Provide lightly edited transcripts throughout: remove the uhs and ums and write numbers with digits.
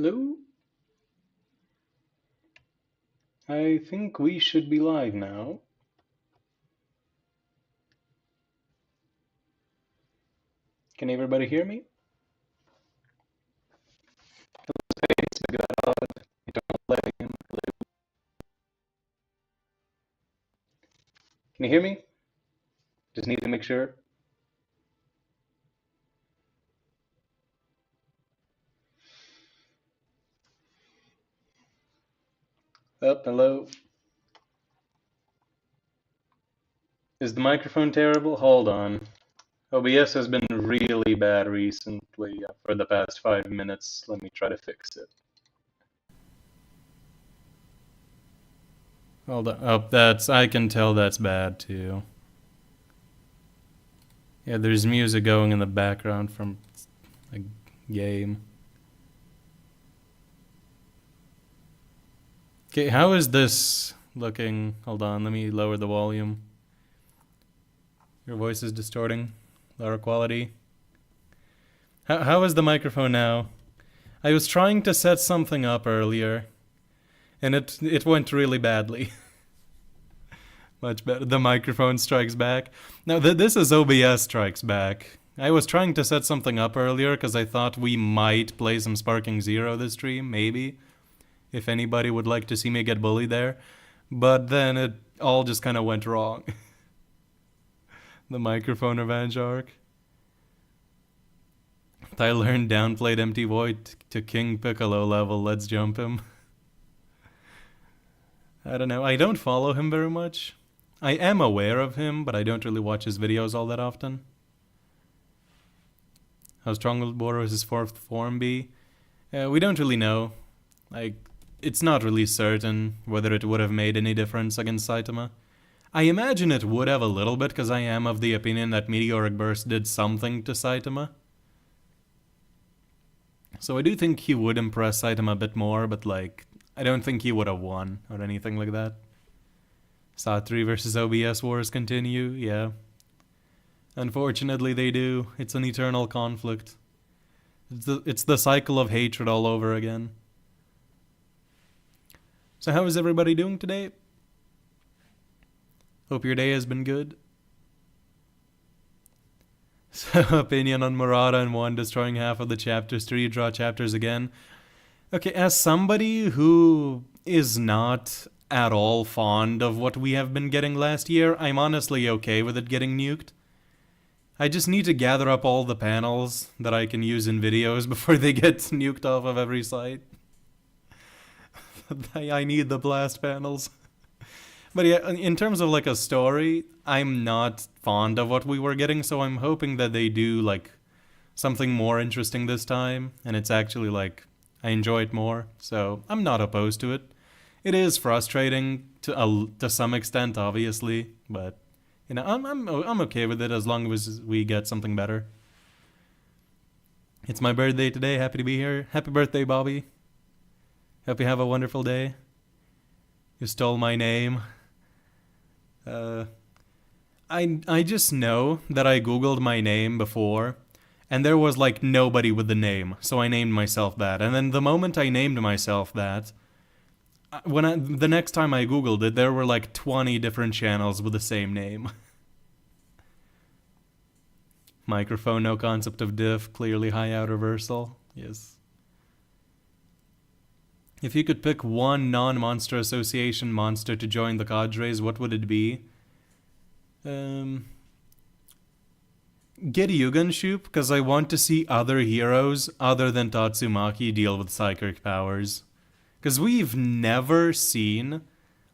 Hello? I think we should be live now. Can everybody hear me? Can you hear me? Just need to make sure. Oh, hello. Is the microphone terrible? Hold on. OBS has been really bad recently for the past 5 minutes. Let me try to fix it. Hold on. Oh, I can tell that's bad too. Yeah, there's music going in the background from a game. Okay, how is this looking? Hold on, let me lower the volume. Your voice is distorting. Lower quality. How is the microphone now? I was trying to set something up earlier, and it went really badly. Much better. The microphone strikes back. Now, this is OBS strikes back. I was trying to set something up earlier because I thought we might play some Sparking Zero this stream, maybe. If anybody would like to see me get bullied there. But then it all just kind of went wrong. The microphone revenge arc. I learned downplayed Empty Void to King Piccolo level. Let's jump him. I don't know. I don't follow him very much. I am aware of him, but I don't really watch his videos all that often. How strong will Boros' fourth form be? We don't really know. It's not really certain whether it would have made any difference against Saitama. I imagine it would have a little bit, because I am of the opinion that Meteoric Burst did something to Saitama. So I do think he would impress Saitama a bit more, but I don't think he would have won or anything like that. Satri versus OBS wars continue, yeah. Unfortunately they do. It's an eternal conflict. It's the cycle of hatred all over again. So how is everybody doing today? Hope your day has been good. So, opinion on Murata and one destroying half of the chapters to redraw chapters again. Okay, as somebody who is not at all fond of what we have been getting last year, I'm honestly okay with it getting nuked. I just need to gather up all the panels that I can use in videos before they get nuked off of every site. I need the blast panels. But yeah, in terms of a story, I'm not fond of what we were getting, so I'm hoping that they do something more interesting this time, and it's actually I enjoy it more, so I'm not opposed to it. It is frustrating to some extent, obviously, but I'm okay with it as long as we get something better. It's my birthday today. Happy to be here. Happy birthday, Bobby. Hope you have a wonderful day. You stole my name. I just know that I googled my name before, and there was nobody with the name, so I named myself that. And then the moment I named myself that, the next time I googled it, there were 20 different channels with the same name. Microphone, no concept of diff, clearly high out reversal. Yes. If you could pick one non-monster association monster to join the cadres, what would it be? Get Yugen because I want to see other heroes other than Tatsumaki deal with psychic powers. Because we've never seen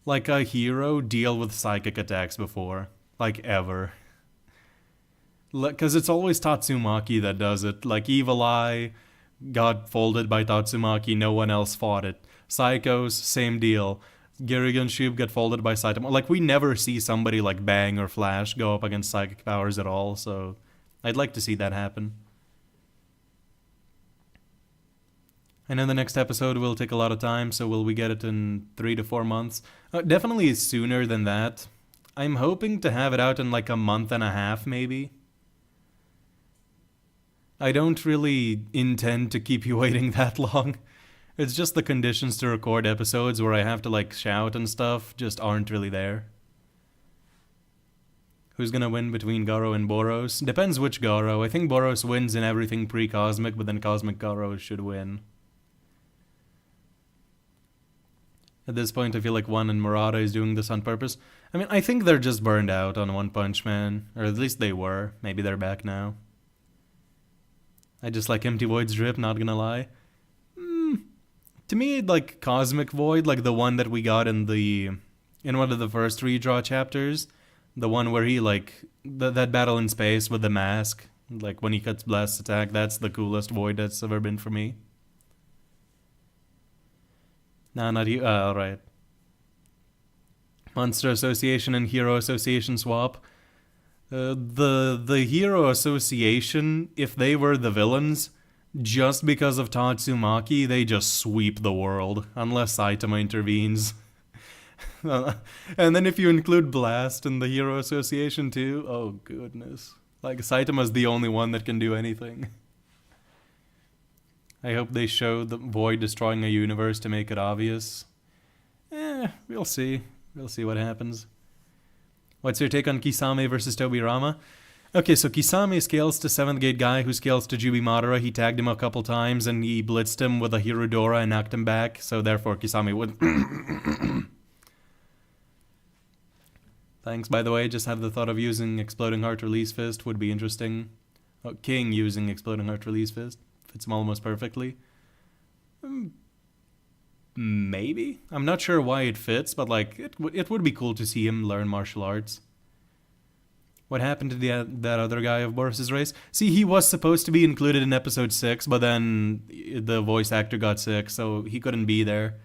a hero deal with psychic attacks before. Ever. Because it's always Tatsumaki that does it. Evil Eye got folded by Tatsumaki, no one else fought it. Psychos, same deal. Girrigan Shub get folded by Saitama. We never see somebody Bang or Flash go up against psychic powers at all, so I'd like to see that happen. I know the next episode will take a lot of time, so will we get it in 3 to 4 months? Definitely sooner than that. I'm hoping to have it out in a month and a half, maybe. I don't really intend to keep you waiting that long. It's just the conditions to record episodes where I have to like shout and stuff just aren't really there. Who's gonna win between Garo and Boros? Depends which Garo. I think Boros wins in everything pre-Cosmic, but then Cosmic Garo should win. At this point, I feel like One and Murata is doing this on purpose. I mean, I think they're just burned out on One Punch Man. Or at least they were. Maybe they're back now. I just like Empty Void's drip, not gonna lie. To me, like, Cosmic Void, like the one that we got in one of the first redraw chapters, the one where he, like, that battle in space with the mask, like, when he cuts Blast's attack, that's the coolest Void that's ever been for me. Nah, not you. Alright. Monster Association and Hero Association swap. The Hero Association, if they were the villains, just because of Tatsumaki, they just sweep the world, unless Saitama intervenes. And then if you include Blast in the Hero Association too, oh goodness. Like, Saitama's the only one that can do anything. I hope they show the Void destroying a universe to make it obvious. We'll see. We'll see what happens. What's your take on Kisame versus Tobirama? Okay, so Kisame scales to 7th Gate guy who scales to Jubi Madara. He tagged him a couple times and he blitzed him with a Hirudora and knocked him back, so therefore Kisame would... Thanks, by the way. Just had the thought of using Exploding Heart Release Fist would be interesting. Oh, King using Exploding Heart Release Fist. Fits him almost perfectly. Maybe? I'm not sure why it fits, but like it would be cool to see him learn martial arts. What happened to that other guy of Boris's race? See, he was supposed to be included in episode 6, but then the voice actor got sick, so he couldn't be there.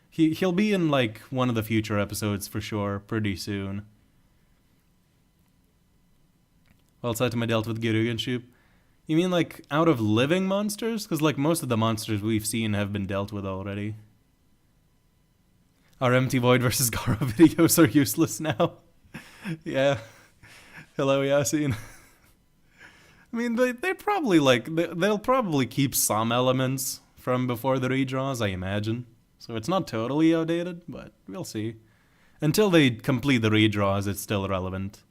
He'll be in like one of the future episodes for sure, pretty soon. Well, Saitama dealt with Gyurugen. You mean like out of living monsters? Because like most of the monsters we've seen have been dealt with already. Our Empty Void versus Garo videos are useless now. Yeah. Hello, Yasin. I mean, they probably like they'll probably keep some elements from before the redraws, I imagine. So it's not totally outdated, but we'll see. Until they complete the redraws, it's still relevant.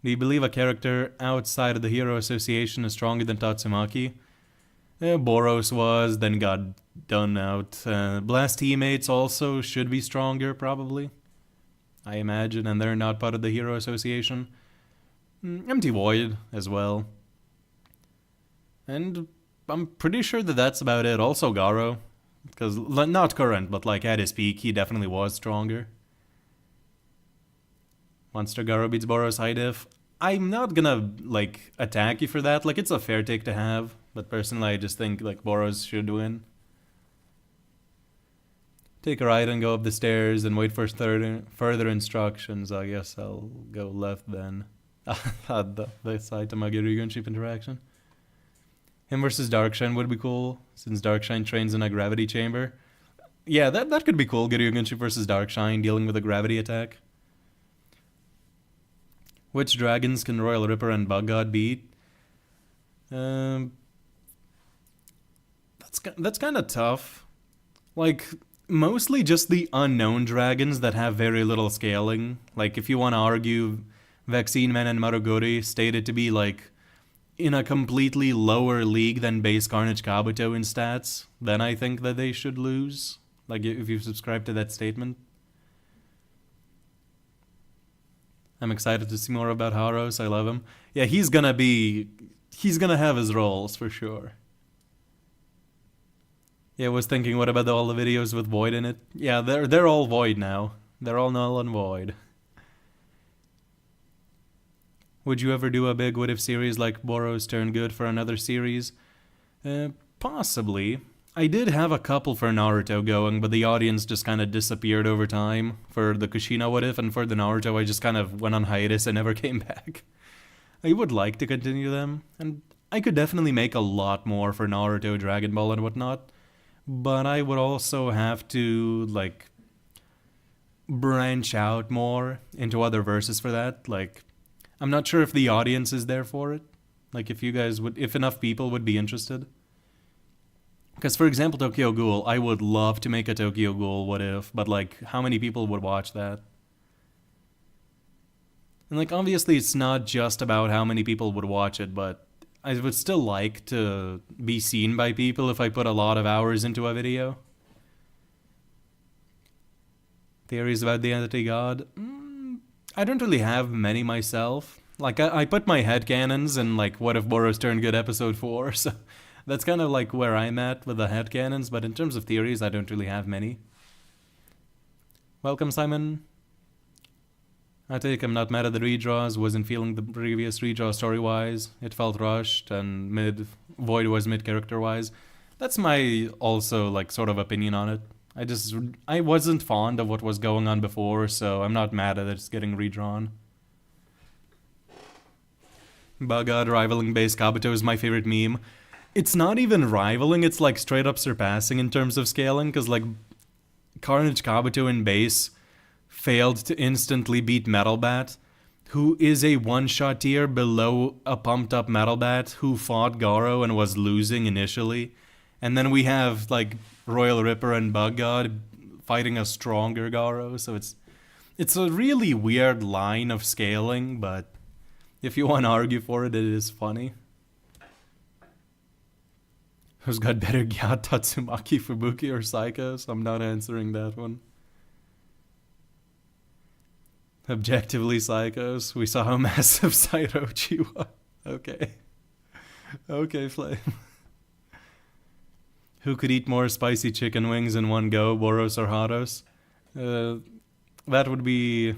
Do you believe a character outside of the Hero Association is stronger than Tatsumaki? Boros was, then got done out. Blast teammates also should be stronger, probably. I imagine, and they're not part of the Hero Association. Empty Void as well. And I'm pretty sure that that's about it. Also Garo. Because, not current, but like at his peak, he definitely was stronger. Monster Garo beats Boros high diff. I'm not gonna, like, attack you for that. Like, it's a fair take to have. But personally, I just think, like, Boros should win. Take a right and go up the stairs and wait for further instructions. I guess I'll go left then. the Saitama Gyurugen interaction. Him versus Darkshine would be cool, since Darkshine trains in a gravity chamber. Yeah, that could be cool. Gyurugen versus Darkshine dealing with a gravity attack. Which dragons can Royal Ripper and Bug God beat? That's kind of tough. Like, mostly just the unknown dragons that have very little scaling. Like, if you want to argue, Vaccine Man and Marugori stated to be, like, in a completely lower league than base Carnage Kabuto in stats, then I think that they should lose. Like, if you subscribe to that statement. I'm excited to see more about Haros. I love him. Yeah, he's gonna have his roles for sure. Yeah, I was thinking, what about all the videos with Void in it? Yeah, they're all Void now. They're all null and void. Would you ever do a big what if series like Boros Turn Good for another series? Possibly. I did have a couple for Naruto going, but the audience just kind of disappeared over time. For the Kushina what if, and for the Naruto I just kind of went on hiatus and never came back. I would like to continue them, and I could definitely make a lot more for Naruto, Dragon Ball, and whatnot. But I would also have to, like, branch out more into other verses for that. Like, I'm not sure if the audience is there for it. Like, if enough people would be interested. Because, for example, Tokyo Ghoul, I would love to make a Tokyo Ghoul what if, but like, how many people would watch that? And like, obviously, it's not just about how many people would watch it, but I would still like to be seen by people if I put a lot of hours into a video. Theories about the entity god? I don't really have many myself. Like, I put my headcanons in, like, What If Boros Turned Good episode 4, so that's kind of like where I'm at with the headcanons, but in terms of theories, I don't really have many. Welcome, Simon. I take I'm not mad at the redraws, wasn't feeling the previous redraw story-wise. It felt rushed, and Void was mid character-wise. That's my also, like, sort of opinion on it. I wasn't fond of what was going on before, so I'm not mad at it's getting redrawn. Bugad rivaling base Kabuto is my favorite meme. It's not even rivaling, it's like straight up surpassing in terms of scaling, because like Carnage Kabuto in base failed to instantly beat Metal Bat, who is a one-shot tier below a pumped up Metal Bat who fought Garo and was losing initially. And then we have like Royal Ripper and Bug God fighting a stronger Garo, so it's a really weird line of scaling, but if you want to argue for it, it is funny. Who's got better Gyat, Tatsumaki, Fubuki, or Psychos? I'm not answering that one. Objectively Psychos. We saw how massive Sairochi was. Okay. Okay, Flame. Who could eat more spicy chicken wings in one go, Boros or Haros? That would be...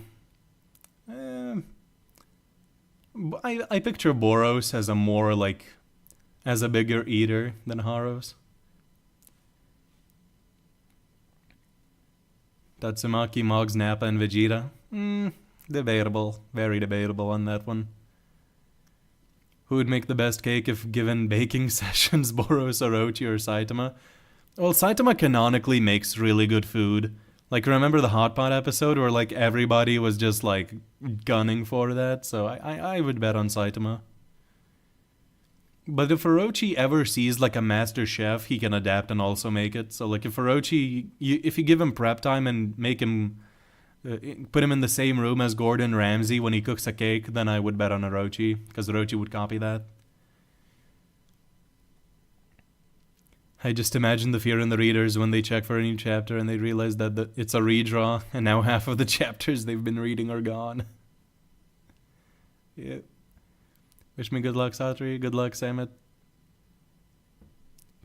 I picture Boros as a more, like... as a bigger eater than Haros. Tatsumaki, Moggs, Nappa, and Vegeta. Debatable. Very debatable on that one. Who would make the best cake if given baking sessions, Boros, Orochi, or Saitama? Well, Saitama canonically makes really good food. Like, remember the Hot Pot episode where, like, everybody was just, like, gunning for that? So I would bet on Saitama. But if Orochi ever sees, like, a master chef, he can adapt and also make it. So, like, if Orochi... if you give him prep time and make him... put him in the same room as Gordon Ramsay when he cooks a cake, then I would bet on Orochi, because Orochi would copy that. I just imagine the fear in the readers when they check for a new chapter and they realize that it's a redraw, and now half of the chapters they've been reading are gone. Yeah. Wish me good luck, Satri. Good luck, Samet.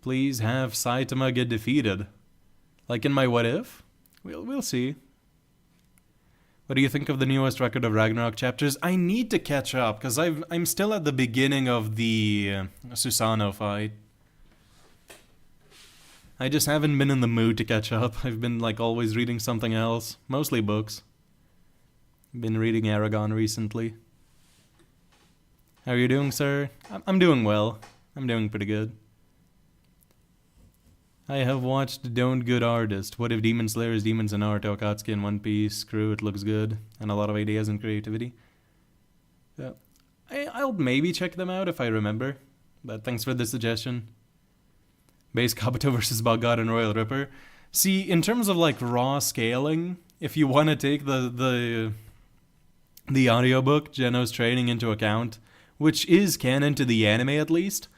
Please have Saitama get defeated. Like in my What If? We'll see. What do you think of the newest Record of Ragnarok chapters? I need to catch up, because I'm still at the beginning of the Susanoo fight. I just haven't been in the mood to catch up. I've been, like, always reading something else. Mostly books. Been reading Aragon recently. How are you doing, sir? I'm doing well. I'm doing pretty good. I have watched Don't Good Artist. What if Demon Slayer is Demons in Naruto, Akatsuki in One Piece? Screw, it looks good. And a lot of ideas and creativity. Yeah. I'll maybe check them out if I remember. But thanks for the suggestion. Base Kabuto versus Bugad and Royal Ripper. See, in terms of like raw scaling, if you want to take the audiobook, Geno's training, into account, which is canon to the anime at least,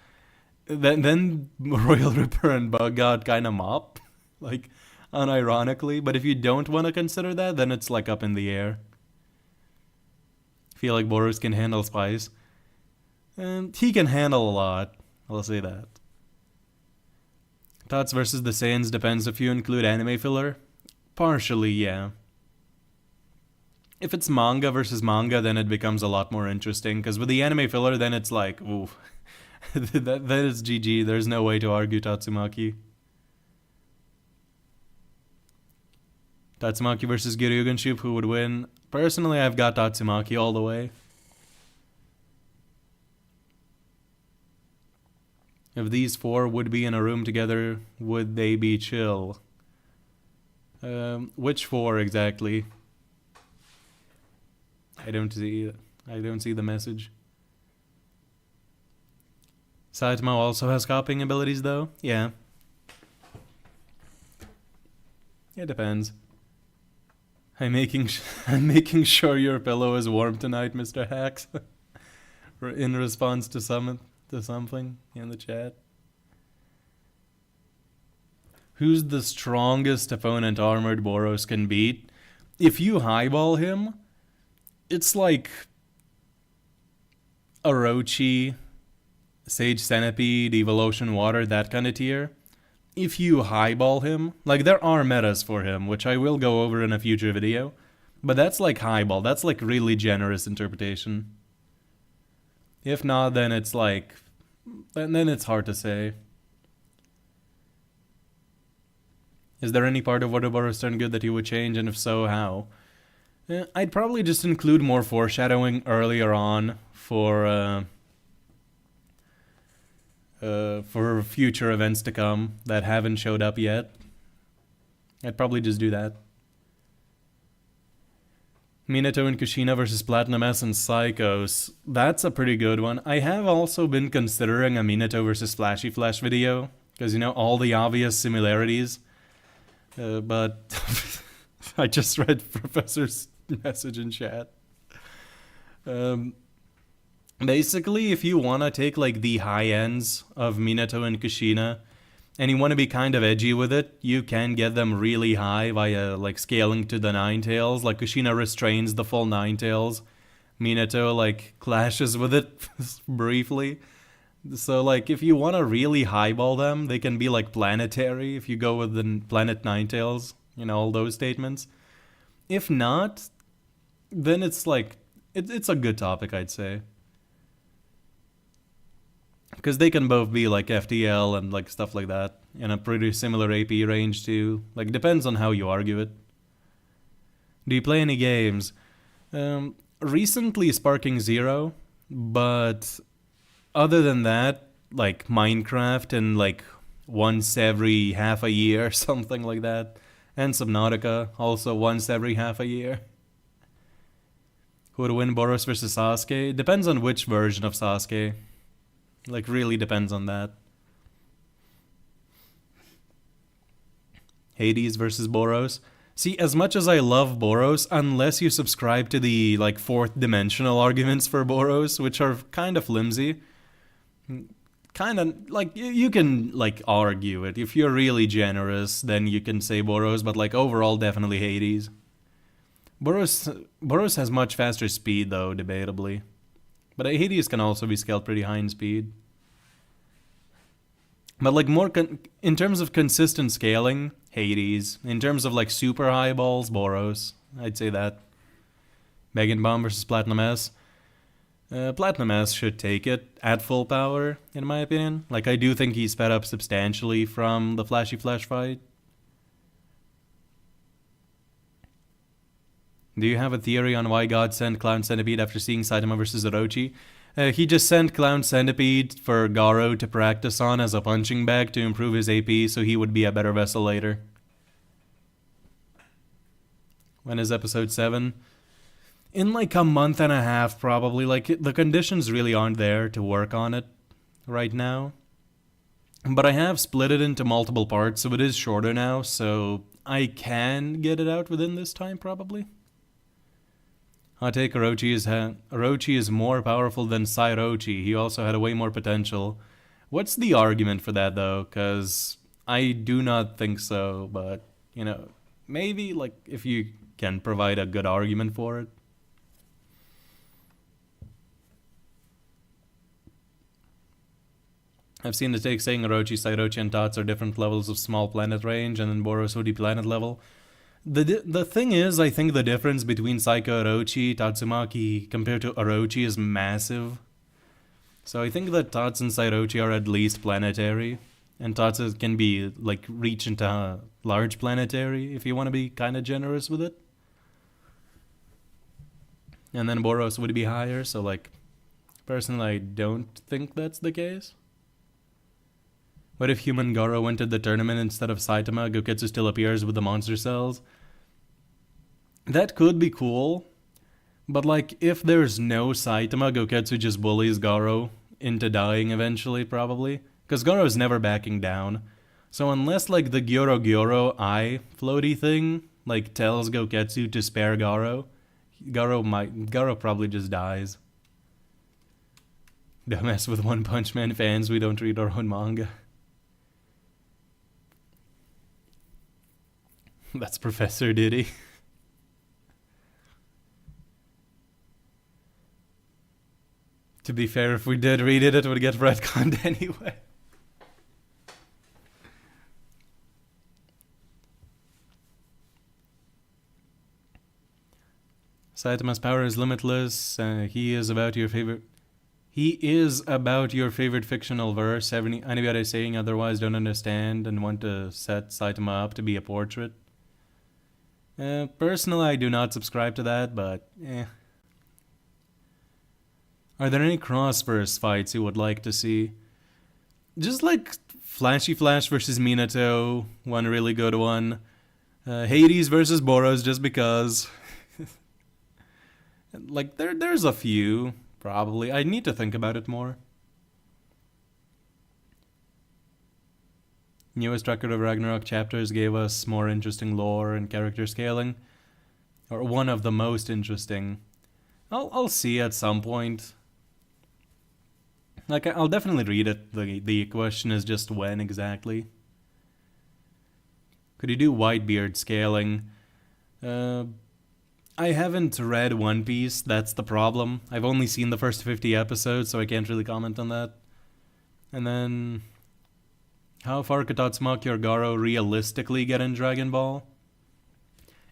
then Royal Ripper and Bugad kind of mop, like, unironically. But if you don't want to consider that, then it's like up in the air. Feel like Boros can handle spice. And he can handle a lot, I'll say that. Thoughts versus the Saiyans depends if you include anime filler. Partially, yeah. If it's manga versus manga, then it becomes a lot more interesting, because with the anime filler, then it's like, ooh, that is GG, there's no way to argue Tatsumaki. Tatsumaki versus Gyryugen Shup, who would win? Personally, I've got Tatsumaki all the way. If these four would be in a room together, would they be chill? Which four exactly? I don't see the message. Saitama also has copying abilities though? Yeah. It depends. I'm making I'm making sure your pillow is warm tonight, Mr. Hacks. In response to something in the chat. Who's the strongest opponent Armored Boros can beat? If you highball him, it's like Orochi, Sage Centipede, Evolution Water, that kind of tier. If you highball him, like there are metas for him, which I will go over in a future video, but that's like highball, that's like really generous interpretation. If not, then it's like, then it's hard to say. Is there any part of Boros turn good that you would change, and if so, how? I'd probably just include more foreshadowing earlier on for future events to come that haven't showed up yet. I'd probably just do that. Minato and Kushina versus Platinum S and Psychos. That's a pretty good one. I have also been considering a Minato versus Flashy Flash video, because, you know, all the obvious similarities. But I just read Professor's message in chat. Basically, if you want to take like the high ends of Minato and Kushina, and you want to be kind of edgy with it, you can get them really high via like scaling to the Nine Tails. Like Kushina restrains the full Nine Tails. Minato like clashes with it briefly. So like if you want to really highball them, they can be like planetary if you go with the Planet Nine Tails, you know, all those statements. If not, then it's like, it's a good topic, I'd say. Because they can both be like FTL and like stuff like that in a pretty similar AP range too. Like depends on how you argue it. Do you play any games? Recently Sparking Zero, but other than that, like Minecraft and like once every half a year, something like that. And Subnautica, also once every half a year. Who would win, Boros versus Sasuke? Depends on which version of Sasuke. Like, really depends on that. Hades versus Boros. See, as much as I love Boros, unless you subscribe to the, like, fourth dimensional arguments for Boros, which are kind of flimsy, kind of, like, you can, like, argue it. If you're really generous, then you can say Boros, but, like, overall, definitely Hades. Boros has much faster speed, though, debatably. But Hades can also be scaled pretty high in speed. But like more in terms of consistent scaling, Hades. In terms of like super high balls, Boros. I'd say that. Megan Bomb versus Platinum S. Platinum S should take it at full power, in my opinion. Like I do think he's sped up substantially from the Flashy Flash fight. Do you have a theory on why God sent Clown Centipede after seeing Saitama versus Orochi? He just sent Clown Centipede for Garo to practice on as a punching bag to improve his AP so he would be a better vessel later. When is episode 7? In like a month and a half probably. Like the conditions really aren't there to work on it right now. But I have split it into multiple parts so it is shorter now, so I can get it out within this time probably. Hot take, Orochi is more powerful than Sairochi. He also had a way more potential. What's the argument for that, though? Because I do not think so, but, you know, maybe, like, if you can provide a good argument for it. I've seen the take saying Orochi, Sairochi, and Tots are different levels of small planet range, and then Boros would be planet level. The thing is, I think the difference between Psycho Orochi, Tatsumaki, compared to Orochi is massive. So I think that Tots and Sairochi are at least planetary. And Tots can be, like, reach into large planetary if you want to be kind of generous with it. And then Boros would be higher, so, like, personally I don't think that's the case. What if Human Garo entered the tournament instead of Saitama? Goketsu still appears with the monster cells. That could be cool. But like, if there's no Saitama, Goketsu just bullies Garo into dying eventually, probably. Because Garo's never backing down. So unless like the Gyoro eye floaty thing like tells Goketsu to spare Garo, Garo probably just dies. Don't mess with One Punch Man fans, we don't read our own manga. That's Professor Diddy. To be fair, if we did read it, it would get retconned anyway. Saitama's power is limitless. He is about your favorite fictional verse. Anybody saying otherwise don't understand and want to set Saitama up to be a portrait. Personally, I do not subscribe to that, but Are there any cross-verse fights you would like to see? Just like Flashy Flash versus Minato, one really good one. Hades versus Boros, just because. Like, there's a few, probably. I need to think about it more. Newest Record of Ragnarok chapters gave us more interesting lore and character scaling. Or one of the most interesting. I'll see at some point. Like, I'll definitely read it. The question is just when exactly. Could you do Whitebeard scaling? I haven't read One Piece, that's the problem. I've only seen the first 50 episodes, so I can't really comment on that. And then, how far could Tatsumaki or Garo realistically get in Dragon Ball?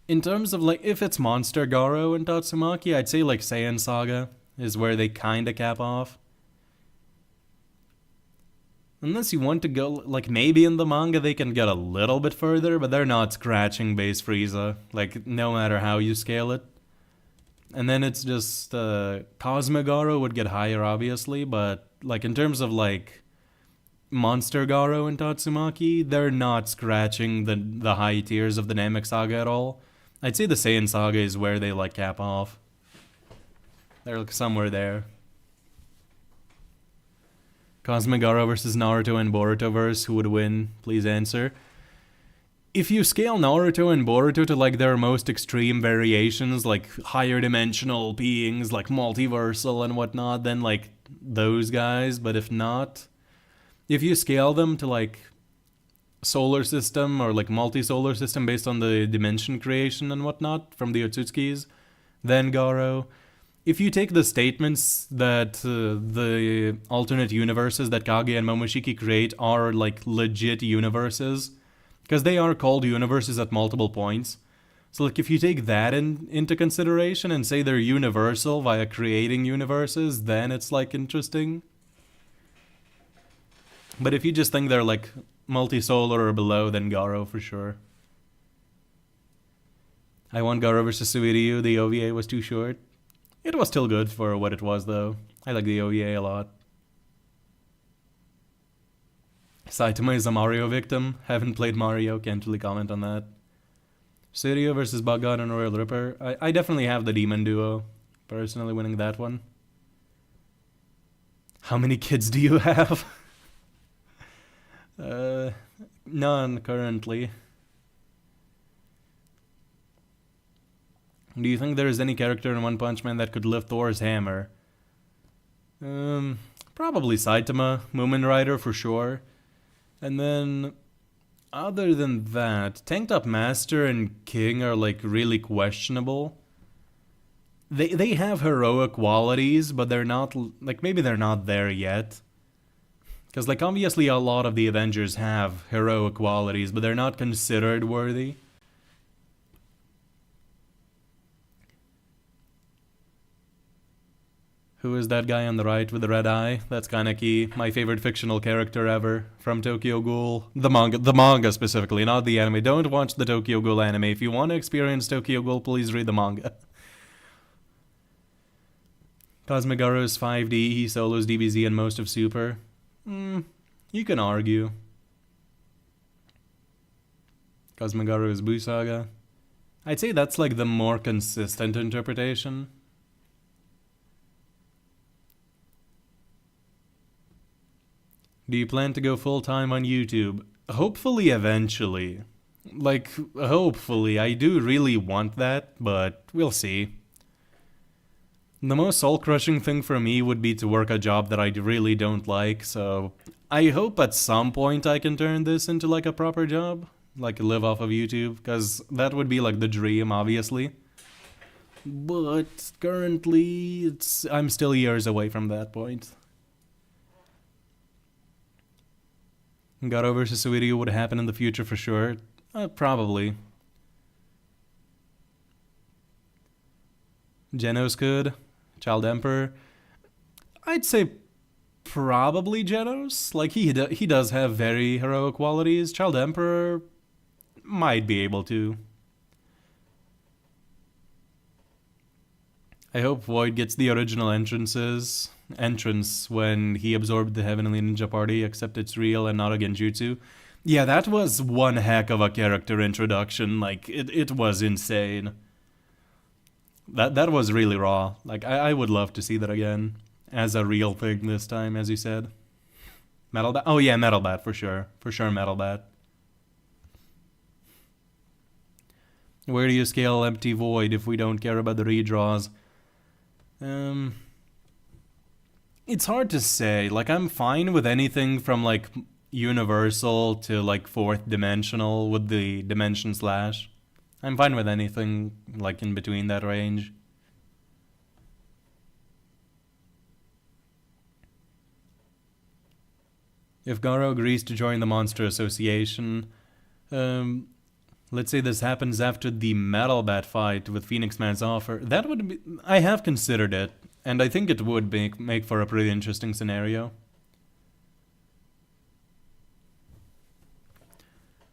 In terms of, like, if it's Monster Garo and Tatsumaki, I'd say, like, Saiyan Saga is where they kinda cap off. Unless you want to go, like, maybe in the manga they can get a little bit further, but they're not scratching base Frieza, like, no matter how you scale it. And then it's just, Cosmogaro would get higher, obviously, but, like, in terms of, like, Monster Garo and Tatsumaki, they're not scratching the high tiers of the Namek Saga at all. I'd say the Saiyan Saga is where they, like, cap off. They're, like, somewhere there. Cosmogaro versus Naruto and Borutoverse, who would win? Please answer. If you scale Naruto and Boruto to like their most extreme variations, like higher dimensional beings, like multiversal and whatnot, then like those guys. But if not, if you scale them to like solar system or like multi-solar system based on the dimension creation and whatnot from the Otsutskis, then Garo. If you take the statements that the alternate universes that Kage and Momoshiki create are like legit universes, because they are called universes at multiple points. So like if you take that into consideration and say they're universal via creating universes, then it's like interesting. But if you just think they're like multisolar or below, then Garo for sure. I want Garo versus Suiryu, the OVA was too short. It was still good for what it was, though. I like the OVA a lot. Saitama is a Mario victim. Haven't played Mario, can't really comment on that. Suiryu versus Buggod and Royal Ripper. I definitely have the Demon Duo. Personally winning that one. How many kids do you have? None currently. Do you think there is any character in One Punch Man that could lift Thor's hammer? Probably Saitama, Moomin Rider for sure. And then, other than that, Tank Top Master and King are like really questionable. They have heroic qualities, but they're not, like maybe they're not there yet. Because like obviously a lot of the Avengers have heroic qualities, but they're not considered worthy. Who is that guy on the right with the red eye? That's Kaneki, my favorite fictional character ever from Tokyo Ghoul. The manga specifically, not the anime. Don't watch the Tokyo Ghoul anime. If you want to experience Tokyo Ghoul, please read the manga. Cosmic Garo is 5D, he solos DBZ and most of Super. You can argue. Cosmic Garo is Buu Saga. I'd say that's like the more consistent interpretation. Do you plan to go full-time on YouTube? hopefully eventually. Like, hopefully. I do really want that, but we'll see. The most soul-crushing thing for me would be to work a job that I really don't like, so I hope at some point I can turn this into like a proper job, like live off of YouTube, because that would be like the dream, obviously. But currently, I'm still years away from that point. God over Susuirio would happen in the future for sure. Probably. Genos could. Child Emperor. I'd say probably Genos. Like, he does have very heroic qualities. Child Emperor might be able to. I hope Void gets the original entrance when he absorbed the Heavenly Ninja Party, except it's real and not a genjutsu. Yeah, that was one heck of a character introduction. Like, it was insane. That was really raw. Like, I would love to see that again. As a real thing this time, as you said. Metal Bat? Oh yeah, Metal Bat, for sure. For sure, Metal Bat. Where do you scale Empty Void if we don't care about the redraws? It's hard to say. Like, I'm fine with anything from, like, universal to, like, fourth dimensional with the dimension slash. I'm fine with anything, like, in between that range. If Garo agrees to join the Monster Association, let's say this happens after the Metal Bat fight with Phoenix Man's offer, that would be... I have considered it, and I think it would make for a pretty interesting scenario.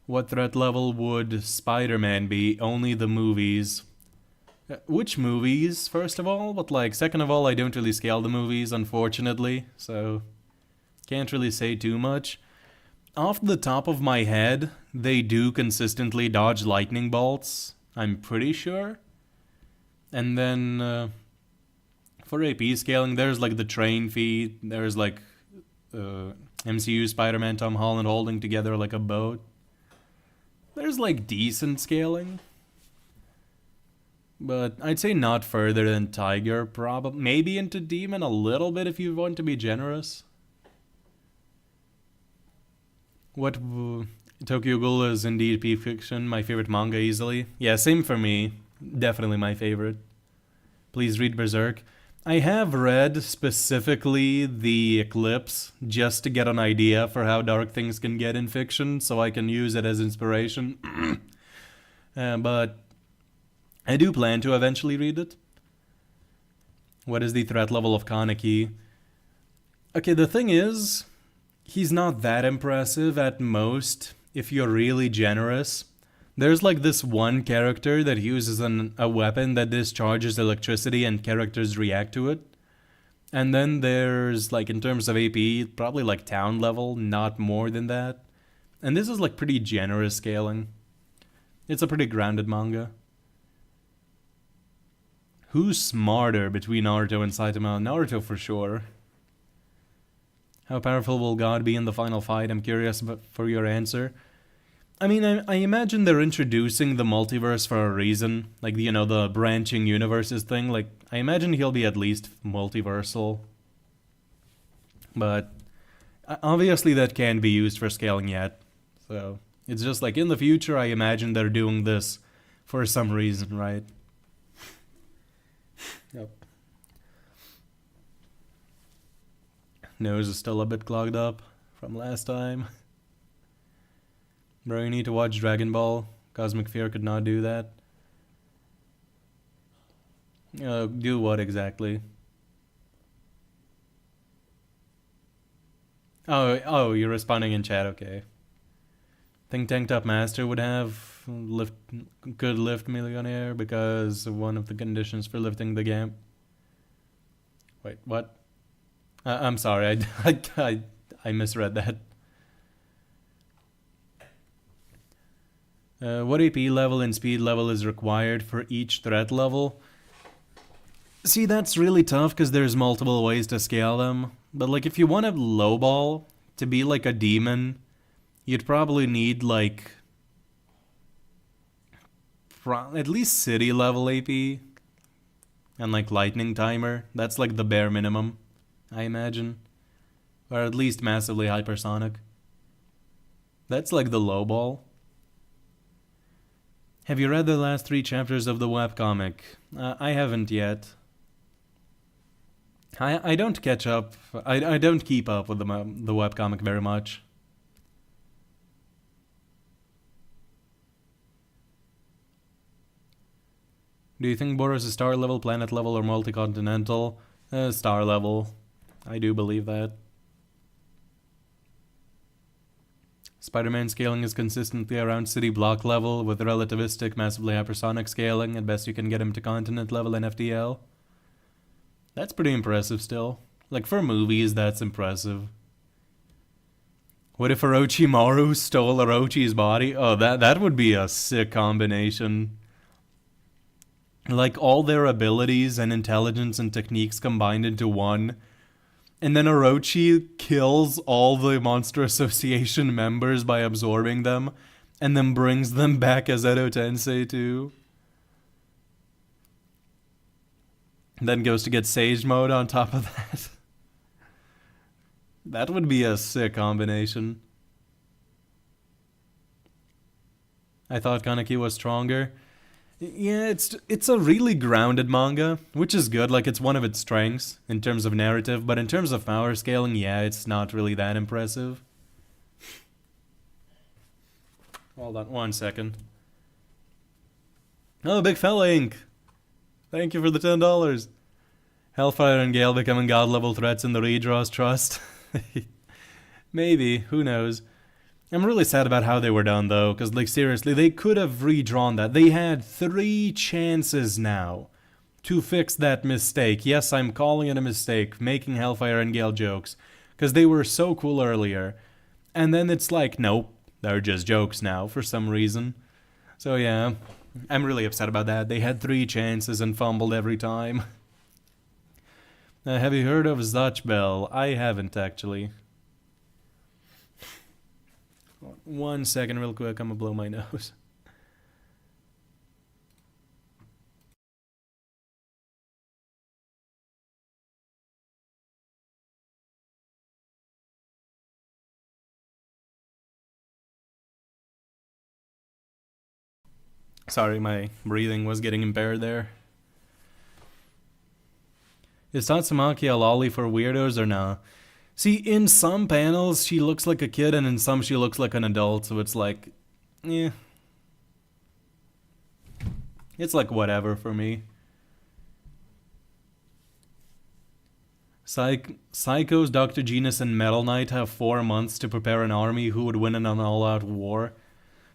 What threat level would Spider-Man be? Only the movies. Which movies, first of all? But, like, second of all, I don't really scale the movies, unfortunately, so... Can't really say too much. Off the top of my head, they do consistently dodge lightning bolts, I'm pretty sure. And then, for AP scaling, there's like the train feat, there's like MCU Spider-Man Tom Holland holding together like a boat. There's like decent scaling. But I'd say not further than Tiger, probably. Maybe into Demon a little bit if you want to be generous. What Tokyo Ghoul is indeed peak fiction, my favorite manga easily. Yeah, same for me. Definitely my favorite. Please read Berserk. I have read specifically the Eclipse just to get an idea for how dark things can get in fiction, so I can use it as inspiration. But I do plan to eventually read it. What is the threat level of Kaneki? Okay, the thing is... He's not that impressive at most, if you're really generous. There's like this one character that uses a weapon that discharges electricity and characters react to it. And then there's, like, in terms of AP, probably like town level, not more than that. And this is like pretty generous scaling. It's a pretty grounded manga. Who's smarter between Naruto and Saitama? Naruto for sure. How powerful will God be in the final fight? I'm curious for your answer. I mean, I imagine they're introducing the multiverse for a reason. Like, you know, the branching universes thing. Like, I imagine he'll be at least multiversal. But obviously that can't be used for scaling yet. So, it's just like, in the future, I imagine they're doing this for some reason, right? Yep. Nose is still a bit clogged up from last time. Bro, you need to watch Dragon Ball. Cosmic Fear could not do that. Do what exactly? Oh, you're responding in chat, okay. Think Tanked Up Master would have could lift Millionaire because one of the conditions for lifting the game. Wait, what? I'm sorry, I misread that. What AP level and speed level is required for each threat level? See, that's really tough because there's multiple ways to scale them. But like, if you want to lowball to be like a demon, you'd probably need like at least city level AP and like lightning timer. That's like the bare minimum, I imagine. Or at least massively hypersonic. That's like the low ball. Have you read the last 3 chapters of the webcomic? I haven't yet. I don't catch up. I don't keep up with the webcomic very much. Do you think Boros is star level, planet level, or multi-continental? Star level. I do believe that. Spider-Man scaling is consistently around city block level, with relativistic, massively hypersonic scaling. At best you can get him to continent level in FTL. That's pretty impressive still. Like, for movies, that's impressive. What if Orochimaru stole Orochi's body? Oh, that would be a sick combination. Like, all their abilities and intelligence and techniques combined into one. And then Orochi kills all the Monster Association members by absorbing them, and then brings them back as Edo Tensei too. And then goes to get Sage Mode on top of that. That would be a sick combination. I thought Kaneki was stronger. Yeah, it's a really grounded manga, which is good. Like, it's one of its strengths in terms of narrative, but in terms of power scaling, yeah, it's not really that impressive. Hold on 1 second. Oh, Big Fella Inc. Thank you for the $10. Hellfire and Gale becoming god-level threats in the redraws trust. Maybe, who knows. I'm really sad about how they were done, though, because, like, seriously, they could have redrawn that. They had 3 chances now to fix that mistake. Yes, I'm calling it a mistake, making Hellfire and Gale jokes, because they were so cool earlier. And then it's like, nope, they're just jokes now, for some reason. So, yeah, I'm really upset about that. They had 3 chances and fumbled every time. Have you heard of Zatch Bell? I haven't, actually. 1 second real quick, I'm gonna blow my nose. Sorry, my breathing was getting impaired there. Is Tatsumaki a lolly for weirdos or nah? See, in some panels, she looks like a kid, and in some, she looks like an adult, so it's like, yeah. It's like whatever for me. Psychos, Dr. Genus, and Metal Knight have 4 months to prepare an army who would win in an all-out war.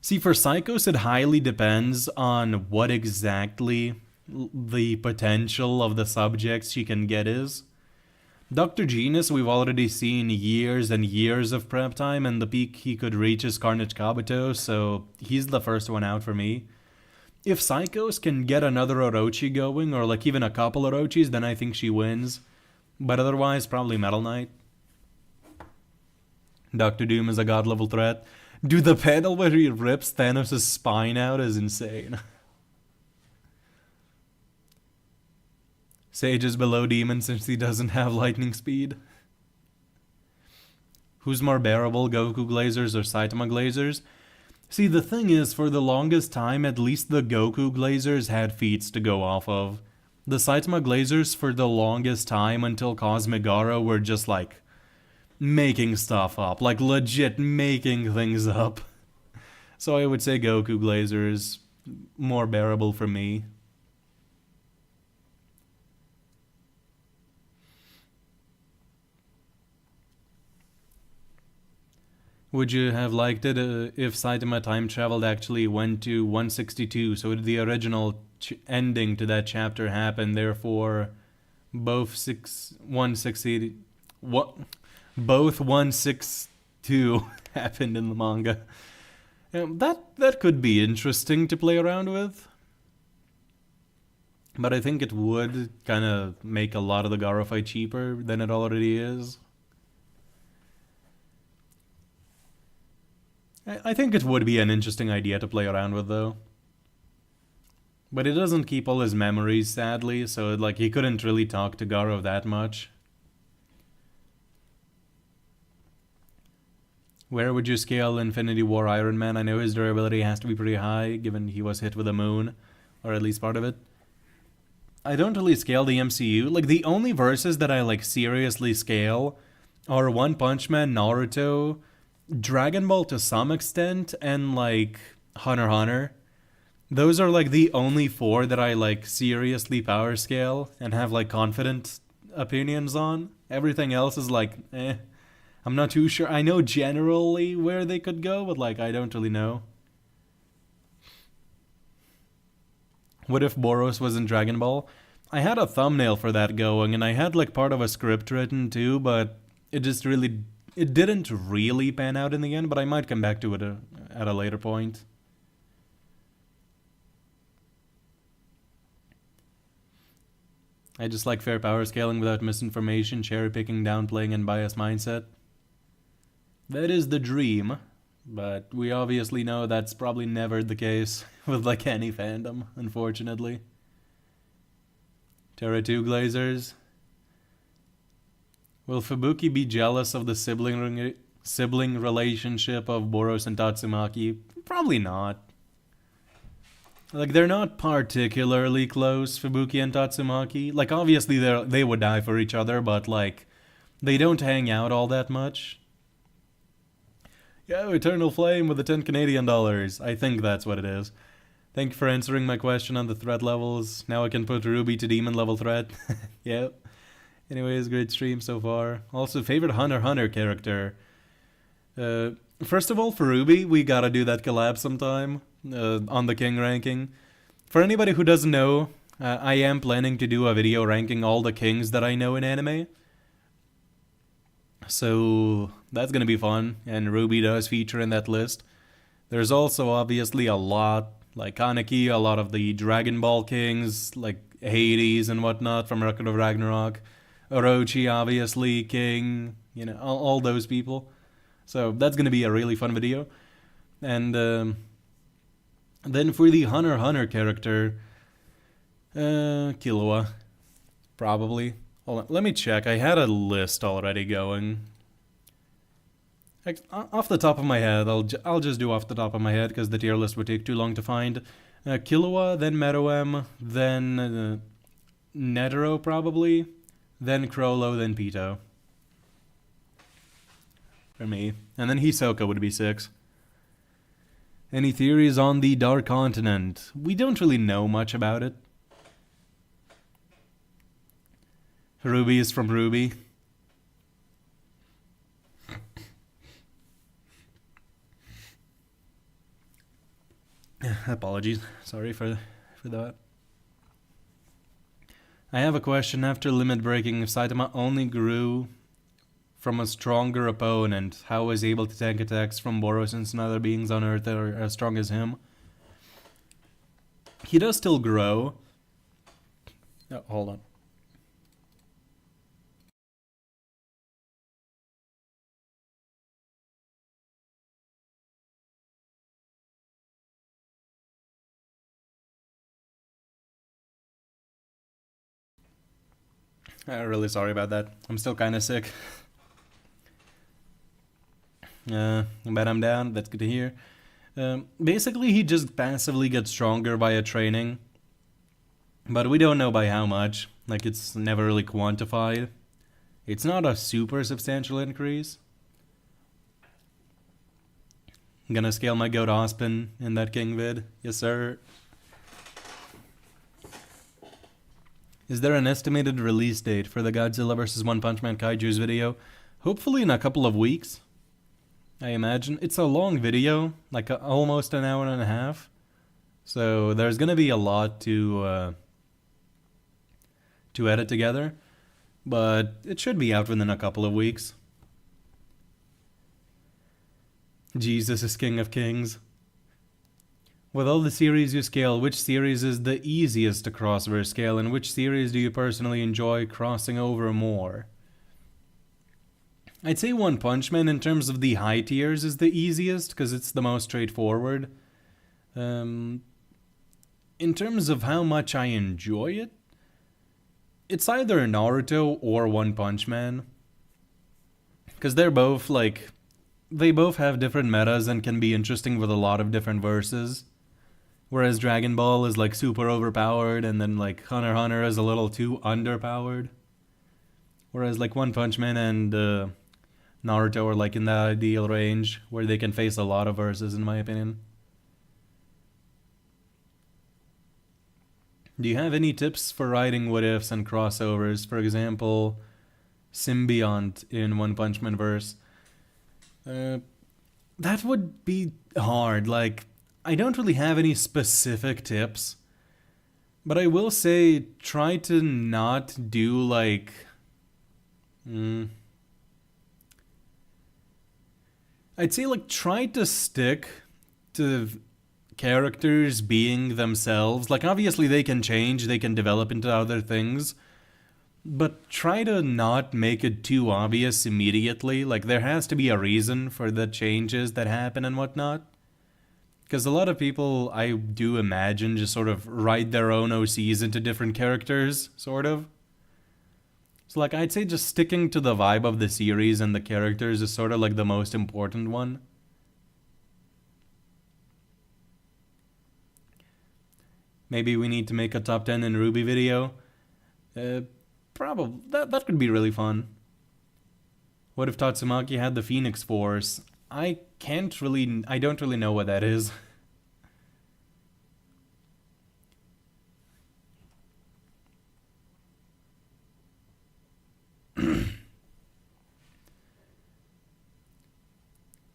See, for Psychos, it highly depends on what exactly the potential of the subjects she can get is. Dr. Genus, we've already seen years and years of prep time, and the peak he could reach is Carnage Kabuto, so he's the first one out for me. If Psychos can get another Orochi going, or like even a couple Orochis, then I think she wins. But otherwise, probably Metal Knight. Dr. Doom is a god-level threat. Dude, the panel where he rips Thanos' spine out is insane. Sage is below Demon since he doesn't have lightning speed. Who's more bearable, Goku Glazers or Saitama Glazers? See, the thing is, for the longest time, at least the Goku Glazers had feats to go off of. The Saitama Glazers, for the longest time, until Cosmic Garo, were just, like, making stuff up. Like, legit making things up. So I would say Goku Glazer is more bearable for me. Would you have liked it if Saitama time traveled actually went to 162, so the original ending to that chapter happened, therefore both 162 happened in the manga. That could be interesting to play around with. But I think it would kind of make a lot of the Garo fight cheaper than it already is. I think it would be an interesting idea to play around with, though. But it doesn't keep all his memories, sadly, so like he couldn't really talk to Garo that much. Where would you scale Infinity War Iron Man? I know his durability has to be pretty high, given he was hit with a moon, or at least part of it. I don't really scale the MCU. Like, the only verses that I, like, seriously scale are One Punch Man, Naruto, Dragon Ball to some extent, and, like, Hunter x Hunter. Those are, like, the only 4 that I, like, seriously power scale and have, like, confident opinions on. Everything else is, like, eh. I'm not too sure. I know generally where they could go, but, like, I don't really know. What if Boros was in Dragon Ball? I had a thumbnail for that going, and I had, like, part of a script written too, but it just really... It didn't really pan out in the end, but I might come back to it at a later point. I just like fair power scaling without misinformation, cherry-picking, downplaying, and biased mindset. That is the dream, but we obviously know that's probably never the case with, like, any fandom, unfortunately. Terra 2 Glazers. Will Fubuki be jealous of the sibling relationship of Boros and Tatsumaki? Probably not. Like, they're not particularly close, Fubuki and Tatsumaki. Like, obviously they would die for each other, but, like, they don't hang out all that much. Yo, Eternal Flame with the 10 Canadian dollars. I think that's what it is. Thank you for answering my question on the threat levels. Now I can put Ruby to demon level threat. Yep. Anyways, great stream so far. Also, favorite Hunter x Hunter character. First of all, for Ruby, we gotta do that collab sometime on the King ranking. For anybody who doesn't know, I am planning to do a video ranking all the Kings that I know in anime. So that's gonna be fun, and Ruby does feature in that list. There's also obviously a lot, like Kaneki, a lot of the Dragon Ball Kings, like Hades and whatnot from Record of Ragnarok. Orochi, obviously, King, you know, all those people. So that's gonna be a really fun video. And then for the Hunter x Hunter character, Killua, probably. Hold on, let me check. I had a list already going. Off the top of my head, I'll just do off the top of my head because the tier list would take too long to find. Killua, then Meruem, then Netero probably, then Crollo, then Pito. For me. And then Hisoka would be 6. Any theories on the Dark Continent? We don't really know much about it. Ruby is from Ruby. Apologies. Sorry for that. I have a question. After limit breaking, if Saitama only grew from a stronger opponent, how was he able to tank attacks from Boros since none other beings on Earth are as strong as him? He does still grow. Oh, hold on. I'm really sorry about that. I'm still kind of sick. But I'm down. That's good to hear. Basically, he just passively gets stronger via training. But we don't know by how much. Like, it's never really quantified. It's not a super substantial increase. I'm gonna scale my goat Ospin in that King vid. Yes, sir. Is there an estimated release date for the Godzilla vs. One Punch Man Kaiju's video? Hopefully in a couple of weeks, I imagine. It's a long video, like almost an hour and a half. So there's gonna be a lot to edit together. But it should be out within a couple of weeks. Jesus is King of Kings. With all the series you scale, which series is the easiest to crossverse scale, and which series do you personally enjoy crossing over more? I'd say One Punch Man in terms of the high tiers is the easiest because it's the most straightforward. In terms of how much I enjoy it, it's either Naruto or One Punch Man. Because they're both like, they both have different metas and can be interesting with a lot of different verses. Whereas Dragon Ball is like super overpowered, and then like Hunter x Hunter is a little too underpowered. Whereas like One Punch Man and Naruto are like in that ideal range where they can face a lot of verses, in my opinion. Do you have any tips for writing what ifs and crossovers? For example, Symbiont in One Punch Man verse. That would be hard. Like, I don't really have any specific tips, but I will say try to not do like. I'd say like try to stick to characters being themselves. Like, obviously they can change, they can develop into other things, but try to not make it too obvious immediately. Like, there has to be a reason for the changes that happen and whatnot. Because a lot of people, I do imagine, just sort of write their own OCs into different characters, sort of. So, like, I'd say just sticking to the vibe of the series and the characters is sort of like the most important one. Maybe we need to make a top 10 in Ruby video. Probably. That could be really fun. What if Tatsumaki had the Phoenix Force? I don't really know what that is.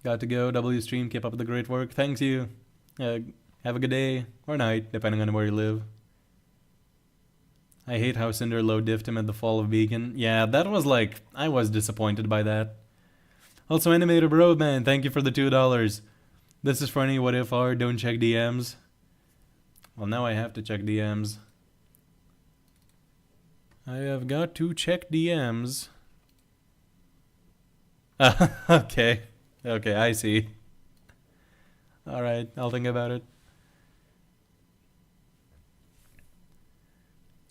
Got to go. W stream. Keep up the great work. Thanks you. Have a good day or night, depending on where you live. I hate how Cinder low diffed him at the fall of Beacon. Yeah, that was like, I was disappointed by that. Also, Animator Bro, man, thank you for the $2. This is for any what if are, don't check DMs. Well, now I have to check DMs. I have got to check DMs. Okay. Okay, I see. Alright, I'll think about it.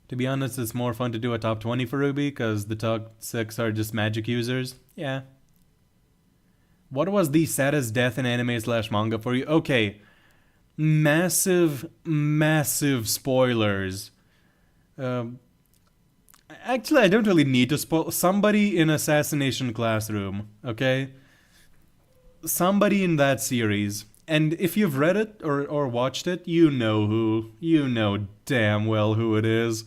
To be honest, it's more fun to do a top 20 for Ruby, because the top 6 are just magic users. Yeah. What was the saddest death in anime/manga for you? Okay. Massive spoilers. Actually, I don't really need to spoil. Somebody in Assassination Classroom, okay? Somebody in that series. And if you've read it or watched it, you know who. You know damn well who it is.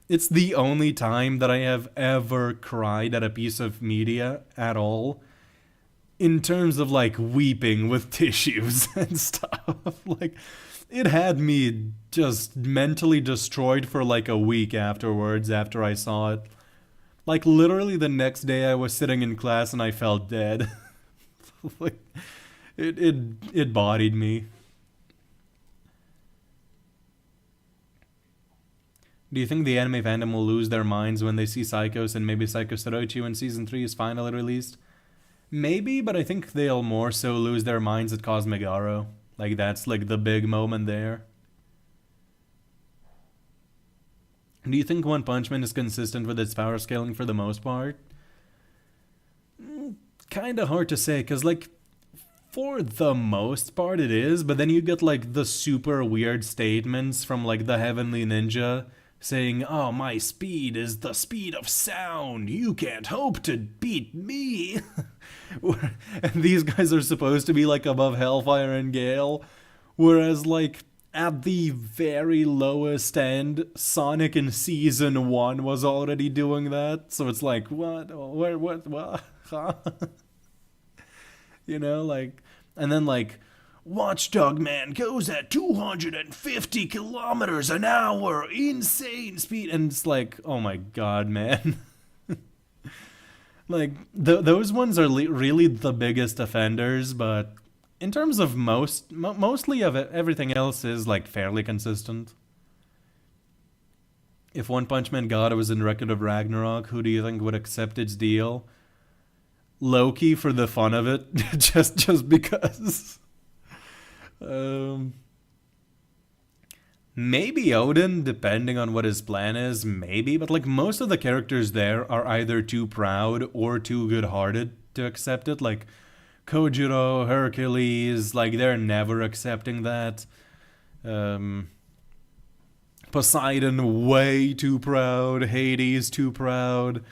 It's the only time that I have ever cried at a piece of media at all. In terms of, like, weeping with tissues and stuff. Like, it had me just mentally destroyed for, like, a week afterwards after I saw it. Like, literally the next day I was sitting in class and I felt dead. Like, it bodied me. Do you think the anime fandom will lose their minds when they see Psychos and maybe Psycho Soroichi when Season 3 is finally released? Maybe, but I think they'll more so lose their minds at Cosmic Arrow. Like, that's like the big moment there. Do you think One Punch Man is consistent with its power scaling for the most part? Kinda hard to say, because, like, for the most part it is, but then you get, like, the super weird statements from, like, the Heavenly Ninja saying, oh, my speed is the speed of sound, you can't hope to beat me. And these guys are supposed to be, like, above Hellfire and Gale, whereas, like, at the very lowest end, Sonic in Season 1 was already doing that, so it's like, what? Where, what? Huh? You know, like, and then, like, Watchdog Man goes at 250 kilometers an hour, insane speed, and it's like, oh my god, man. Like, those ones are really the biggest offenders, but in terms of mostly of it, everything else is, like, fairly consistent. If One Punch Man God was in Record of Ragnarok, who do you think would accept its deal? low-key for the fun of it, just because. Maybe Odin, depending on what his plan is, maybe, but like most of the characters there are either too proud or too good-hearted to accept it. Like Kojiro, Hercules, like they're never accepting that. Poseidon, way too proud. Hades, too proud.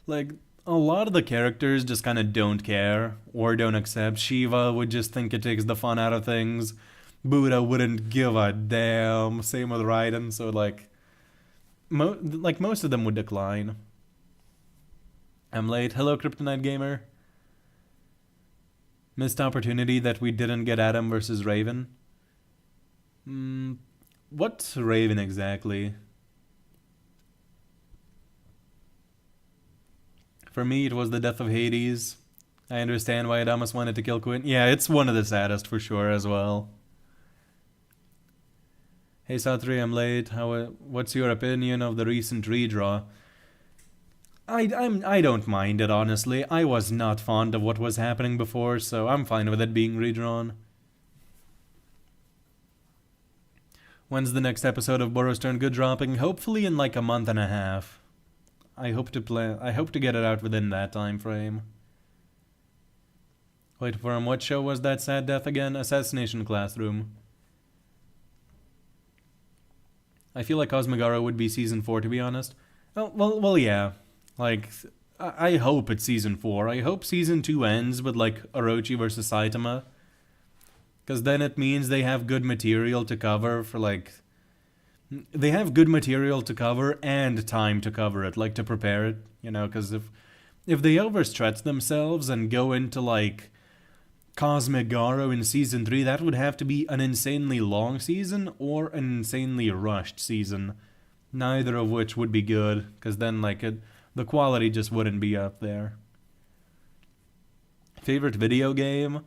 Like, a lot of the characters just kind of don't care or don't accept. Shiva would just think it takes the fun out of things. Buddha wouldn't give a damn. Same with Raiden. So, like most of them would decline. I'm late. Hello, Kryptonite Gamer. Missed opportunity that we didn't get Adam versus Raven. What Raven exactly? For me, it was the death of Hades. I understand why Adamas wanted to kill Quinn. Yeah, it's one of the saddest for sure as well. Hey Satri, I'm late. What's your opinion of the recent redraw? I don't mind it, honestly. I was not fond of what was happening before, so I'm fine with it being redrawn. When's the next episode of Boros Turn Good dropping? Hopefully in like a month and a half. I hope to get it out within that time frame. Wait for him. What show was that sad death again? Assassination Classroom. I feel like Cosmogara would be season 4, to be honest. Well, yeah. Like, I hope it's season 4. I hope season 2 ends with, like, Orochi versus Saitama. Because then it means they have good material to cover for, like... They have good material to cover and time to cover it, like, to prepare it, you know? Because if they overstretch themselves and go into, like... Cosmic Garo in Season 3, that would have to be an insanely long season or an insanely rushed season. Neither of which would be good, because then, like, the quality just wouldn't be up there. Favorite video game?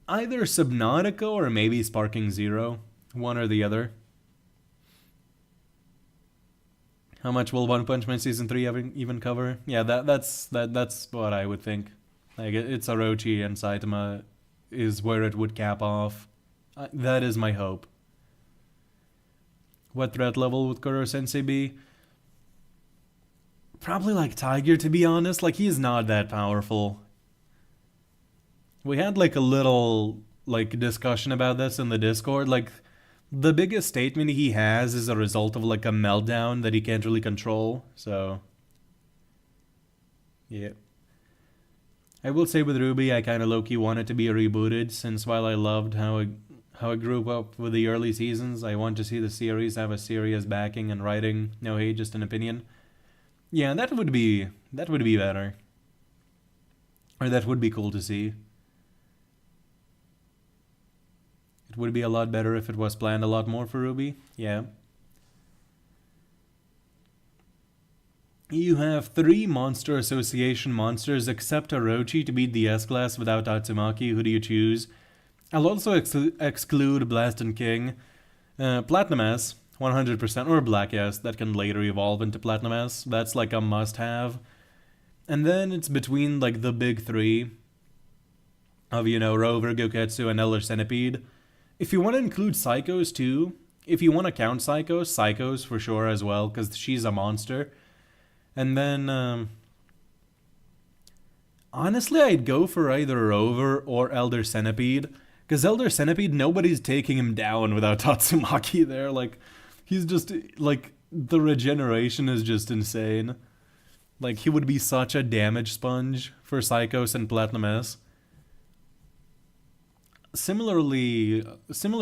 Either Subnautica or maybe Sparking Zero. One or the other. How much will One Punch Man Season 3 even cover? Yeah, that's what I would think. Like, it's Orochi and Saitama is where it would cap off. That is my hope. What threat level would Kuro Sensei be? Probably like Tiger, to be honest. Like, he's not that powerful. We had like a little like discussion about this in the Discord. Like, the biggest statement he has is a result of like a meltdown that he can't really control. So, yeah. I will say with Ruby, I kind of low-key wanted to be rebooted, since while I loved how it grew up with the early seasons, I want to see the series have a serious backing and writing. No hate, just an opinion. Yeah, that would be better. Or that would be cool to see. It would be a lot better if it was planned a lot more for Ruby. Yeah. You have 3 Monster Association monsters except Orochi to beat the S-Class without Tatsumaki. Who do you choose? I'll also exclude Blast and King. Platinum S, 100%, or Black S, that can later evolve into Platinum S. That's like a must-have. And then it's between like the big 3 of, you know, Rover, Goketsu, and Elder Centipede. If you want to include Psychos too, if you want to count Psychos for sure as well, because she's a monster. And then, honestly, I'd go for either Rover or Elder Centipede. Because Elder Centipede, nobody's taking him down without Tatsumaki there. Like, he's just, like, the regeneration is just insane. Like, he would be such a damage sponge for Psychos and Platinum S. Similar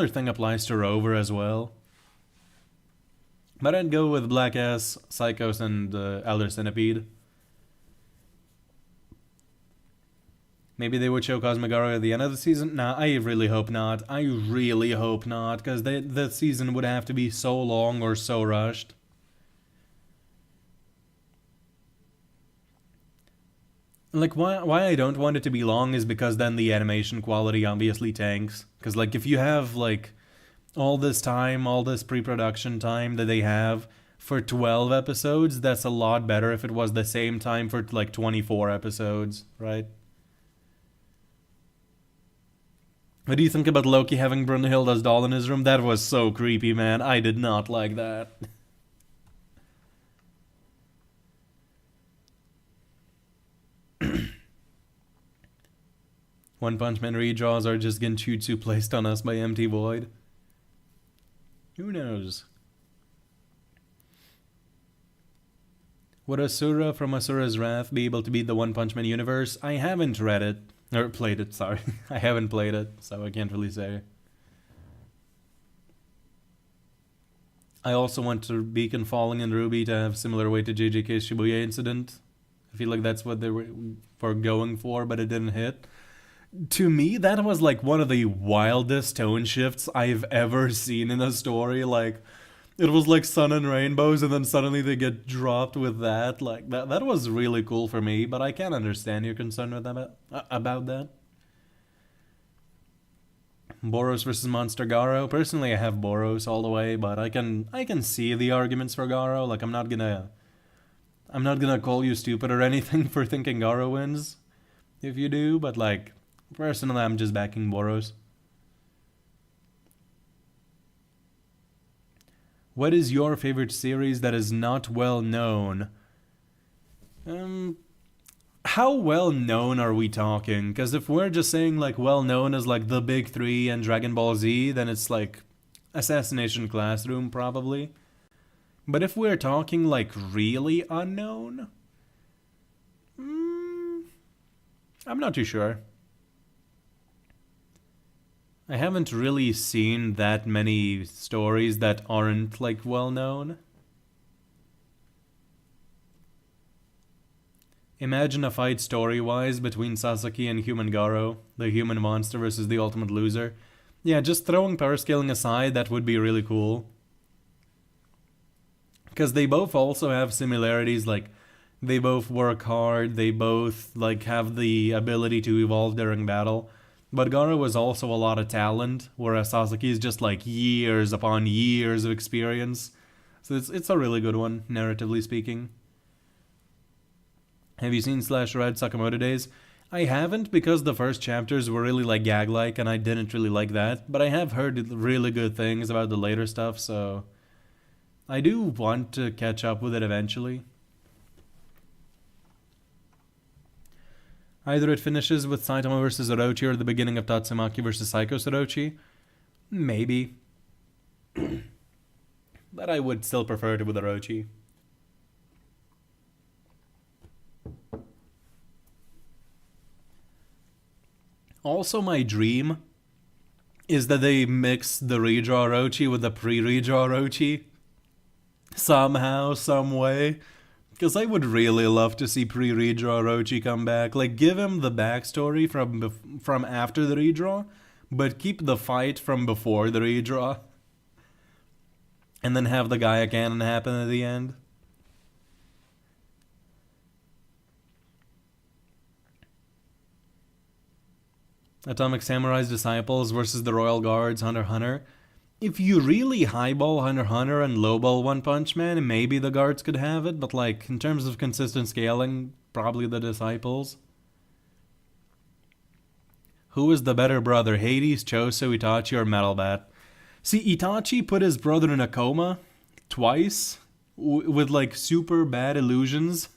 thing applies to Rover as well. But I'd go with Black S, Psychos, and Elder Centipede. Maybe they would show Cosmogara at the end of the season? Nah, I really hope not. I really hope not, because the season would have to be so long or so rushed. Like, why I don't want it to be long is because then the animation quality obviously tanks. Because, like, if you have, like... all this time, all this pre-production time that they have for 12 episodes, that's a lot better if it was the same time for like 24 episodes, right? What do you think about Loki having Brunhilda's doll in his room? That was so creepy, man. I did not like that. One Punch Man redraws are just Genjutsu placed on us by Empty Void. Who knows? Would Asura from Asura's Wrath be able to beat the One Punch Man universe? I haven't read it. Or played it, sorry. I haven't played it, so I can't really say. I also want to Beacon Falling and Ruby to have similar weight to JJK's Shibuya incident. I feel like that's what they were going for, but it didn't hit. To me, that was like one of the wildest tone shifts I've ever seen in a story. Like, it was like sun and rainbows, and then suddenly they get dropped with that. Like, that was really cool for me, but I can understand your concern with about that. Boros versus Monster Garo. Personally, I have Boros all the way, but I can see the arguments for Garo. Like, I'm not gonna call you stupid or anything for thinking Garo wins, if you do, but like, personally, I'm just backing Boros. What is your favorite series that is not well known? How well known are we talking? Because if we're just saying like well known as like the big three and Dragon Ball Z, then it's like Assassination Classroom probably. But if we're talking like really unknown, I'm not too sure. I haven't really seen that many stories that aren't like well known. Imagine a fight story-wise between Sasaki and Human Garo, the human monster versus the ultimate loser. Yeah, just throwing power scaling aside, that would be really cool. Because they both also have similarities, like they both work hard, they both like have the ability to evolve during battle. But Garo is also a lot of talent, whereas Sasaki is just like years upon years of experience. So it's a really good one, narratively speaking. Have you seen /Red Sakamoto Days? I haven't, because the first chapters were really like gag-like and I didn't really like that. But I have heard really good things about the later stuff, so I do want to catch up with it eventually. Either it finishes with Saitama versus Orochi or the beginning of Tatsumaki versus Psycho Orochi. Maybe. But I would still prefer it with Orochi. Also, my dream is that they mix the redraw Orochi with the pre-redraw Orochi. Somehow, some way. Because I would really love to see pre-redraw Orochi come back. Like, give him the backstory from after the redraw, but keep the fight from before the redraw. And then have the Gaia Cannon happen at the end. Atomic Samurai's Disciples versus the Royal Guards, Hunter x Hunter. If you really highball Hunter x Hunter and lowball One Punch Man, maybe the guards could have it, but like, in terms of consistent scaling, probably the Disciples. Who is the better brother, Hades, Choso, Itachi, or Metal Bat? See, Itachi put his brother in a coma twice with like super bad illusions,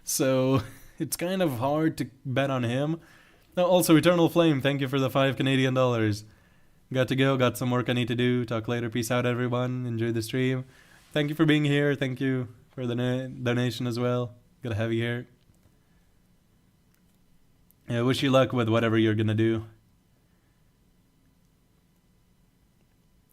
so it's kind of hard to bet on him. Now, also, Eternal Flame, thank you for the $5 Canadian. Got to go, got some work I need to do. Talk later. Peace out, everyone. Enjoy the stream. Thank you for being here. Thank you for the donation as well. Gotta have you here. Yeah, wish you luck with whatever you're gonna do.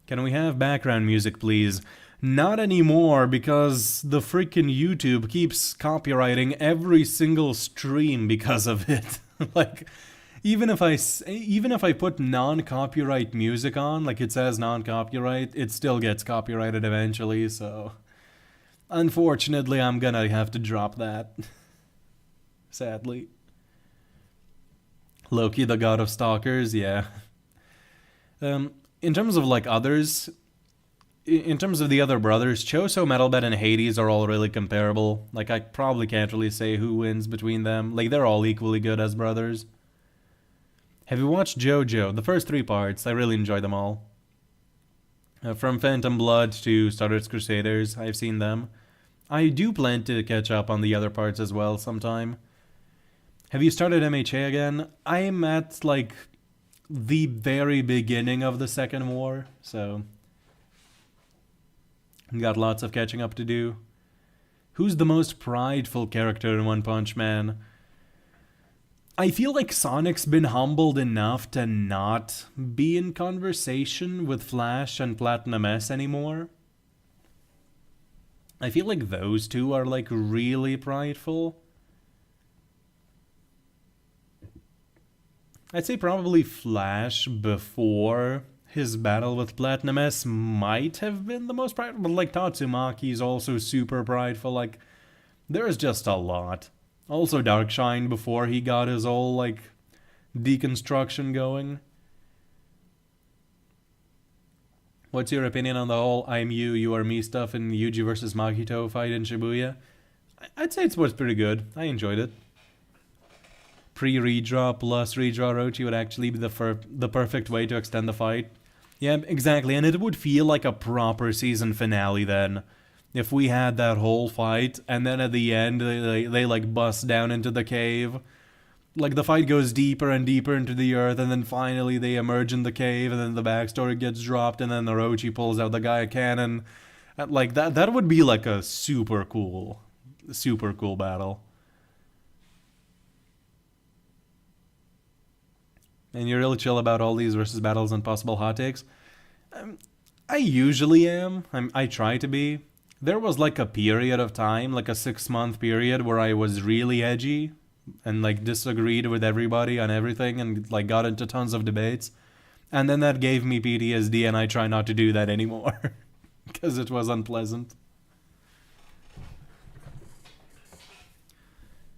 Can we have background music, please? Not anymore, because the freaking YouTube keeps copyrighting every single stream because of it. Like, even if I put non-copyright music on, like it says non-copyright, it still gets copyrighted eventually, so unfortunately I'm gonna have to drop that. Sadly. Loki, the god of stalkers, yeah. In terms of like others, in terms of the other brothers, Choso, Metalbed, and Hades are all really comparable. Like, I probably can't really say who wins between them. Like, they're all equally good as brothers. Have you watched JoJo? The first 3 parts, I really enjoyed them all. From Phantom Blood to Stardust Crusaders, I've seen them. I do plan to catch up on the other parts as well sometime. Have you started MHA again? I'm at, like, the very beginning of the Second War, so... got lots of catching up to do. Who's the most prideful character in One Punch Man? I feel like Sonic's been humbled enough to not be in conversation with Flash and Platinum S anymore. I feel like those two are, like, really prideful. I'd say probably Flash before his battle with Platinum S might have been the most prideful, but, like, Tatsumaki's also super prideful. Like, there's just a lot. Also Darkshine before he got his whole, like, deconstruction going. What's your opinion on the whole I'm you, you are me stuff in Yuji versus Mahito fight in Shibuya? I'd say it was pretty good. I enjoyed it. Pre-redraw plus redraw Orochi would actually be the perfect way to extend the fight. Yeah, exactly, and it would feel like a proper season finale then. If we had that whole fight, and then at the end, they like, bust down into the cave. Like, the fight goes deeper and deeper into the earth, and then finally they emerge in the cave, and then the backstory gets dropped, and then Orochi pulls out the Gaia cannon. Like, that would be, like, a super cool battle. And you're really chill about all these versus battles and possible hot takes? I usually am. I try to be. There was, like, a period of time, like a 6-month period, where I was really edgy and, like, disagreed with everybody on everything and, like, got into tons of debates. And then that gave me PTSD, and I try not to do that anymore because it was unpleasant.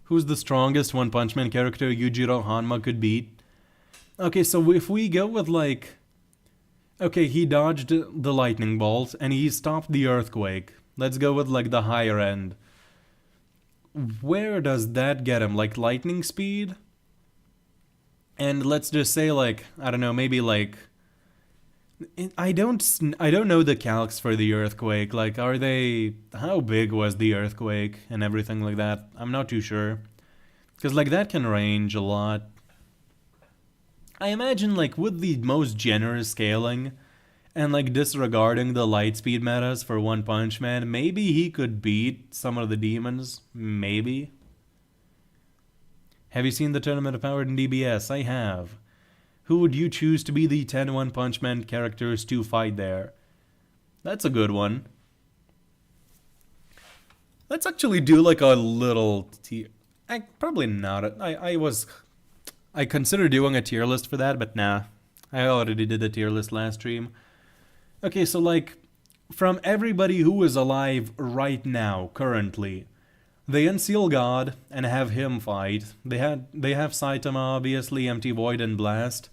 Who's the strongest One Punch Man character Yujiro Hanma could beat? Okay, so if we go with, like... Okay, he dodged the lightning bolt, and he stopped the earthquake. Let's go with, like, the higher end. Where does that get him? Like, lightning speed? And let's just say, like, I don't know, maybe, like... I don't know the calcs for the earthquake. Like, are they... How big was the earthquake and everything like that? I'm not too sure. Because, like, that can range a lot. I imagine, like, with the most generous scaling... and, like, disregarding the light speed metas for One Punch Man, maybe he could beat some of the demons. Maybe. Have you seen the Tournament of Power in DBS? I have. Who would you choose to be the 10 One Punch Man characters to fight there? That's a good one. Let's actually do, like, a little tier... Probably not. I considered doing a tier list for that, but nah. I already did a tier list last stream. Okay, so, like, from everybody who is alive right now, currently, they unseal God and have him fight. They have Saitama, obviously, Empty Void, and Blast.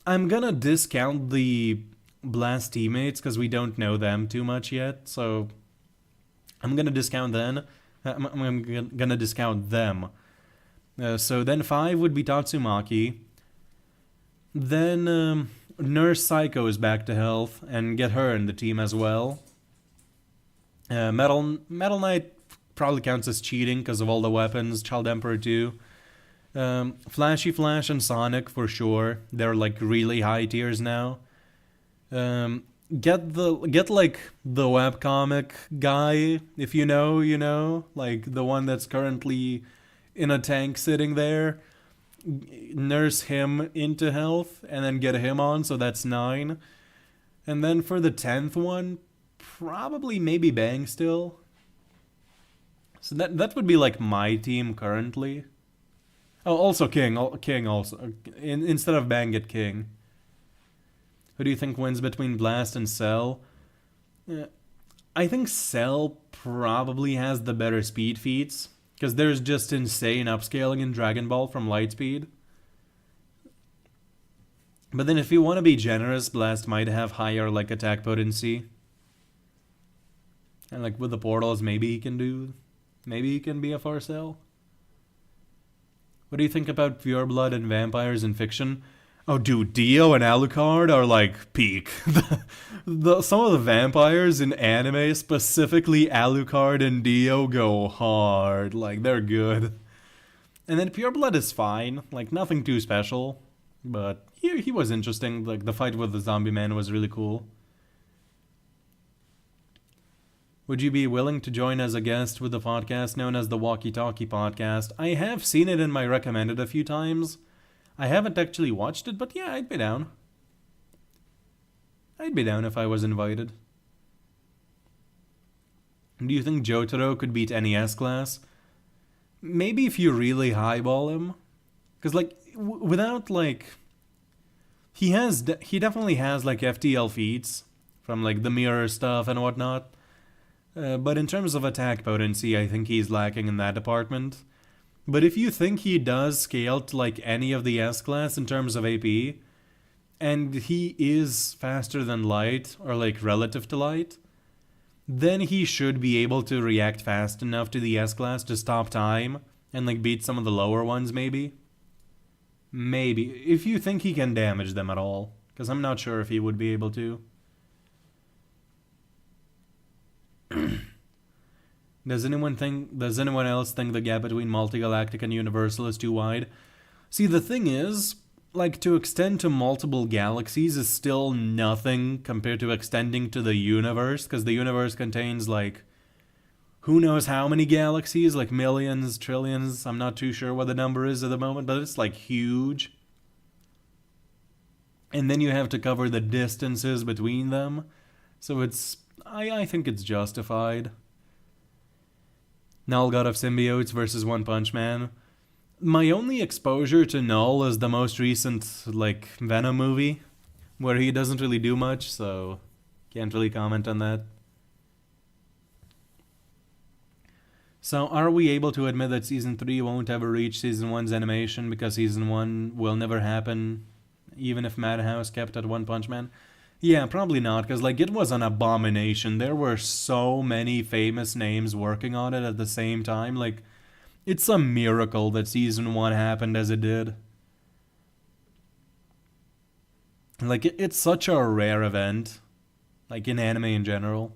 I'm gonna discount the Blast teammates, because we don't know them too much yet, so... I'm gonna discount them. I'm gonna discount them. So then 5 would be Tatsumaki. Then, Nurse Psycho is back to health, and get her in the team as well. Metal Knight probably counts as cheating because of all the weapons. Child Emperor too. Flashy Flash and Sonic for sure. They're, like, really high tiers now. Get like the webcomic guy, if you know, like the one that's currently in a tank sitting there. Nurse him into health and then get him on, so that's 9. And then for the 10th one, probably maybe Bang still. So that would be, like, my team currently. Oh, also King also. Instead of Bang, get King. Who do you think wins between Blast and Cell? I think Cell probably has the better speed feats, because there's just insane upscaling in Dragon Ball from Lightspeed. But then if you want to be generous, Blast might have higher, like, attack potency. And like with the portals, maybe he can be a for sale. What do you think about pureblood and vampires in fiction? Oh, dude, Dio and Alucard are like peak. Some of the vampires in anime, specifically Alucard and Dio, go hard. Like, they're good. And then pureblood is fine. Like, nothing too special. But he was interesting. Like, the fight with the zombie man was really cool. Would you be willing to join as a guest with the podcast known as the Walkie Talkie Podcast? I have seen it in my recommended a few times. I haven't actually watched it, but yeah, I'd be down. I'd be down if I was invited. Do you think Jotaro could beat NES class? Maybe if you really highball him. Because, like, without, like... He definitely has, like, FTL feats from, like, the mirror stuff and whatnot. But in terms of attack potency, I think he's lacking in that department. But if you think he does scale to like any of the S-Class in terms of AP, and he is faster than Light, or like relative to Light, then he should be able to react fast enough to the S-Class to stop time, and like beat some of the lower ones maybe. Maybe, if you think he can damage them at all, because I'm not sure if he would be able to. Does anyone else think the gap between Multigalactic and Universal is too wide? See, the thing is, like, to extend to multiple galaxies is still nothing compared to extending to the universe, because the universe contains, like, who knows how many galaxies, like millions, trillions, I'm not too sure what the number is at the moment, but it's, like, huge. And then you have to cover the distances between them, so it's... I think it's justified. Null God of Symbiotes versus One Punch Man. My only exposure to Null is the most recent, like, Venom movie, where he doesn't really do much, so can't really comment on that. So, are we able to admit that Season 3 won't ever reach Season 1's animation because Season 1 will never happen, even if Madhouse kept at One Punch Man? Yeah, probably not, because, like, it was an abomination. There were so many famous names working on it at the same time. Like, it's a miracle that Season 1 happened as it did. Like, it's such a rare event. Like, in anime in general.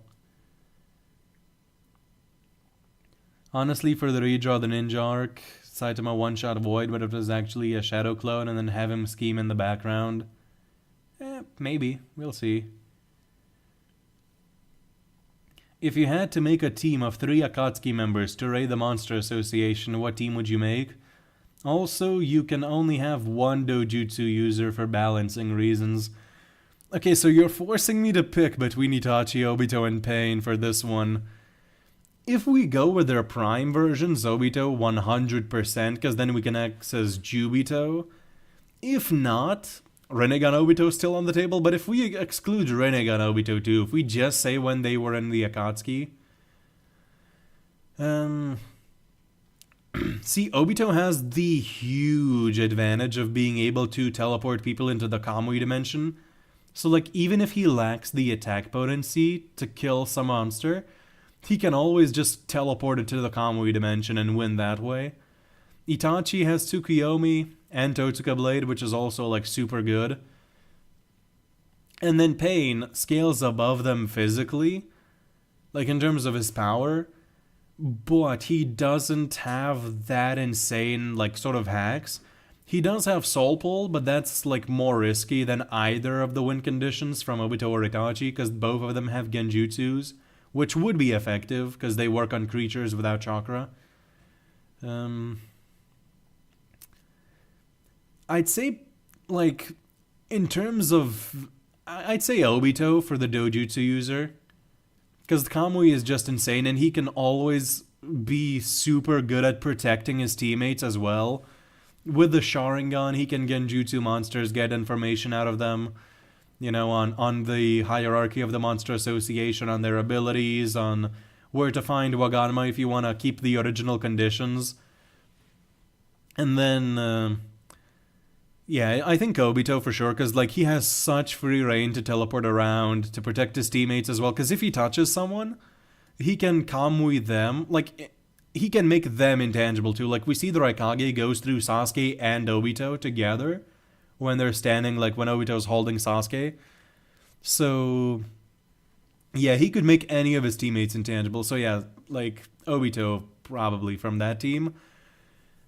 Honestly, for the redraw the ninja arc, Saitama one-shot Void, but it was actually a shadow clone and then have him scheme in the background. Maybe. We'll see. If you had to make a team of 3 Akatsuki members to raid the Monster Association, what team would you make? Also, you can only have one dojutsu user for balancing reasons. Okay, so you're forcing me to pick between Itachi, Obito, and Pain for this one. If we go with their prime versions, Obito 100%, because then we can access Jubito. If not... Rinnegan Obito still on the table, but if we exclude Rinnegan Obito too, if we just say when they were in the Akatsuki... See, Obito has the huge advantage of being able to teleport people into the Kamui dimension. So, like, even if he lacks the attack potency to kill some monster, he can always just teleport it to the Kamui dimension and win that way. Itachi has Tsukuyomi and Totsuka Blade, which is also, like, super good. And then Pain scales above them physically, like, in terms of his power, but he doesn't have that insane, like, sort of hacks. He does have Soul Pull, but that's, like, more risky than either of the win conditions from Obito or Itachi, because both of them have Genjutsus, which would be effective, because they work on creatures without chakra. I'd say, like, in terms of... I'd say Obito for the dojutsu user. Because Kamui is just insane, and he can always be super good at protecting his teammates as well. With the Sharingan, he can Genjutsu monsters, get information out of them. You know, on the hierarchy of the Monster Association, on their abilities, on where to find Waganma if you want to keep the original conditions. And then... yeah, I think Obito for sure, because, like, he has such free reign to teleport around, to protect his teammates as well, because if he touches someone, he can Kamui them, like, he can make them intangible too. Like, we see the Raikage goes through Sasuke and Obito together when they're standing, like, when Obito's holding Sasuke. So, yeah, he could make any of his teammates intangible. So, yeah, like, Obito probably from that team.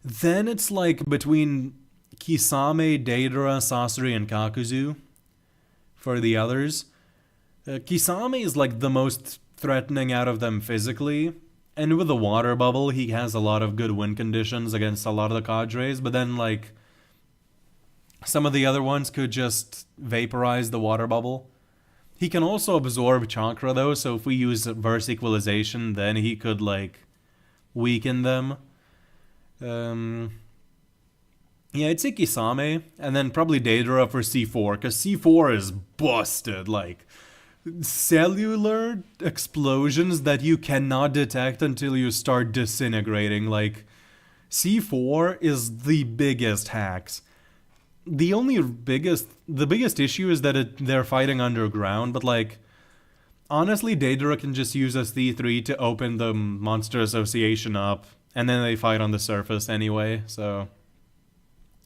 Then it's, like, between Kisame, Deidara, Sasori, and Kakuzu for the others. Kisame is, like, the most threatening out of them physically. And with the water bubble, he has a lot of good win conditions against a lot of the cadres. But then, like, some of the other ones could just vaporize the water bubble. He can also absorb chakra, though, so if we use verse equalization, then he could, like, weaken them. Yeah, I'd say Kisame, and then probably Deidara for C4, because C4 is busted, like, cellular explosions that you cannot detect until you start disintegrating. Like, C4 is the biggest hacks. The biggest issue is that they're fighting underground, but, like, honestly, Deidara can just use SC3 to open the Monster Association up, and then they fight on the surface anyway, so...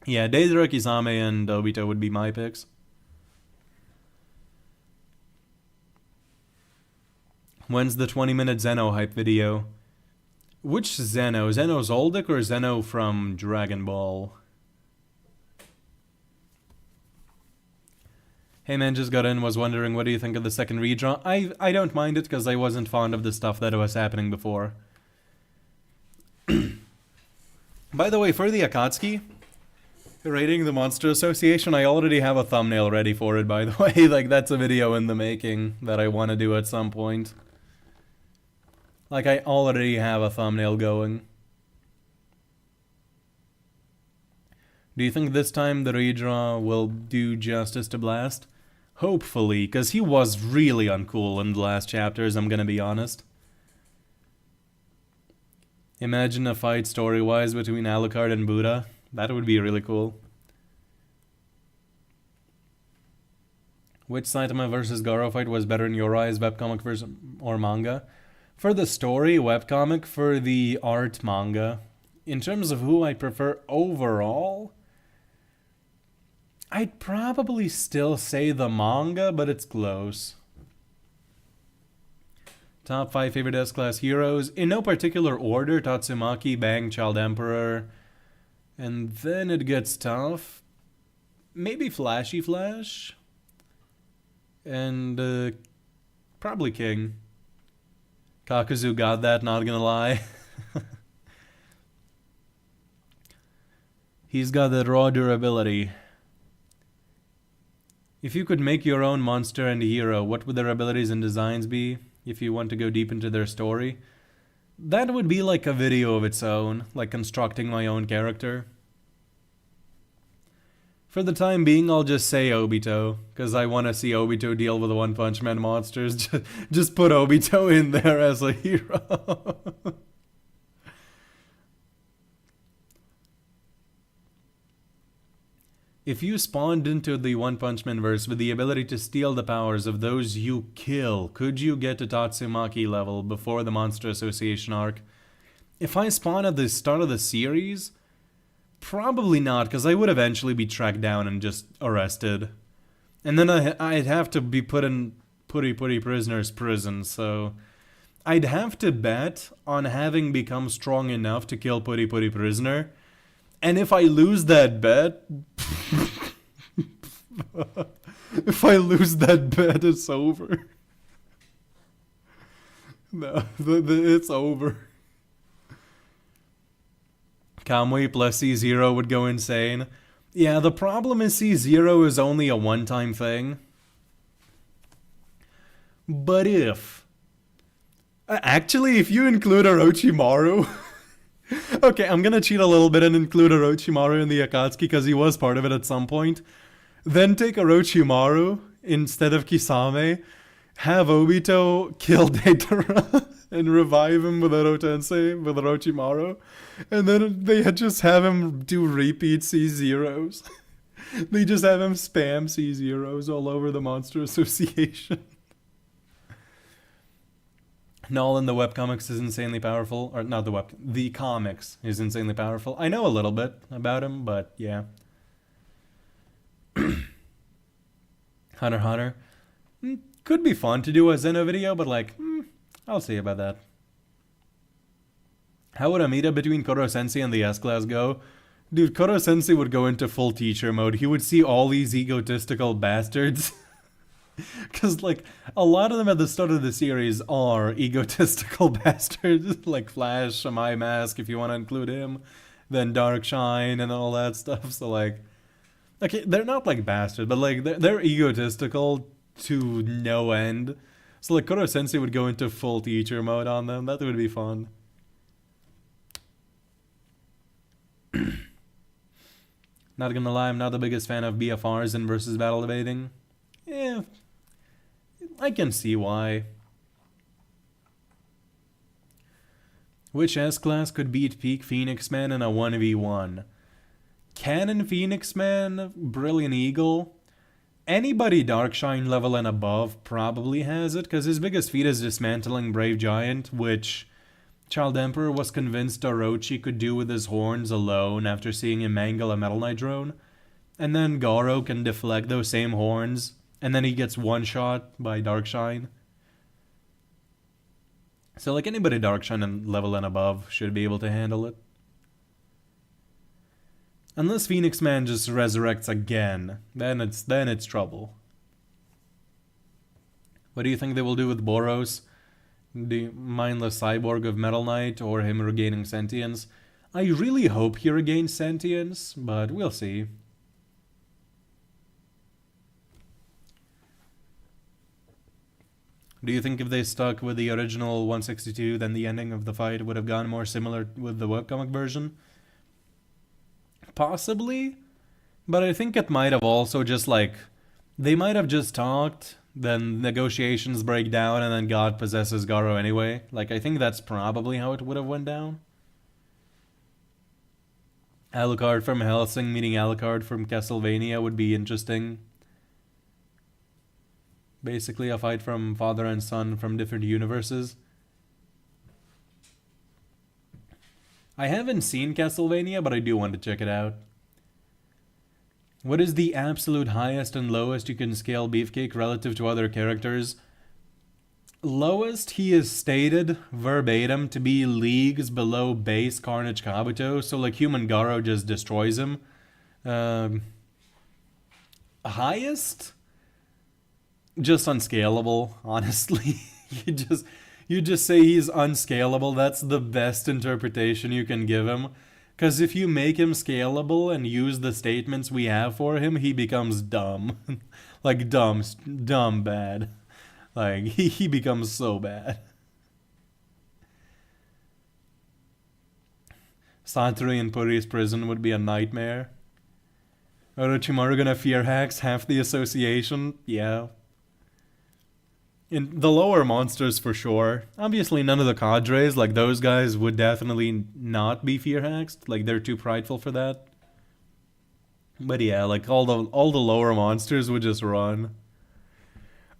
Yeah, Deidara, Kisame, and Obito would be my picks. When's the 20-minute Zeno hype video? Which Zeno? Zeno Zoldyck or Zeno from Dragon Ball? Hey man, just got in, was wondering what do you think of the second redraw? I don't mind it because I wasn't fond of the stuff that was happening before. By the way, for the Akatsuki, rating the Monster Association, I already have a thumbnail ready for it, by the way. Like, that's a video in the making that I want to do at some point. Like, I already have a thumbnail going. Do you think this time the redraw will do justice to Blast? Hopefully, because he was really uncool in the last chapters, I'm gonna be honest. Imagine a fight story-wise between Alucard and Buddha. That would be really cool. Which Saitama versus Garo fight was better in your eyes, webcomic versus or manga? For the story, webcomic. For the art, manga. In terms of who I prefer overall, I'd probably still say the manga, but it's close. Top 5 favorite S-Class heroes. In no particular order, Tatsumaki, Bang, Child Emperor. And then it gets tough. Maybe Flashy Flash. And probably King. Kakuzu got that, not gonna lie. He's got that raw durability. If you could make your own monster and hero, what would their abilities and designs be? If you want to go deep into their story? That would be like a video of its own, like constructing my own character. For the time being, I'll just say Obito, because I want to see Obito deal with the One Punch Man monsters. Just put Obito in there as a hero. If you spawned into the One Punch Man verse with the ability to steal the powers of those you kill, could you get to Tatsumaki level before the Monster Association arc? If I spawn at the start of the series, probably not, because I would eventually be tracked down and just arrested. And then I'd have to be put in Puri Prisoner's prison, so... I'd have to bet on having become strong enough to kill Puri Prisoner. And if I lose that bet... if I lose that bet, it's over. No, it's over. Kamui plus C0 would go insane. Yeah, the problem is C0 is only a one-time thing. But if... actually, if you include Orochimaru... okay, I'm gonna cheat a little bit and include Orochimaru in the Akatsuki because he was part of it at some point. Then take Orochimaru instead of Kisame, have Obito kill Deidara and revive him with Oro-tensei, with Orochimaru, and then they just have him do repeat C0s. They just have him spam C0s all over the Monster Association. Null in the webcomics is insanely powerful. Or not the comics is insanely powerful. I know a little bit about him, but yeah. Hunter x Hunter. Could be fun to do a Zeno video, but like, I'll see about that. How would a meetup between Koro Sensei and the S-Class go? Dude, Koro Sensei would go into full teacher mode. He would see all these egotistical bastards. Because, like, a lot of them at the start of the series are egotistical bastards. Like Flash, Shamai Mask, if you want to include him. Then Darkshine and all that stuff. So, like, okay, they're not like bastards, but, like, they're egotistical to no end. So, like, Koro Sensei would go into full teacher mode on them. That would be fun. Not gonna lie, I'm not the biggest fan of BFRs and versus battle evading. Yeah, I can see why. Which S-Class could beat Peak Phoenix Man in a 1v1? Canon Phoenix Man, Brilliant Eagle. Anybody Darkshine level and above probably has it, because his biggest feat is dismantling Brave Giant, which Child Emperor was convinced Orochi could do with his horns alone after seeing him mangle a Metal Knight drone. And then Garo can deflect those same horns, and then he gets one shot by Darkshine. So like anybody Darkshine and level and above should be able to handle it. Unless Phoenix Man just resurrects again, then it's trouble. What do you think they will do with Boros? The mindless cyborg of Metal Knight, or him regaining sentience? I really hope he regains sentience, but we'll see. Do you think if they stuck with the original 162, then the ending of the fight would have gone more similar with the webcomic version? Possibly, but I think it might have also just like, they might have just talked, then negotiations break down, and then God possesses Garo anyway. Like, I think that's probably how it would have went down. Alucard from Helsing meeting Alucard from Castlevania would be interesting. Basically a fight from father and son from different universes. I haven't seen Castlevania, but I do want to check it out. What is the absolute highest and lowest you can scale Beefcake relative to other characters? Lowest, he is stated verbatim to be leagues below base Carnage Kabuto, so like Human Garo just destroys him. Highest? Just unscalable, honestly. you just say he's unscalable. That's the best interpretation you can give him. Because if you make him scalable and use the statements we have for him, he becomes dumb. Like dumb bad. Like he becomes so bad. Satori in Puri's prison would be a nightmare. Orochimaru gonna fear hacks half the association? Yeah. In the lower monsters for sure. Obviously none of the cadres, like those guys would definitely not be fear hexed. Like they're too prideful for that. But yeah, like all the lower monsters would just run.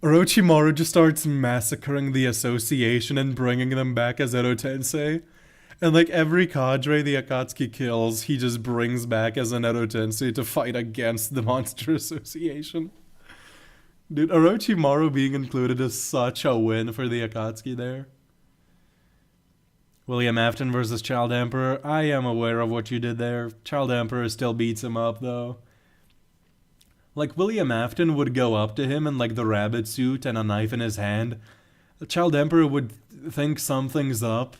Orochimaru just starts massacring the association and bringing them back as Edo Tensei. And like every cadre the Akatsuki kills, he just brings back as an Edo Tensei to fight against the monster association. Dude, Orochimaru being included is such a win for the Akatsuki there. William Afton versus Child Emperor. I am aware of what you did there. Child Emperor still beats him up, though. Like, William Afton would go up to him in, like, the rabbit suit and a knife in his hand. The Child Emperor would think something's up.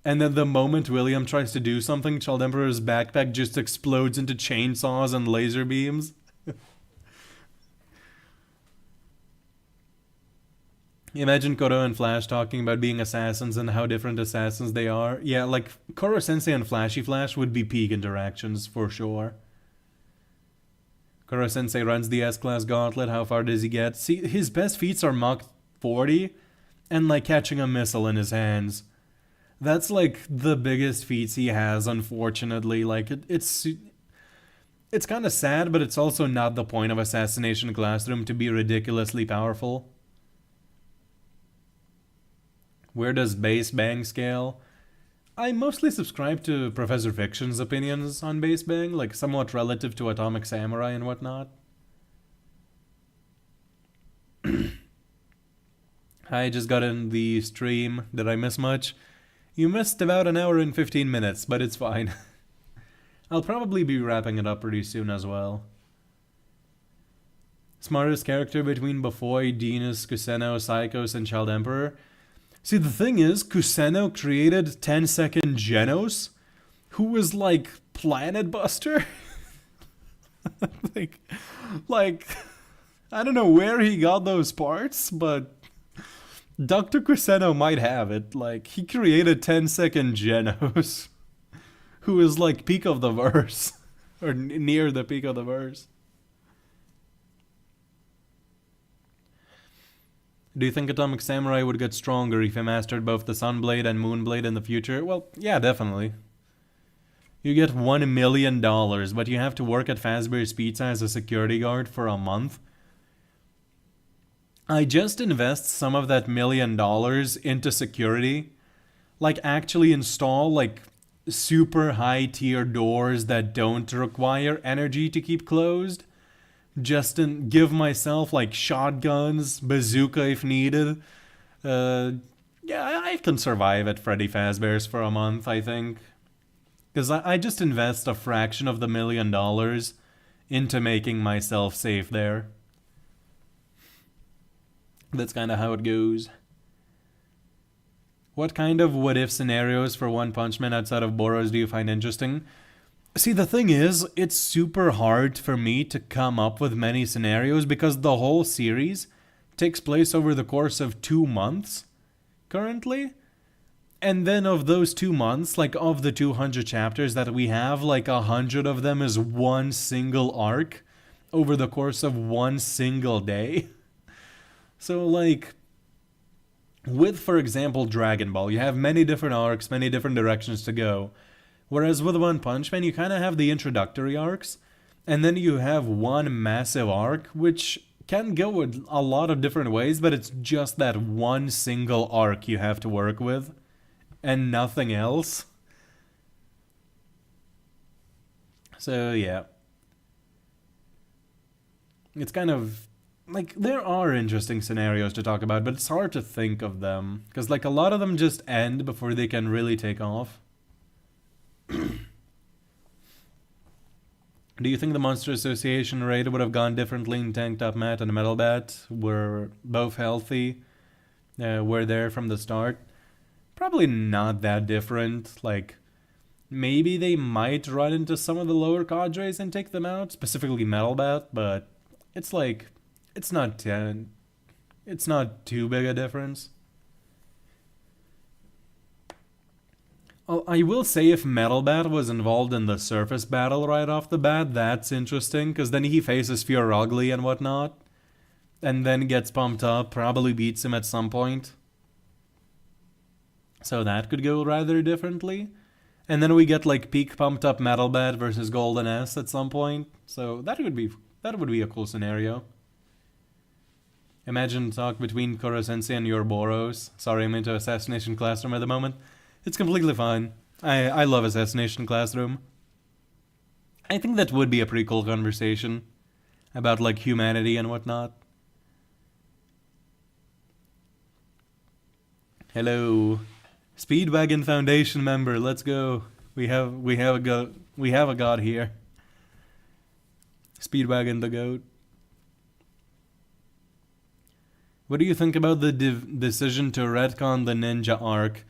And then the moment William tries to do something, Child Emperor's backpack just explodes into chainsaws and laser beams. Imagine Koro and Flash talking about being assassins and how different assassins they are. Yeah, like, Koro Sensei and Flashy Flash would be peak interactions, for sure. Koro Sensei runs the S-Class Gauntlet, how far does he get? See, his best feats are Mach 40, and, like, catching a missile in his hands. That's, like, the biggest feats he has, unfortunately. Like, it's kind of sad, but it's also not the point of Assassination Classroom to be ridiculously powerful. Where does base bang scale? I mostly subscribe to Professor Fiction's opinions on base bang, like somewhat relative to Atomic Samurai and whatnot. I just got in the stream. Did I miss much? You missed about an hour and 15 minutes, but it's fine. I'll probably be wrapping it up pretty soon as well. Smartest character between Bafoi, Dinos, Kuseno, Psychos, and Child Emperor? See, the thing is, Kuseno created 10-second Genos, who was like Planet Buster. like, I don't know where he got those parts, but Dr. Kuseno might have it. Like, he created 10-second Genos, who is like peak of the verse, or near the peak of the verse. Do you think Atomic Samurai would get stronger if he mastered both the Sunblade and Moonblade in the future? Well, yeah, definitely. You get $1 million, but you have to work at Fazbear's Pizza as a security guard for a month. I just invest some of that $1 million into security. Like, actually install, like, super high tier doors that don't require energy to keep closed. Just give myself like shotguns, bazooka if needed. Yeah, I can survive at Freddy Fazbear's for a month, I think. Because I just invest a fraction of the $1 million into making myself safe there. That's kind of how it goes. What kind of what-if scenarios for One Punch Man outside of Boros do you find interesting? See, the thing is, it's super hard for me to come up with many scenarios because the whole series takes place over the course of 2 months, currently. And then of those 2 months, like of the 200 chapters that we have, like 100 of them is one single arc over the course of one single day. So, like, with, for example, Dragon Ball, you have many different arcs, many different directions to go. Whereas with One Punch Man, you kind of have the introductory arcs, and then you have one massive arc, which can go a lot of different ways, but it's just that one single arc you have to work with, and nothing else. So, yeah. It's kind of... like, there are interesting scenarios to talk about, but it's hard to think of them. Because, like, a lot of them just end before they can really take off. Do you think the Monster Association raid would have gone differently in Tank Top Matt and Metal Bat were both healthy, were there from the start? Probably not that different. Like, maybe they might run into some of the lower cadres and take them out, specifically Metal Bat, but it's like, it's not too big a difference. I will say if Metal Bat was involved in the surface battle right off the bat, that's interesting, because then he faces Fear Ugly and whatnot, and then gets pumped up, probably beats him at some point. So that could go rather differently. And then we get like peak pumped up Metal Bat versus Golden S at some point, so that would be a cool scenario. Imagine talk between Koro-sensei and your Boros. Sorry, I'm into Assassination Classroom at the moment. It's completely fine. I love Assassination Classroom. I think that would be a pretty cool conversation about like humanity and whatnot. Hello, Speedwagon Foundation member. Let's go. We have a god here. Speedwagon the goat. What do you think about the decision to retcon the ninja arc?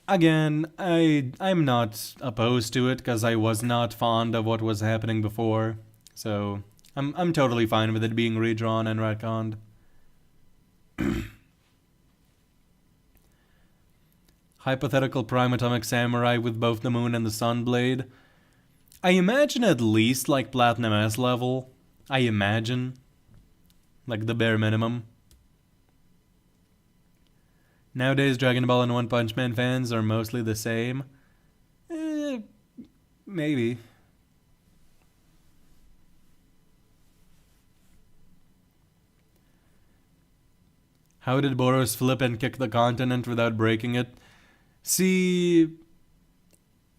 Again, I'm not opposed to it because I was not fond of what was happening before, so I'm totally fine with it being redrawn and retconned. Hypothetical Prime Atomic Samurai with both the Moon and the Sunblade. I imagine at least like Platinum S level. I imagine. Like the bare minimum. Nowadays, Dragon Ball and One Punch Man fans are mostly the same. Maybe. How did Boros flip and kick the continent without breaking it? See,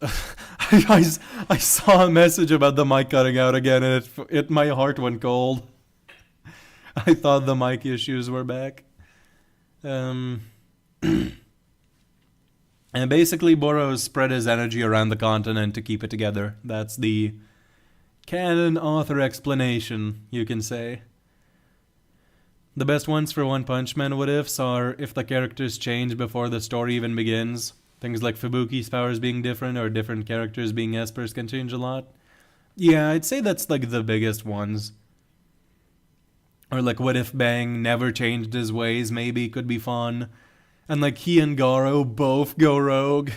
I saw a message about the mic cutting out again, and my heart went cold. I thought the mic issues were back. And basically, Boros spread his energy around the continent to keep it together. That's the canon author explanation, you can say. The best ones for One Punch Man what ifs are if the characters change before the story even begins. Things like Fubuki's powers being different or different characters being espers can change a lot. Yeah, I'd say that's like the biggest ones. Or like what if Bang never changed his ways, maybe could be fun. And like he and Garo both go rogue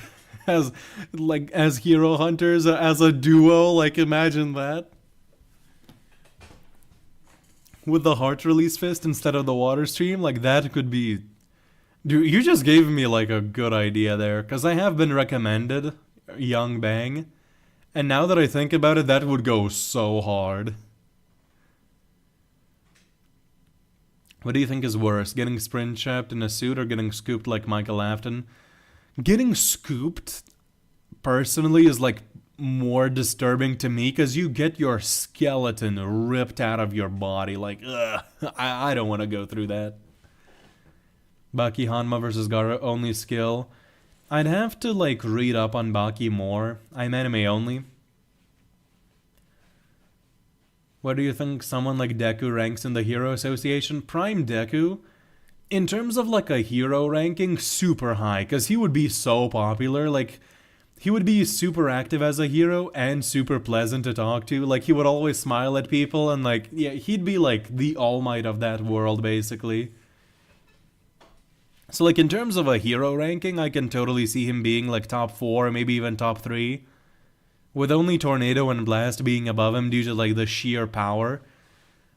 as hero hunters, as a duo, like imagine that. With the heart release fist instead of the water stream, like that could be... Dude, you just gave me like a good idea there, because I have been recommended Young Bang, and now that I think about it, that would go so hard. What do you think is worse, getting sprint trapped in a suit or getting scooped like Michael Afton? Getting scooped, personally, is like more disturbing to me, because you get your skeleton ripped out of your body, like, ugh, I don't want to go through that. Baki Hanma versus Gaara only skill. I'd have to like read up on Baki more. I'm anime only. What do you think someone like Deku ranks in the Hero Association? Prime Deku, in terms of like a hero ranking, super high, because he would be so popular. Like, he would be super active as a hero and super pleasant to talk to. Like, he would always smile at people, and like, yeah, he'd be like the All Might of that world, basically. So like in terms of a hero ranking, I can totally see him being like top 4, maybe even top 3. With only Tornado and Blast being above him due to like the sheer power.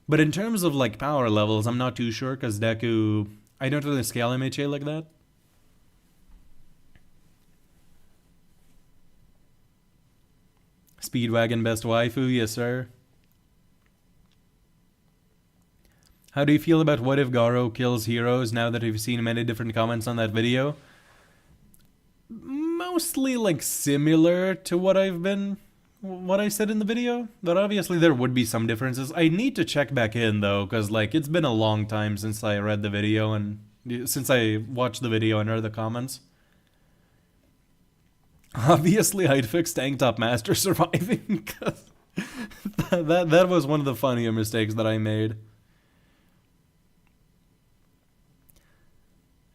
But in terms of like power levels, I'm not too sure, because Deku... I don't really scale MHA like that. Speedwagon best waifu, yes sir. How do you feel about what if Garo kills heroes now that you've seen many different comments on that video? Mostly like similar to what I said in the video, but obviously there would be some differences. I need to check back in though, because like it's been a long time since I read the video and since I watched the video and read the comments. Obviously I'd fix Tank Top Master surviving, because that was one of the funnier mistakes that I made.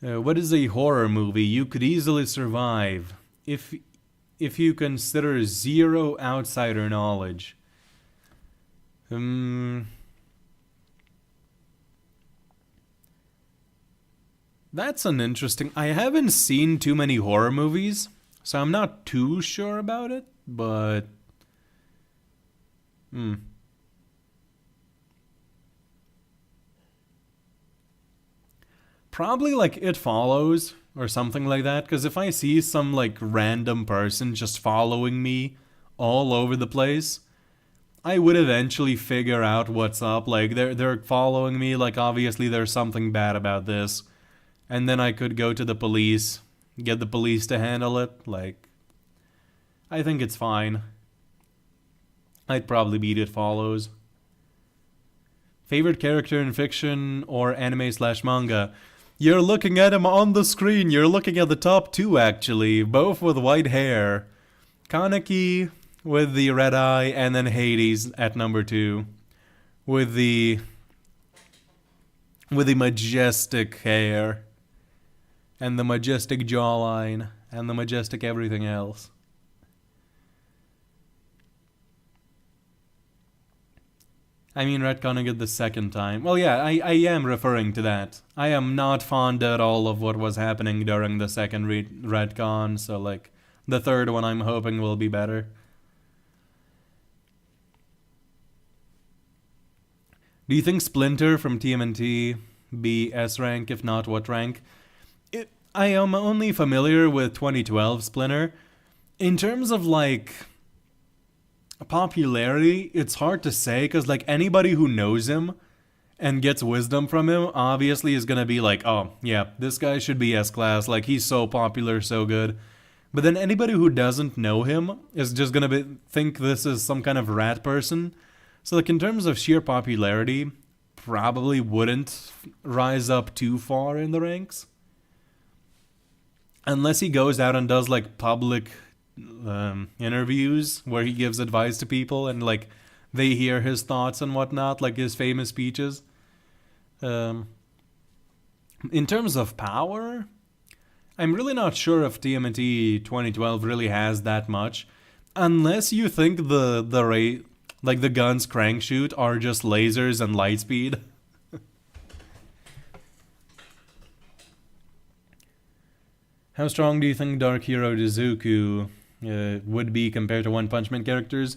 What is a horror movie you could easily survive if you consider zero outsider knowledge? That's an interesting... I haven't seen too many horror movies, so I'm not too sure about it, but... Probably like It Follows or something like that, because if I see some like random person just following me all over the place, I would eventually figure out what's up. Like they're following me, like obviously there's something bad about this, and then I could go to the police, get the police to handle it. Like, I think it's fine. I'd probably beat It Follows. Favorite character in fiction or anime/manga? You're looking at him on the screen. You're looking at the top 2, actually, both with white hair. Kaneki with the red eye, and then Hades at number 2 with the majestic hair and the majestic jawline and the majestic everything else. I mean, retconning it the second time. Well, yeah, I am referring to that. I am not fond at all of what was happening during the second retcon, so, like, the third one I'm hoping will be better. Do you think Splinter from TMNT be S rank? If not, what rank? I am only familiar with 2012 Splinter. In terms of, like... popularity, it's hard to say, because like anybody who knows him and gets wisdom from him, obviously is gonna be like, oh, yeah, this guy should be S-class, like, he's so popular, so good. But then anybody who doesn't know him is just gonna think this is some kind of rat person. So, like, in terms of sheer popularity, probably wouldn't rise up too far in the ranks. Unless he goes out and does, like, public interviews where he gives advice to people and, like, they hear his thoughts and whatnot, like his famous speeches. In terms of power, I'm really not sure if TMNT 2012 really has that much, unless you think the guns crank shoot are just lasers and light speed. How strong do you think Dark Hero Dizuku would be compared to One Punch Man characters?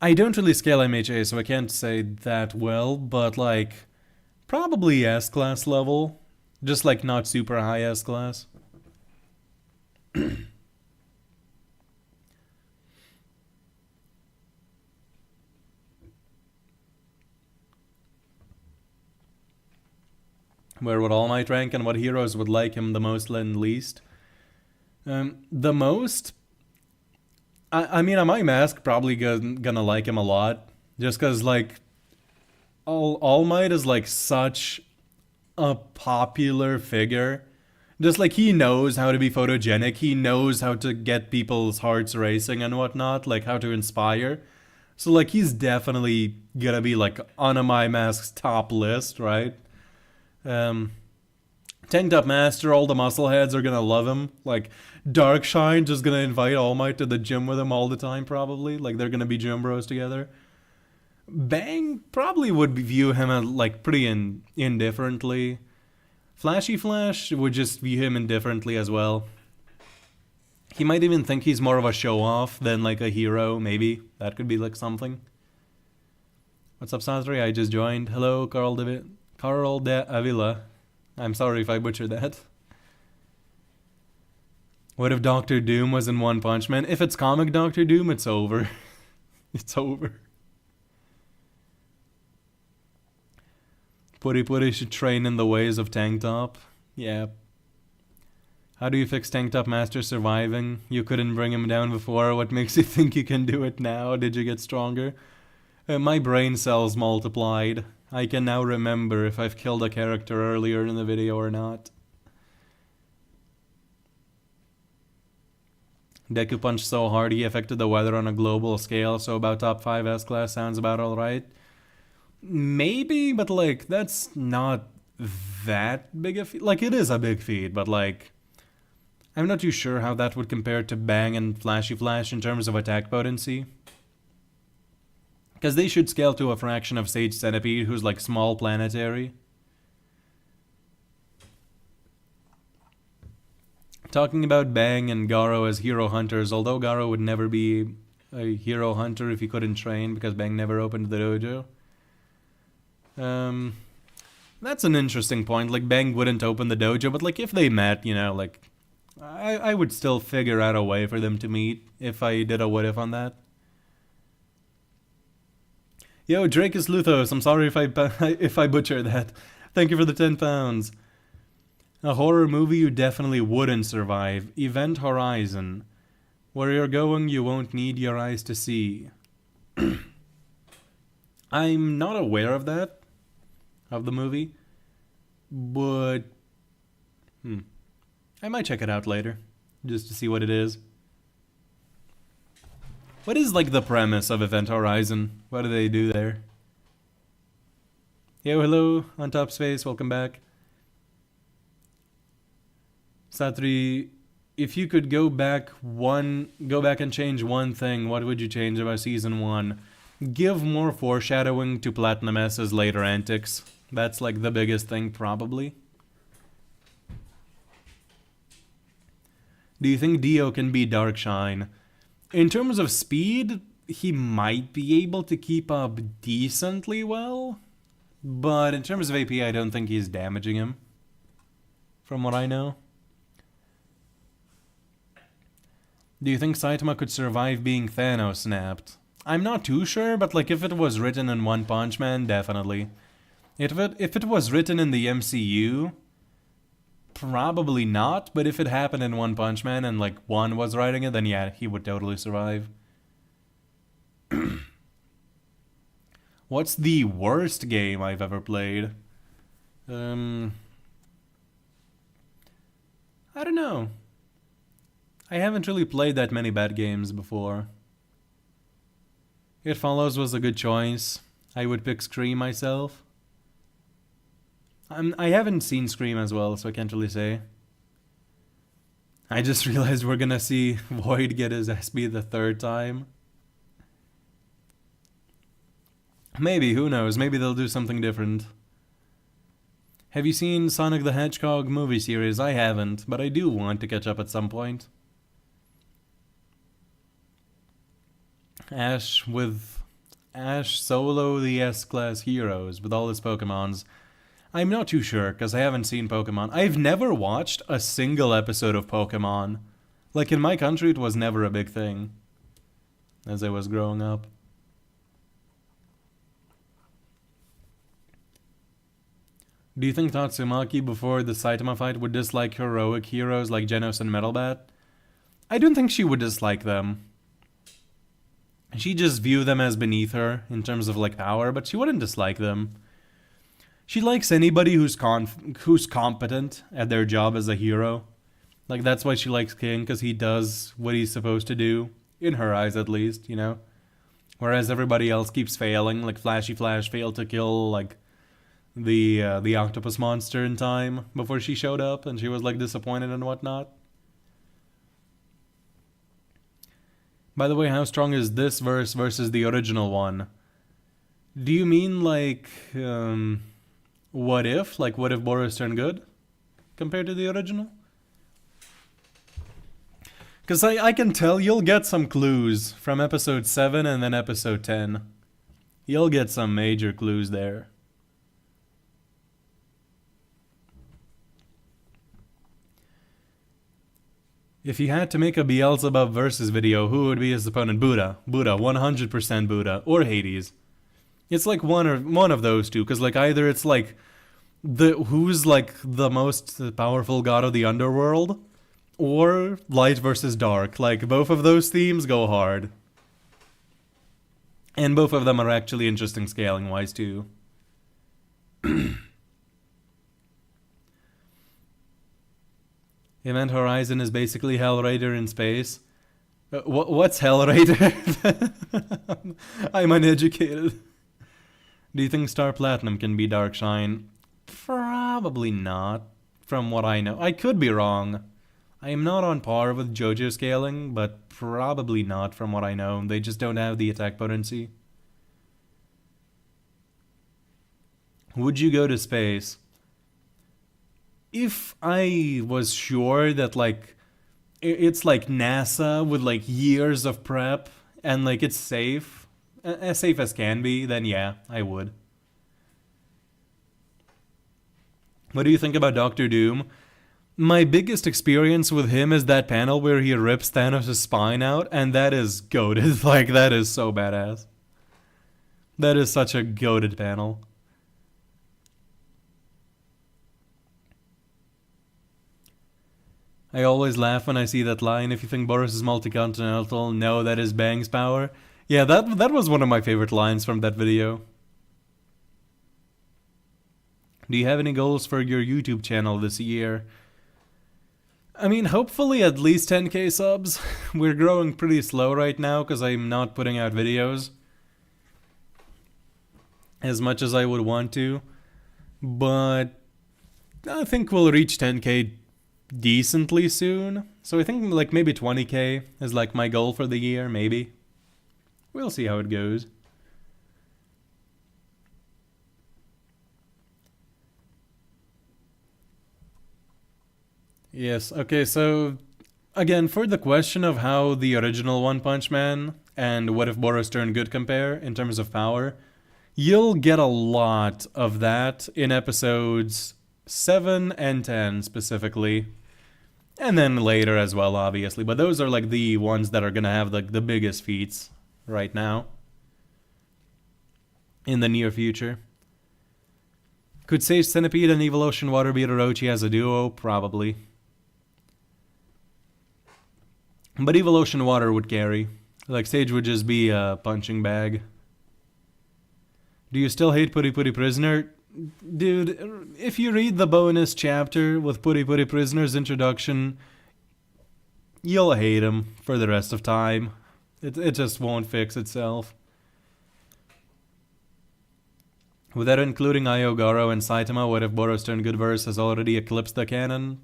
I don't really scale MHA, so I can't say that well, but like, probably S-class level. Just like not super high S-class. Where would All Might rank and what heroes would like him the most and least? The most? I mean, my mask probably gonna like him a lot. Just because, like, All Might is, like, such a popular figure. Just, like, he knows how to be photogenic. He knows how to get people's hearts racing and whatnot. Like, how to inspire. So, like, he's definitely gonna be, like, on a My Mask's top list, right? Tanked Up Master, all the muscleheads are gonna love him. Like, Darkshine just gonna invite All Might to the gym with him all the time, probably. Like, they're gonna be gym bros together. Bang probably would view him as, like, pretty indifferently. Flashy Flash would just view him indifferently as well. He might even think he's more of a show-off than, like, a hero, maybe. That could be, like, something. What's up, Sasri? I just joined. Hello, Carl de Avila. I'm sorry if I butchered that. What if Doctor Doom was in One Punch Man? If it's comic Doctor Doom, it's over. It's over. Puri should train in the ways of Tank Top. Yeah. How do you fix Tank Top Master surviving? You couldn't bring him down before. What makes you think you can do it now? Did you get stronger? My brain cells multiplied. I can now remember if I've killed a character earlier in the video or not. Deku punched so hard he affected the weather on a global scale, so about top 5 S-class sounds about alright. Maybe, but like, that's not that big a feat. Like, it is a big feat, but like, I'm not too sure how that would compare to Bang and Flashy Flash in terms of attack potency. Because they should scale to a fraction of Sage Centipede, who's like small planetary. Talking about Bang and Garo as hero hunters, although Garo would never be a hero hunter if he couldn't train, because Bang never opened the dojo. That's an interesting point. Like, Bang wouldn't open the dojo, but like, if they met, you know, like, I would still figure out a way for them to meet if I did a what if on that. Yo, Dracus Luthos, I'm sorry if I butcher that. Thank you for the 10 pounds. A horror movie you definitely wouldn't survive. Event Horizon. Where you're going, you won't need your eyes to see. I'm not aware of that, of the movie, but I might check it out later, just to see what it is. What is, like, the premise of Event Horizon? What do they do there? Yo, hello, on top space, welcome back. Satri, if you could go back and change one thing, what would you change about Season 1? Give more foreshadowing to Platinum S's later antics. That's, like, the biggest thing, probably. Do you think Dio can be Darkshine? In terms of speed, he might be able to keep up decently well. But in terms of AP, I don't think he's damaging him. From what I know. Do you think Saitama could survive being Thanos snapped? I'm not too sure, but like, if it was written in One Punch Man, definitely. If it was written in the MCU, probably not, but if it happened in One Punch Man and like One was writing it, then yeah, he would totally survive. What's the worst game I've ever played? I don't know. I haven't really played that many bad games before. It Follows was a good choice. I would pick Scream myself. I haven't seen Scream as well, so I can't really say. I just realized we're gonna see Void get his SB the third time. Maybe, who knows? Maybe they'll do something different. Have you seen Sonic the Hedgehog movie series? I haven't, but I do want to catch up at some point. Ash solo the S-Class heroes with all his Pokemons. I'm not too sure, because I haven't seen Pokemon. I've never watched a single episode of Pokemon. Like, in my country, it was never a big thing. As I was growing up. Do you think Tatsumaki, before the Saitama fight, would dislike heroic heroes like Genos and Metalbat? I don't think she would dislike them. She just view them as beneath her, in terms of, like, power, but she wouldn't dislike them. She likes anybody who's competent at their job as a hero. Like, that's why she likes King, because he does what he's supposed to do. In her eyes, at least, you know? Whereas everybody else keeps failing, like Flashy Flash failed to kill, like, the octopus monster in time before she showed up, and she was, like, disappointed and whatnot. By the way, how strong is this verse versus the original one? Do you mean, like, what if? Like, what if Boros turned good? Compared to the original? Because I can tell you'll get some clues from episode 7 and then episode 10. You'll get some major clues there. If you had to make a Beelzebub versus video, who would be his opponent? Buddha. Buddha, 100% Buddha. Or Hades. It's like one of those two, because like either it's like who's like the most powerful god of the underworld, or light versus dark. Like both of those themes go hard. And both of them are actually interesting scaling wise too. Event Horizon is basically Hell Raider in space. What's Hell Raider? I'm uneducated. Do you think Star Platinum can be Darkshine? Probably not, from what I know. I could be wrong. I am not on par with JoJo scaling, but probably not from what I know. They just don't have the attack potency. Would you go to space? If I was sure that, like, it's like NASA with, like, years of prep and, like, it's safe, as safe as can be, then yeah, I would. What do you think about Doctor Doom? My biggest experience with him is that panel where he rips Thanos' spine out, and that is goated. Like, that is so badass. That is such a goated panel. I always laugh when I see that line, if you think Boros is multi-continental, no, that is Bang's power. Yeah, that was one of my favorite lines from that video. Do you have any goals for your YouTube channel this year? I mean, hopefully at least 10k subs. We're growing pretty slow right now because I'm not putting out videos as much as I would want to. But I think we'll reach 10k decently soon. So I think like maybe 20k is like my goal for the year, maybe. We'll see how it goes. Yes, okay, so again, for the question of how the original One Punch Man and What If Boros Turned Good compare in terms of power, you'll get a lot of that in episodes 7 and 10 specifically. And then later as well, obviously. But those are like the ones that are gonna have like the biggest feats right now. In the near future. Could Sage Centipede and Evil Ocean Water beat Orochi as a duo? Probably. But Evil Ocean Water would carry. Like, Sage would just be a punching bag. Do you still hate Puri Puri Prisoner? Dude, if you read the bonus chapter with Puri Puri Prisoner's introduction, you'll hate him for the rest of time. It just won't fix itself. Without including Ayogoro and Saitama, what if Boros Turn Good verse has already eclipsed the canon?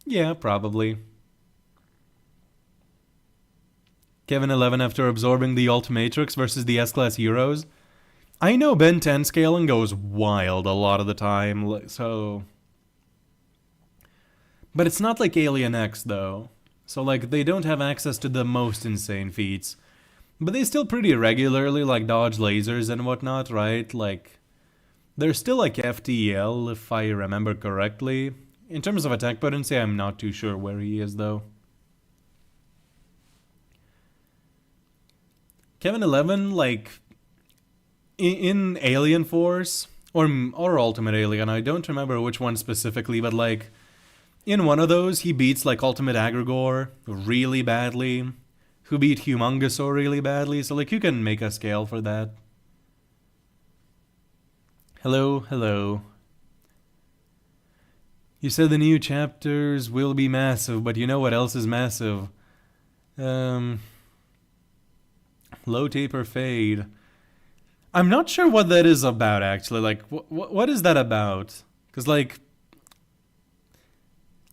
Yeah, probably. Kevin 11 after absorbing the Ultimatrix versus the S-Class Heroes. I know Ben 10 scaling goes wild a lot of the time, so... But it's not like Alien X, though. So, like, they don't have access to the most insane feats. But they still pretty regularly, like, dodge lasers and whatnot, right? Like, they're still like FTL, if I remember correctly. In terms of attack potency, I'm not too sure where he is, though. Kevin 11, like... In Alien Force, or Ultimate Alien, I don't remember which one specifically, but like, in one of those, he beats like Ultimate Agrigor really badly, who beat Humongosaur really badly, so like, you can make a scale for that. Hello, hello. You said the new chapters will be massive, but you know what else is massive? Low Taper Fade. I'm not sure what that is about, actually. Like, what is that about? Because, like,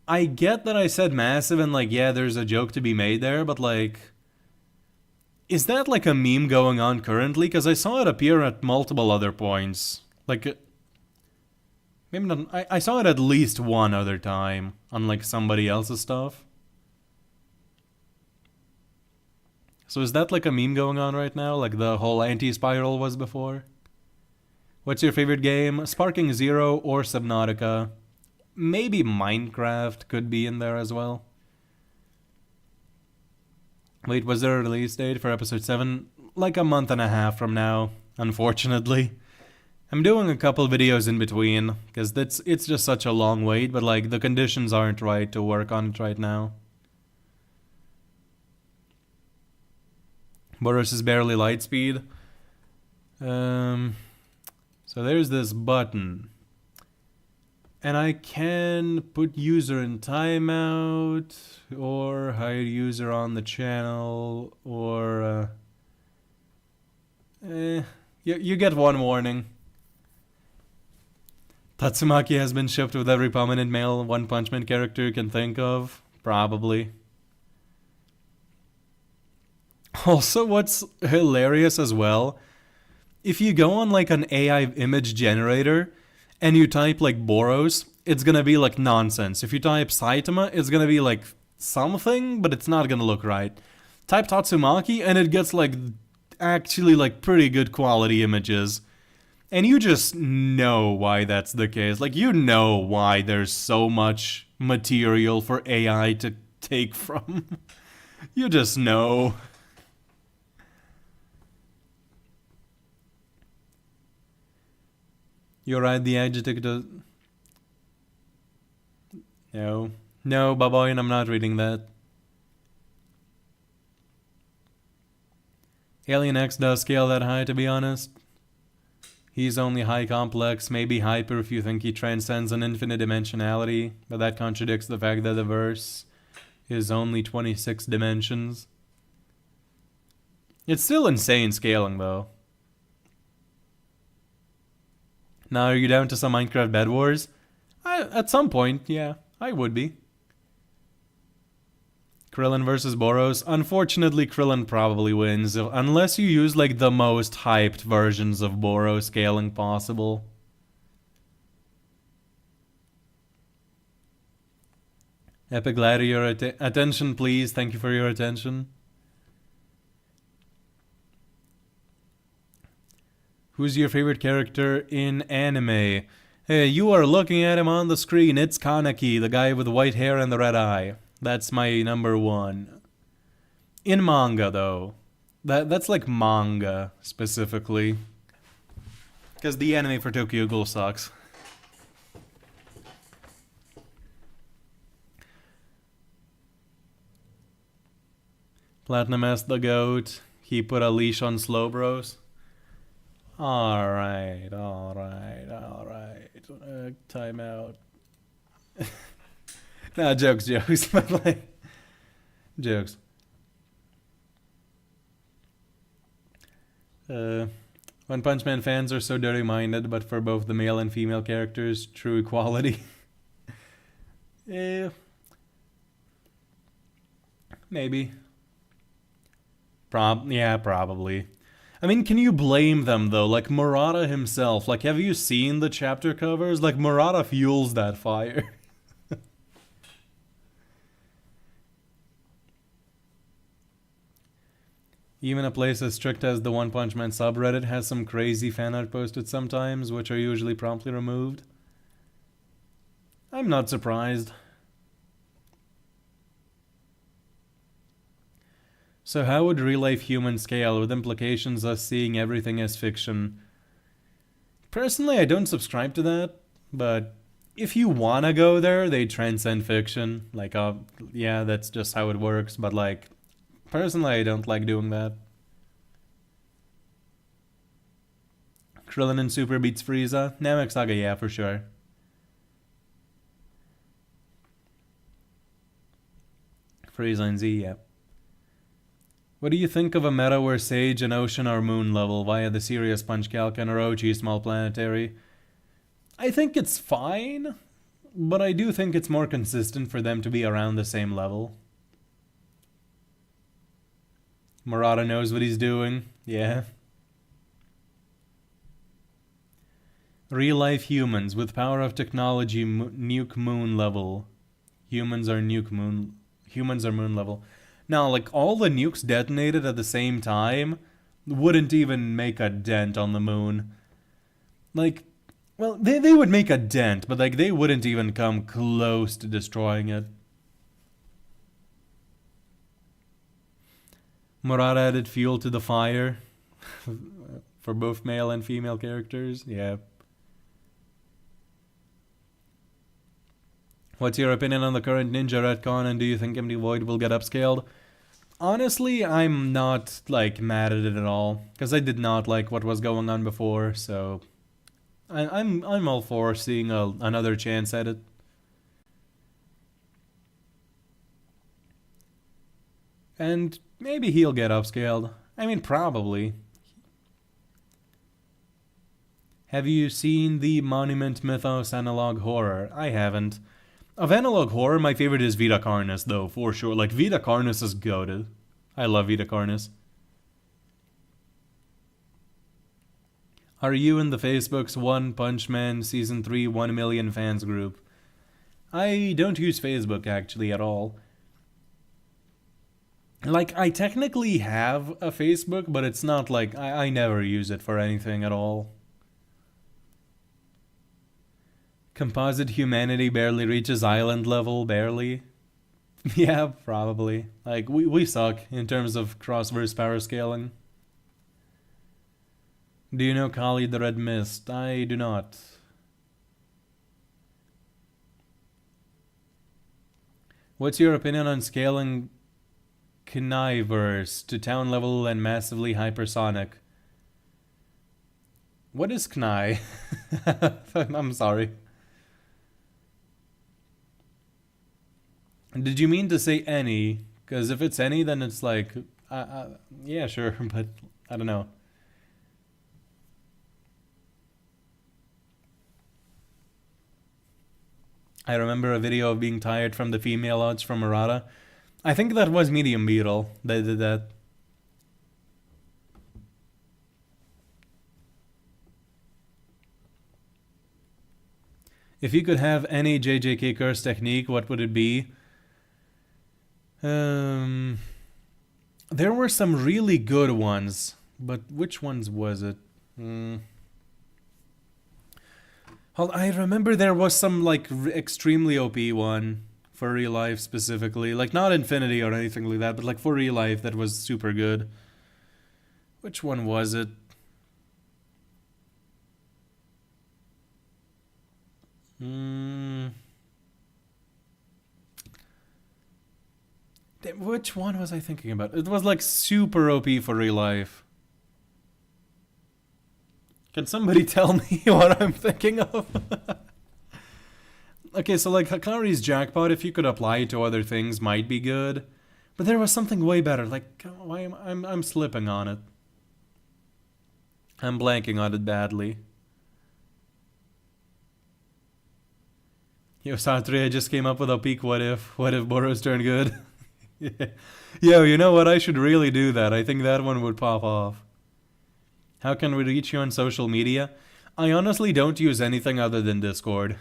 I get that I said massive and, like, yeah, there's a joke to be made there, but, like, is that, like, a meme going on currently? Because I saw it appear at multiple other points. Like, maybe not. I saw it at least one other time on, like, somebody else's stuff. So is that like a meme going on right now, like the whole anti-spiral was before? What's your favorite game? Sparking Zero or Subnautica? Maybe Minecraft could be in there as well. Wait, was there a release date for episode 7? Like a month and a half from now, unfortunately. I'm doing a couple videos in between, because it's just such a long wait, but like the conditions aren't right to work on it right now. Boros is barely light speed. So there's this button. And I can put user in timeout, or hide user on the channel, or... you get one warning. Tatsumaki has been shipped with every prominent male One Punch Man character you can think of. Probably. Also, what's hilarious as well, if you go on like an AI image generator and you type like Boros, it's gonna be like nonsense. If you type Saitama, it's gonna be like something, but it's not gonna look right. Type Tatsumaki and it gets like actually like pretty good quality images. And you just know why that's the case. Like, you know why there's so much material for AI to take from. You just know. You're right, the adjective does... No, Baboyan, I'm not reading that. Alien X does scale that high, to be honest. He's only high complex, maybe hyper if you think he transcends an infinite dimensionality, but that contradicts the fact that the verse is only 26 dimensions. It's still insane scaling, though. Now, are you down to some Minecraft Bed Wars? At some point, yeah, I would be. Krillin versus Boros. Unfortunately, Krillin probably wins, unless you use like the most hyped versions of Boros scaling possible. Epic Gladiator, attention please, thank you for your attention. Who's your favorite character in anime? Hey, you are looking at him on the screen, it's Kaneki, the guy with the white hair and the red eye. That's my number one. In manga, though. That's like manga, specifically. Because the anime for Tokyo Ghoul sucks. Platinum as the goat. He put a leash on Slowbros. Alright. Time out. Nah, jokes, but like, jokes. One Punch Man fans are so dirty-minded, but for both the male and female characters, true equality. Maybe. Yeah, probably. I mean, can you blame them though? Like Murata himself, like have you seen the chapter covers? Like Murata fuels that fire. Even a place as strict as the One Punch Man subreddit has some crazy fan art posted sometimes, which are usually promptly removed. I'm not surprised. So how would real-life humans scale with implications us seeing everything as fiction? Personally, I don't subscribe to that, but if you wanna go there, they transcend fiction. Like, yeah, that's just how it works, but like, personally, I don't like doing that. Krillin and Super beats Frieza? Namek Saga, yeah, for sure. Frieza and Z, yeah. What do you think of a meta where Sage and Ocean are moon level via the Sirius Punch Calc and Orochi small planetary? I think it's fine, but I do think it's more consistent for them to be around the same level. Murata knows what he's doing, yeah. Real life humans with power of technology nuke moon level. Humans are moon level. Now, like, all the nukes detonated at the same time wouldn't even make a dent on the moon. Like, well, they would make a dent, but, like, they wouldn't even come close to destroying it. Murata added fuel to the fire. For both male and female characters, yeah. What's your opinion on the current Ninja retcon, and do you think Empty Void will get upscaled? Honestly, I'm not, like, mad at it at all, because I did not like what was going on before, so I'm all for seeing another chance at it. And maybe he'll get upscaled. I mean, probably. Have you seen the Monument Mythos analog horror? I haven't. Of analog horror, my favorite is Vita Carnus, though, for sure. Like, Vita Carnus is goated. I love Vita Carnus. Are you in the Facebook's One Punch Man Season 3 1 million fans group? I don't use Facebook, actually, at all. Like, I technically have a Facebook, but it's not like... I never use it for anything at all. Composite humanity barely reaches island level, barely. Yeah, probably. Like, we suck in terms of cross-verse power scaling. Do you know Kali the Red Mist? I do not. What's your opinion on scaling Kniverse to town level and massively hypersonic? What is Knai? I'm sorry. Did you mean to say any? Because if it's any, then it's like... yeah, sure, but I don't know. I remember a video of being tired from the female odds from Murata. I think that was Medium Beetle that did that. If you could have any JJK curse technique, what would it be? There were some really good ones, but which ones was it? I remember there was some like extremely OP one for real life specifically, like not Infinity or anything like that, but like for real life that was super good. Which one was it? Which one was I thinking about? It was like super OP for real life. Can somebody tell me what I'm thinking of? Okay, so like Hakari's jackpot, if you could apply it to other things, might be good. But there was something way better. Like, why am I'm slipping on it? I'm blanking on it badly. Yo, Sartre, I just came up with a peak what if. What if Boros turned good? Yeah. Yo, you know what? I should really do that. I think that one would pop off. How can we reach you on social media? I honestly don't use anything other than Discord.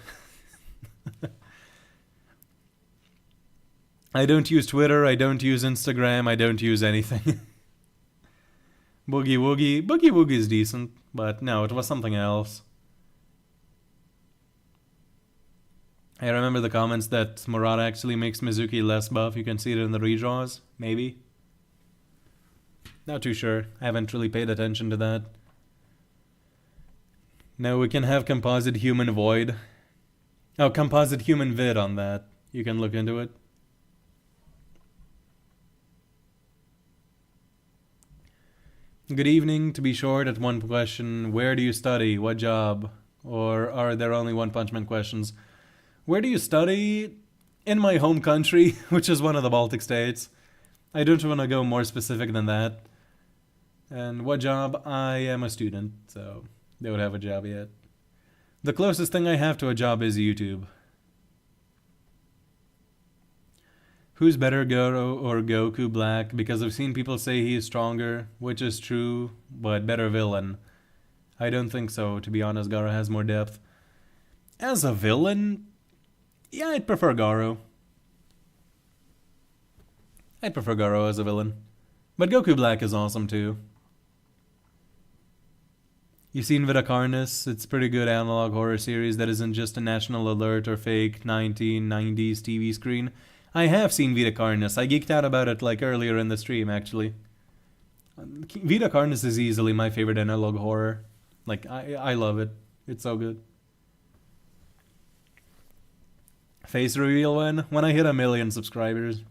I don't use Twitter, I don't use Instagram, I don't use anything. Boogie Woogie. Boogie Woogie is decent, but no, it was something else. I remember the comments that Murata actually makes Mizuki less buff. You can see it in the redraws, maybe. Not too sure. I haven't really paid attention to that. No, we can have composite human void. Oh, composite human vid on that. You can look into it. Good evening. To be short, at one question, where do you study? What job? Or are there only One Punch Man questions? Where do you study? In my home country, which is one of the Baltic states. I don't want to go more specific than that. And what job? I am a student, so don't have a job yet. The closest thing I have to a job is YouTube. Who's better, Goro or Goku Black? Because I've seen people say he is stronger, which is true, but better villain. I don't think so, to be honest. Garo has more depth. As a villain, yeah, I'd prefer Garo. I'd prefer Garo as a villain. But Goku Black is awesome too. You've seen Vitacarnus? It's a pretty good analog horror series that isn't just a National Alert or fake 1990s TV screen. I have seen Vitacarnus. I geeked out about it like earlier in the stream, actually. Vitacarnus is easily my favorite analog horror. Like, I love it. It's so good. Face reveal when I hit 1 million subscribers.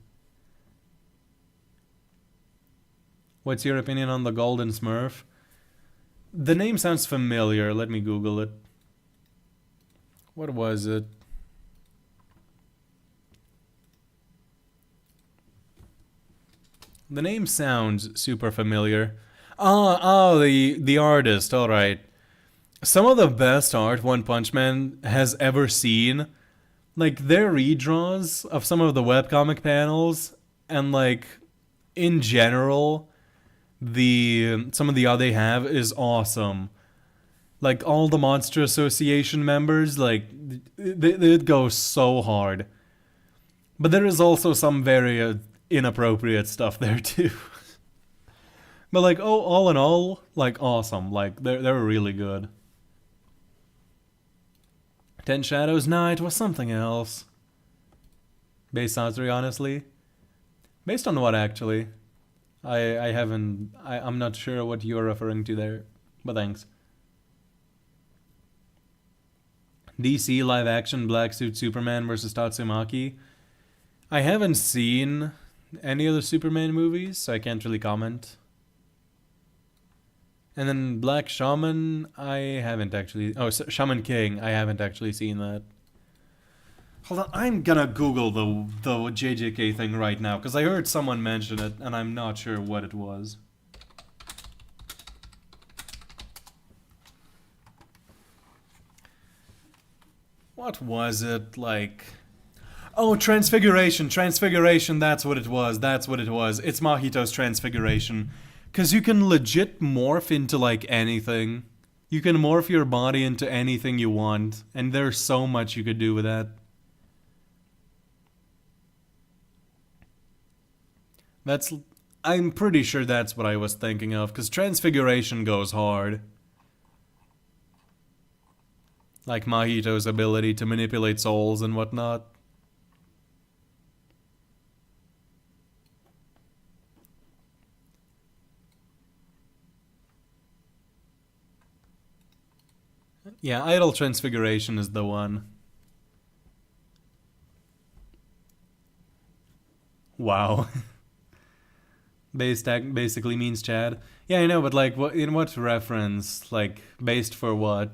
What's your opinion on the Golden Smurf? The name sounds familiar. Let me Google it. What was it? The name sounds super familiar. The artist. All right. Some of the best art One Punch Man has ever seen. Like, their redraws of some of the webcomic panels, and like, in general, some of the art they have is awesome. Like, all the Monster Association members, like, they go so hard. But there is also some very inappropriate stuff there too. But like, oh, all in all, like, awesome. Like, they're really good. 10 Shadows? Nah, it was something else. Based on Satsuri, honestly. Based on what, actually? I'm not sure what you're referring to there. But thanks. DC live action Black Suit Superman versus Tatsumaki. I haven't seen any other Superman movies, so I can't really comment. And then Black Shaman, I haven't actually... Oh, Shaman King, I haven't actually seen that. Hold on, I'm gonna Google the JJK thing right now, because I heard someone mention it, and I'm not sure what it was. What was it, like... Oh, Transfiguration, that's what it was, It's Mahito's Transfiguration. Because you can legit morph into, like, anything. You can morph your body into anything you want, and there's so much you could do with that. I'm pretty sure that's what I was thinking of, because Transfiguration goes hard. Like Mahito's ability to manipulate souls and whatnot. Yeah, Idol Transfiguration is the one. Wow. Basically means Chad. Yeah, I know, but like, what in what reference? Like, based for what?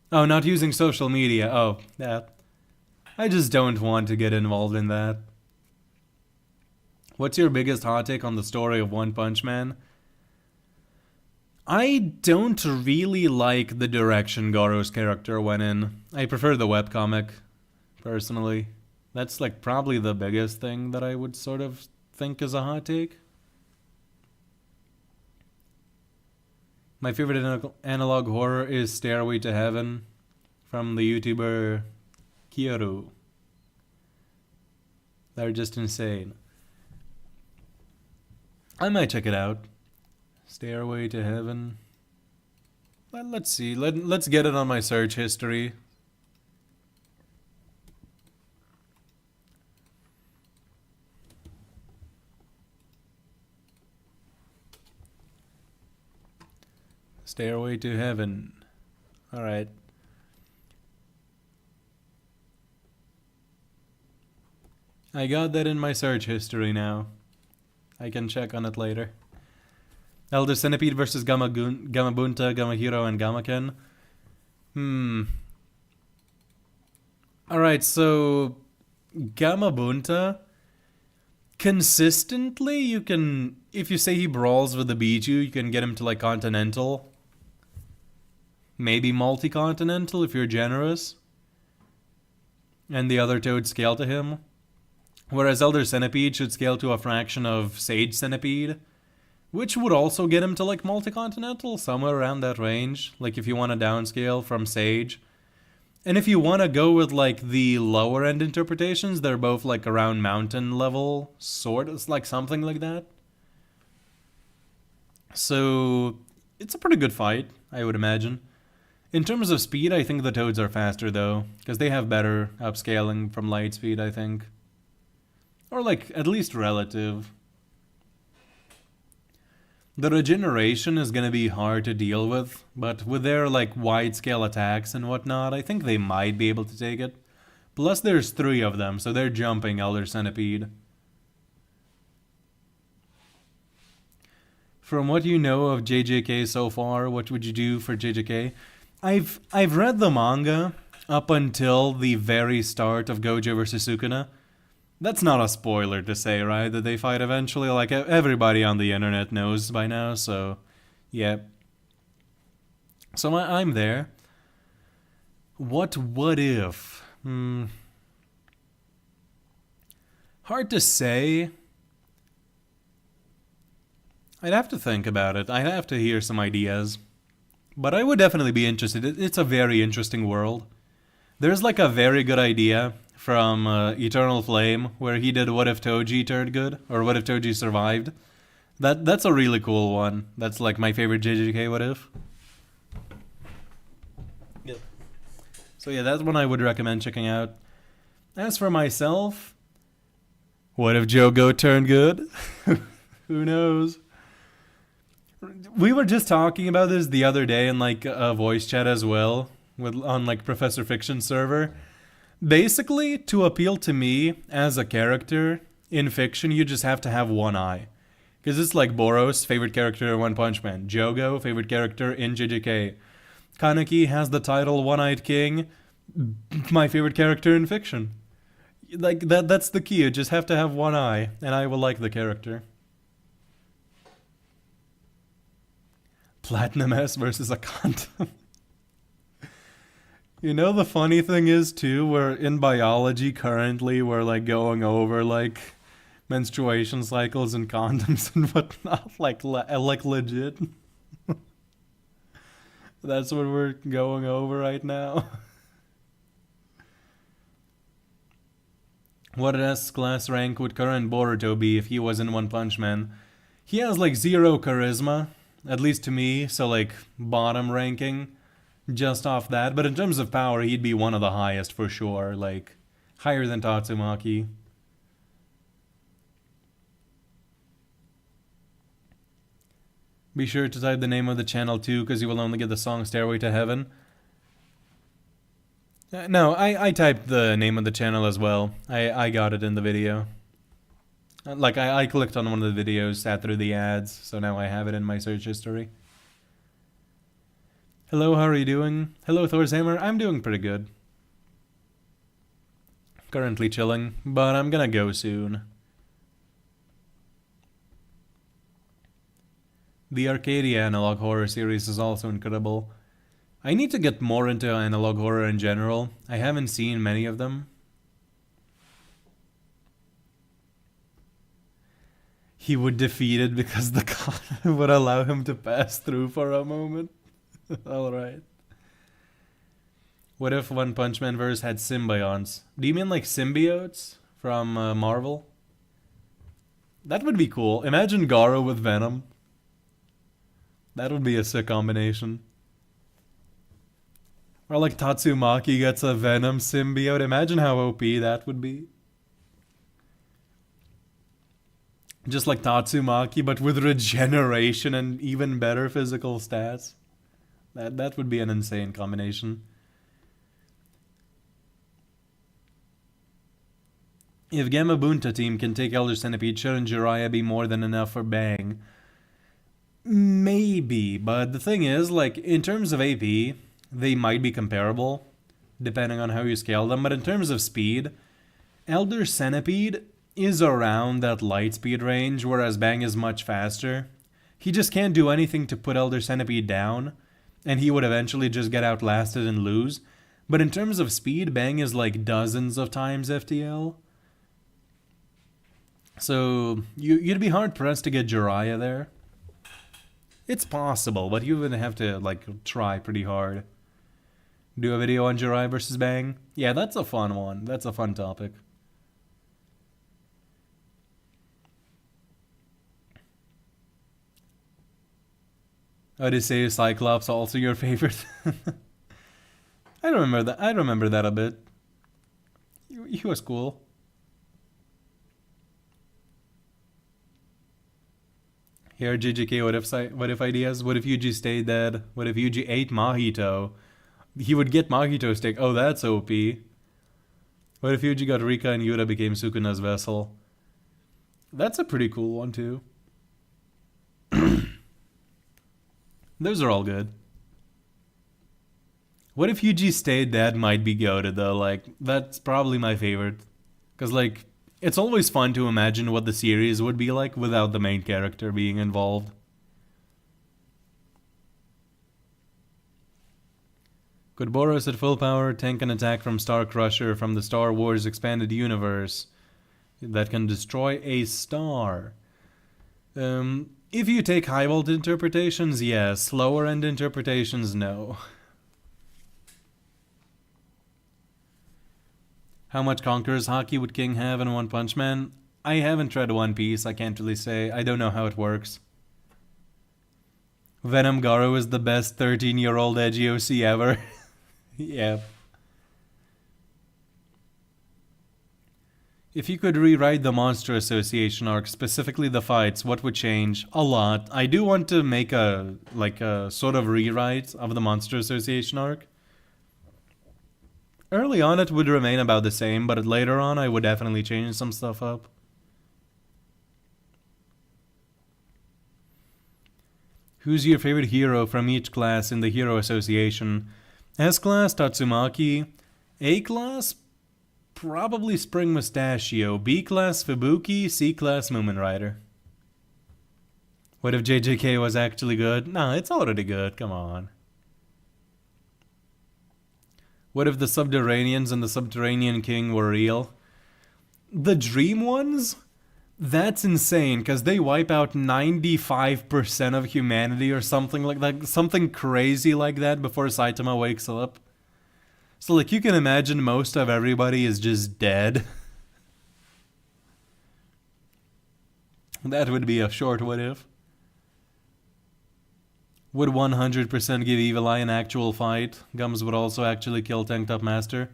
Oh, not using social media. Oh, that. I just don't want to get involved in that. What's your biggest hot take on the story of One Punch Man? I don't really like the direction Goro's character went in. I prefer the webcomic, personally. That's like probably the biggest thing that I would sort of think is a hot take. My favorite analog horror is Stairway to Heaven from the YouTuber Kyoru. They're just insane. I might check it out. Stairway to Heaven. Let's see. Let's get it on my search history. Stairway to Heaven. Alright. I got that in my search history now. I can check on it later. Elder Centipede versus Gamabunta, Gamahiro, and Gamaken. Alright, so Gamabunta, consistently you can, if you say he brawls with the Biju, you can get him to like Continental. Maybe multi-continental if you're generous. And the other toads scale to him. Whereas Elder Centipede should scale to a fraction of Sage Centipede, which would also get him to like multi-continental, somewhere around that range, like if you want to downscale from Sage. And if you want to go with like the lower end interpretations, they're both like around mountain level, sort of like something like that. So it's a pretty good fight, I would imagine. In terms of speed, I think the toads are faster though, because they have better upscaling from light speed, I think. Or like, at least relative. The regeneration is gonna be hard to deal with, but with their like wide scale attacks and whatnot, I think they might be able to take it. Plus there's 3 of them, so they're jumping Elder Centipede. From what you know of JJK so far, what would you do for JJK? I've read the manga up until the very start of Gojo vs. Sukuna. That's not a spoiler to say, right? That they fight eventually. Like, everybody on the internet knows by now, so yeah. So I'm there. What if? Hard to say. I'd have to think about it. I'd have to hear some ideas. But I would definitely be interested. It's a very interesting world. There's like a very good idea from Eternal Flame, where he did What If Toji turned good? Or What If Toji survived? That's a really cool one. That's like my favorite JJK What If. Yep. So yeah, that's one I would recommend checking out. As for myself, what if Jogo turned good? Who knows? We were just talking about this the other day in like a voice chat as well, on like Professor Fiction server. Basically, to appeal to me as a character in fiction, you just have to have one eye. Because it's like Boros, favorite character in One Punch Man. Jogo, favorite character in JJK. Kaneki has the title One-Eyed King, my favorite character in fiction. Like, that's the key, you just have to have one eye, and I will like the character. Platinum S versus a condom. You know, the funny thing is, too, we're in biology currently, we're, like, going over, like, menstruation cycles and condoms and whatnot, like legit. That's what we're going over right now. What S class rank would current Boruto be if he was in One Punch Man? He has, like, 0 charisma, at least to me, so, like, bottom ranking. Just off that, but in terms of power, he'd be one of the highest for sure, like, higher than Tatsumaki. Be sure to type the name of the channel too, because you will only get the song Stairway to Heaven. No, I typed the name of the channel as well. I got it in the video. Like, I clicked on one of the videos, sat through the ads, so now I have it in my search history. Hello, how are you doing? Hello, Thor's Hammer. I'm doing pretty good. Currently chilling, but I'm gonna go soon. The Arcadia analog horror series is also incredible. I need to get more into analog horror in general. I haven't seen many of them. He would defeat it because the god would allow him to pass through for a moment. Alright. What if One Punch Man verse had symbionts? Do you mean like symbiotes from Marvel? That would be cool. Imagine Garo with Venom. That would be a sick combination. Or like Tatsumaki gets a Venom symbiote. Imagine how OP that would be. Just like Tatsumaki, but with regeneration and even better physical stats. That would be an insane combination. If Gamma Bunta team can take Elder Centipede, shouldn't Jiraiya be more than enough for Bang? Maybe, but the thing is, like, in terms of AP, they might be comparable, depending on how you scale them, but in terms of speed, Elder Centipede is around that light speed range, whereas Bang is much faster. He just can't do anything to put Elder Centipede down, and he would eventually just get outlasted and lose. But in terms of speed, Bang is like dozens of times FTL. So you'd be hard pressed to get Jiraiya there. It's possible, but you would have to like try pretty hard. Do a video on Jiraiya versus Bang? Yeah, that's a fun one. That's a fun topic. Odysseus Cyclops also your favorite? I remember that. I remember that a bit. He was cool. Here, GGK, what if ideas? What if Yuji stayed dead? What if Yuji ate Mahito? He would get Mahito stick. Oh, that's OP. What if Yuji got Rika and Yuta became Sukuna's vessel? That's a pretty cool one, too. Those are all good. What if Yuji stayed dead might be goated, though? Like, that's probably my favorite. Because, like, it's always fun to imagine what the series would be like without the main character being involved. Could Boros at full power tank an attack from Star Crusher from the Star Wars expanded universe that can destroy a star? If you take high volt interpretations, yes. Lower end interpretations, no. How much Conqueror's Hockey would King have in One Punch Man? I haven't read One Piece, I can't really say. I don't know how it works. Venom Garo is the best 13-year-old edgy OC ever. Yeah. If you could rewrite the Monster Association arc, specifically the fights, what would change? A lot. I do want to make a sort of rewrite of the Monster Association arc. Early on it would remain about the same, but later on I would definitely change some stuff up. Who's your favorite hero from each class in the Hero Association? S-Class, Tatsumaki. A-Class, probably Spring Mustachio. B-Class, Fubuki. C-Class, Moomin Rider. What if JJK was actually good? Nah, it's already good, come on. What if the Subterraneans and the Subterranean King were real? The dream ones? That's insane, because they wipe out 95% of humanity or something like that. Something crazy like that before Saitama wakes up. So, like, you can imagine most of everybody is just dead. That would be a short what if. Would 100% give Evil Eye an actual fight? Gums would also actually kill Tank Top Master.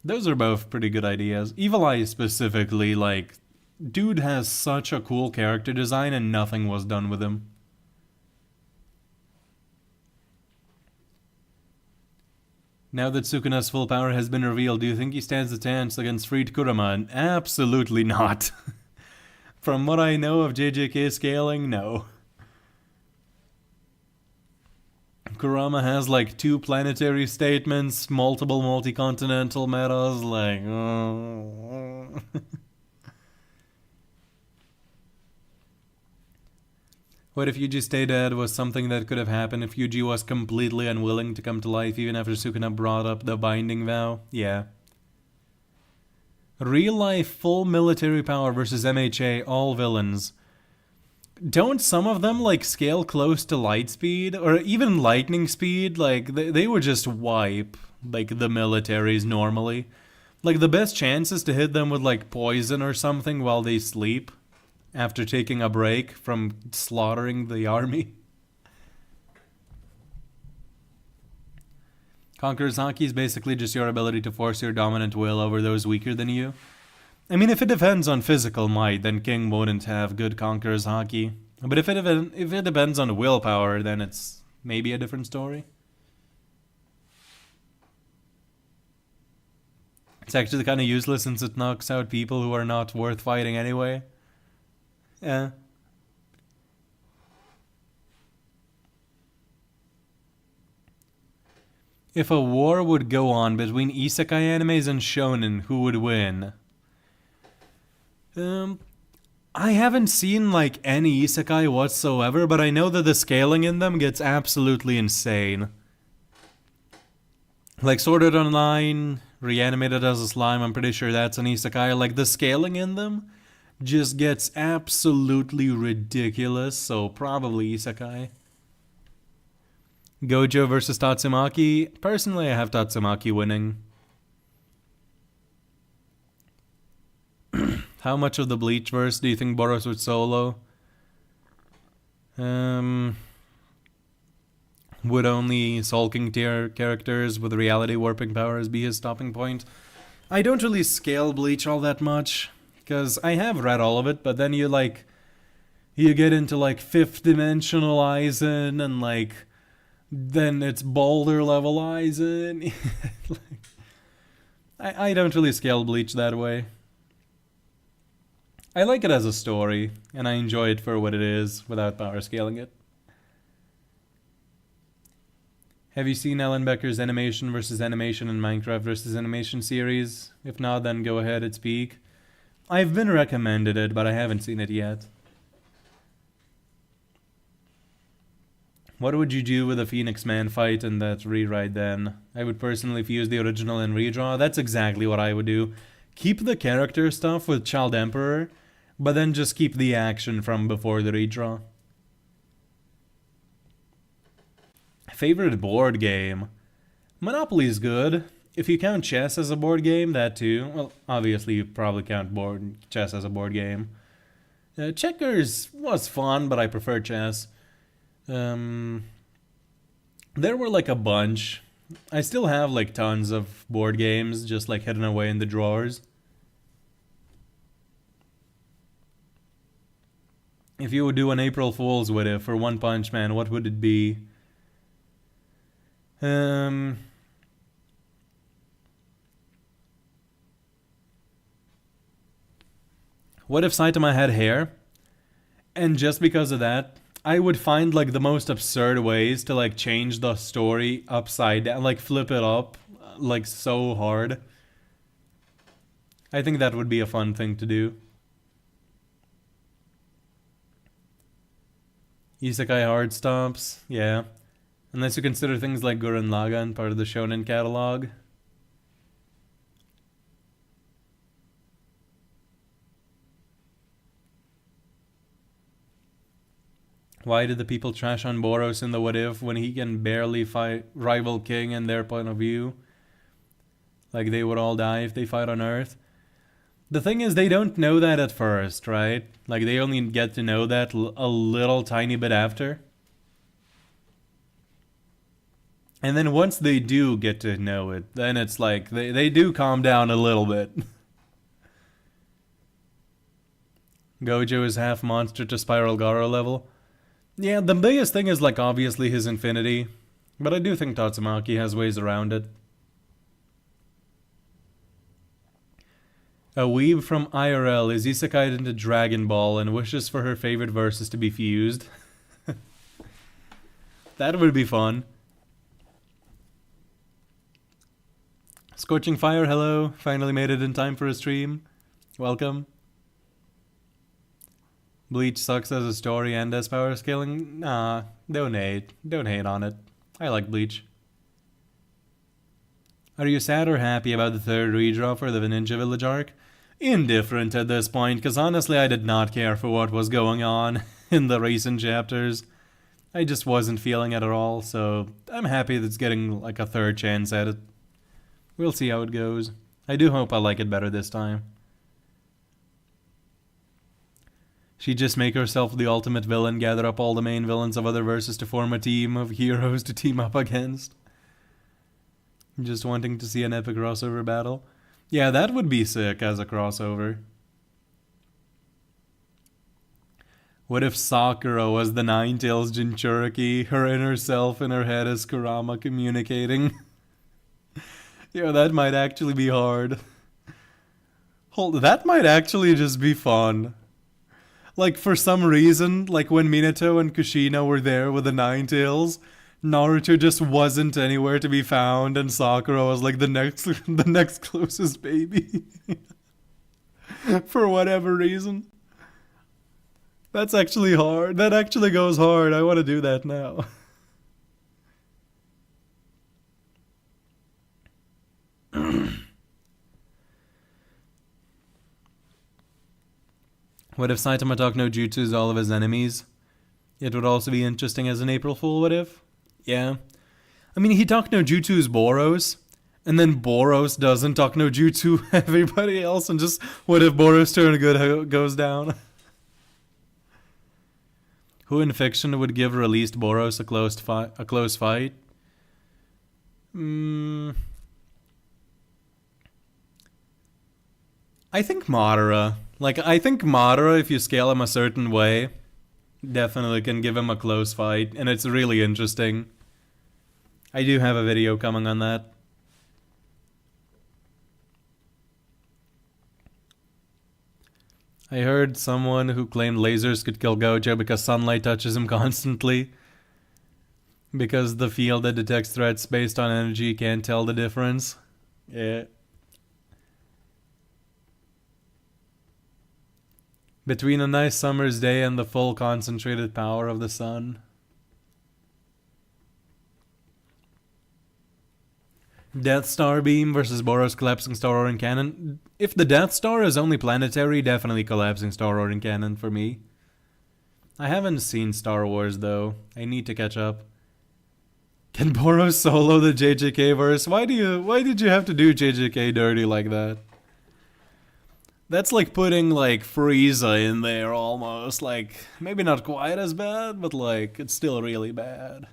Those are both pretty good ideas. Evil Eye specifically, like, dude has such a cool character design and nothing was done with him. Now that Sukuna's full power has been revealed, do you think he stands a chance against Freed Kurama? Absolutely not. From what I know of JJK scaling, no. Kurama has like 2 planetary statements, multiple multi-continental metas, like... What if Yuji stay dead was something that could have happened if Yuji was completely unwilling to come to life even after Sukuna brought up the binding vow? Yeah. Real life full military power versus MHA, all villains. Don't some of them like scale close to light speed or even lightning speed? Like they would just wipe like the militaries normally. Like the best chance is to hit them with like poison or something while they sleep after taking a break from slaughtering the army. Conqueror's Haki is basically just your ability to force your dominant will over those weaker than you. I mean, if it depends on physical might, then King wouldn't have good Conqueror's Haki. But if it depends on willpower, then it's maybe a different story. It's actually kind of useless since it knocks out people who are not worth fighting anyway. Yeah. If a war would go on between isekai animes and shonen, who would win? I haven't seen like any isekai whatsoever, but I know that the scaling in them gets absolutely insane. Like Sword Art Online, Reanimated as a Slime, I'm pretty sure that's an isekai. Like the scaling in them just gets absolutely ridiculous, so probably isekai. Gojo versus Tatsumaki. Personally, I have Tatsumaki winning. How much of the Bleach verse do you think Boros would solo? Would only sulking tier characters with reality warping powers be his stopping point? I don't really scale Bleach all that much, because I have read all of it, but then you get into like 5th dimensional Aizen and like then it's boulder level Aizen. I don't really scale Bleach that way. I like it as a story, and I enjoy it for what it is without power scaling it. Have you seen Ellen Becker's animation versus animation and Minecraft versus animation series? If not, then go ahead, it's peak. I've been recommended it, but I haven't seen it yet. What would you do with a Phoenix Man fight in that rewrite then? I would personally fuse the original and redraw. That's exactly what I would do. Keep the character stuff with Child Emperor, but then just keep the action from before the redraw. Favorite board game? Monopoly is good. If you count chess as a board game, that too. Well, obviously you probably count chess as a board game. Checkers was fun, but I prefer chess. There were like a bunch. I still have like tons of board games just like hidden away in the drawers. If you would do an April Fool's with it for One Punch Man, what would it be? What if Saitama had hair? And just because of that, I would find like the most absurd ways to like change the story upside down, like flip it up like so hard. I think that would be a fun thing to do. Isekai hard stops, yeah. Unless you consider things like Gurren Lagann part of the shonen catalog. Why did the people trash on Boros in the What If when he can barely fight rival King in their point of view? Like they would all die if they fight on Earth. The thing is, they don't know that at first, right? Like they only get to know that a little tiny bit after. And then once they do get to know it, then it's like they do calm down a little bit. Gojo is half monster to Spiral Garo level. Yeah, the biggest thing is like obviously his infinity. But I do think Tatsumaki has ways around it. A weeb from IRL is isekai'd into Dragon Ball and wishes for her favorite verses to be fused. That would be fun. Scorching Fire, hello. Finally made it in time for a stream. Welcome. Bleach sucks as a story and as power scaling. Nah, don't hate. Don't hate on it. I like Bleach. Are you sad or happy about the third redraw for the Ninja Village arc? Indifferent at this point, because honestly I did not care for what was going on in the recent chapters. I just wasn't feeling it at all, so I'm happy that it's getting like a third chance at it. We'll see how it goes. I do hope I like it better this time. She'd just make herself the ultimate villain, gather up all the main villains of other verses to form a team of heroes to team up against. Just wanting to see an epic crossover battle. Yeah, that would be sick as a crossover. What if Sakura was the Nine-Tails Jinchuriki, her inner self in her head is Kurama communicating? Yeah, that might actually be hard. That might actually just be fun. Like, for some reason, like when Minato and Kushina were there with the Nine-Tails, Naruto just wasn't anywhere to be found, and Sakura was like the next closest baby. For whatever reason. That's actually hard. That actually goes hard. I want to do that now. What if Saitama talked no jutsus all of his enemies? It would also be interesting as an April Fool, what if? Yeah. I mean, he talked no jutsu's Boros, and then Boros doesn't talk no jutsu everybody else, and just what if Boros' turn good goes down? Who in fiction would give released Boros a close fight? I think Madara. Like, I think Madara, if you scale him a certain way, definitely can give him a close fight, and it's really interesting. I do have a video coming on that. I heard someone who claimed lasers could kill Gojo because sunlight touches him constantly. Because the field that detects threats based on energy can't tell the difference. Yeah. Between a nice summer's day and the full concentrated power of the sun. Death Star Beam versus Boros Collapsing Star Roaring Cannon. If the Death Star is only planetary, definitely Collapsing Star Roaring Cannon for me. I haven't seen Star Wars though. I need to catch up. Can Boros solo the JJK verse? Why did you have to do JJK dirty like that? That's like putting like Frieza in there almost. Like, maybe not quite as bad, but like, it's still really bad.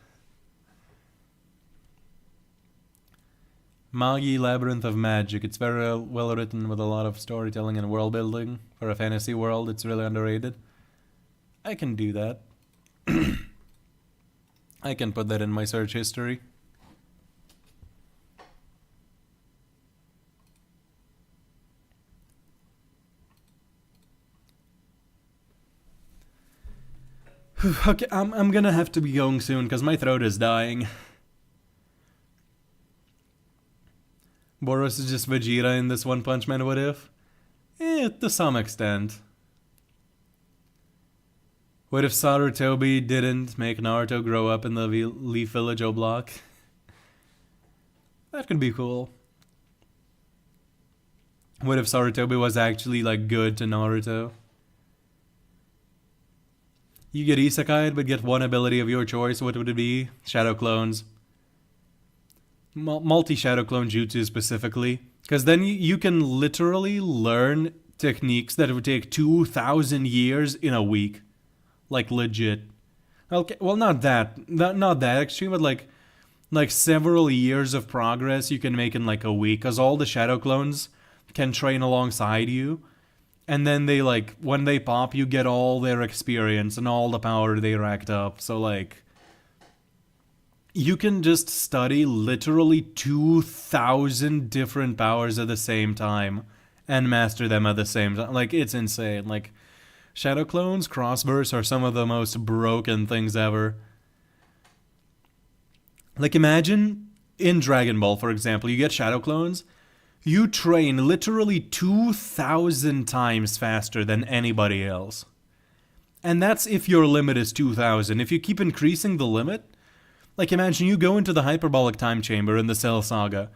Magi Labyrinth of Magic. It's very well written with a lot of storytelling and world building. For a fantasy world, it's really underrated. I can do that. I can put that in my search history. Okay, I'm gonna have to be going soon because my throat is dying. Boros is just Vegeta in this One Punch Man what if? To some extent. What if Sarutobi didn't make Naruto grow up in the Leaf Village O-Block? That could be cool. What if Sarutobi was actually like good to Naruto? You get isekai'd but get one ability of your choice, what would it be? Shadow clones. Multi-shadow clone jutsu specifically. Because then you can literally learn techniques that would take 2,000 years in a week. Like legit. Okay, well not that extreme, but like several years of progress you can make in like a week. Because all the shadow clones can train alongside you. And then they like, when they pop, you get all their experience and all the power they racked up. So like, you can just study literally 2,000 different powers at the same time and master them at the same time. Like, it's insane. Like, shadow clones, crossbursts are some of the most broken things ever. Like, imagine in Dragon Ball, for example, you get shadow clones. You train literally 2,000 times faster than anybody else. And that's if your limit is 2,000. If you keep increasing the limit, like imagine you go into the hyperbolic time chamber in the Cell Saga,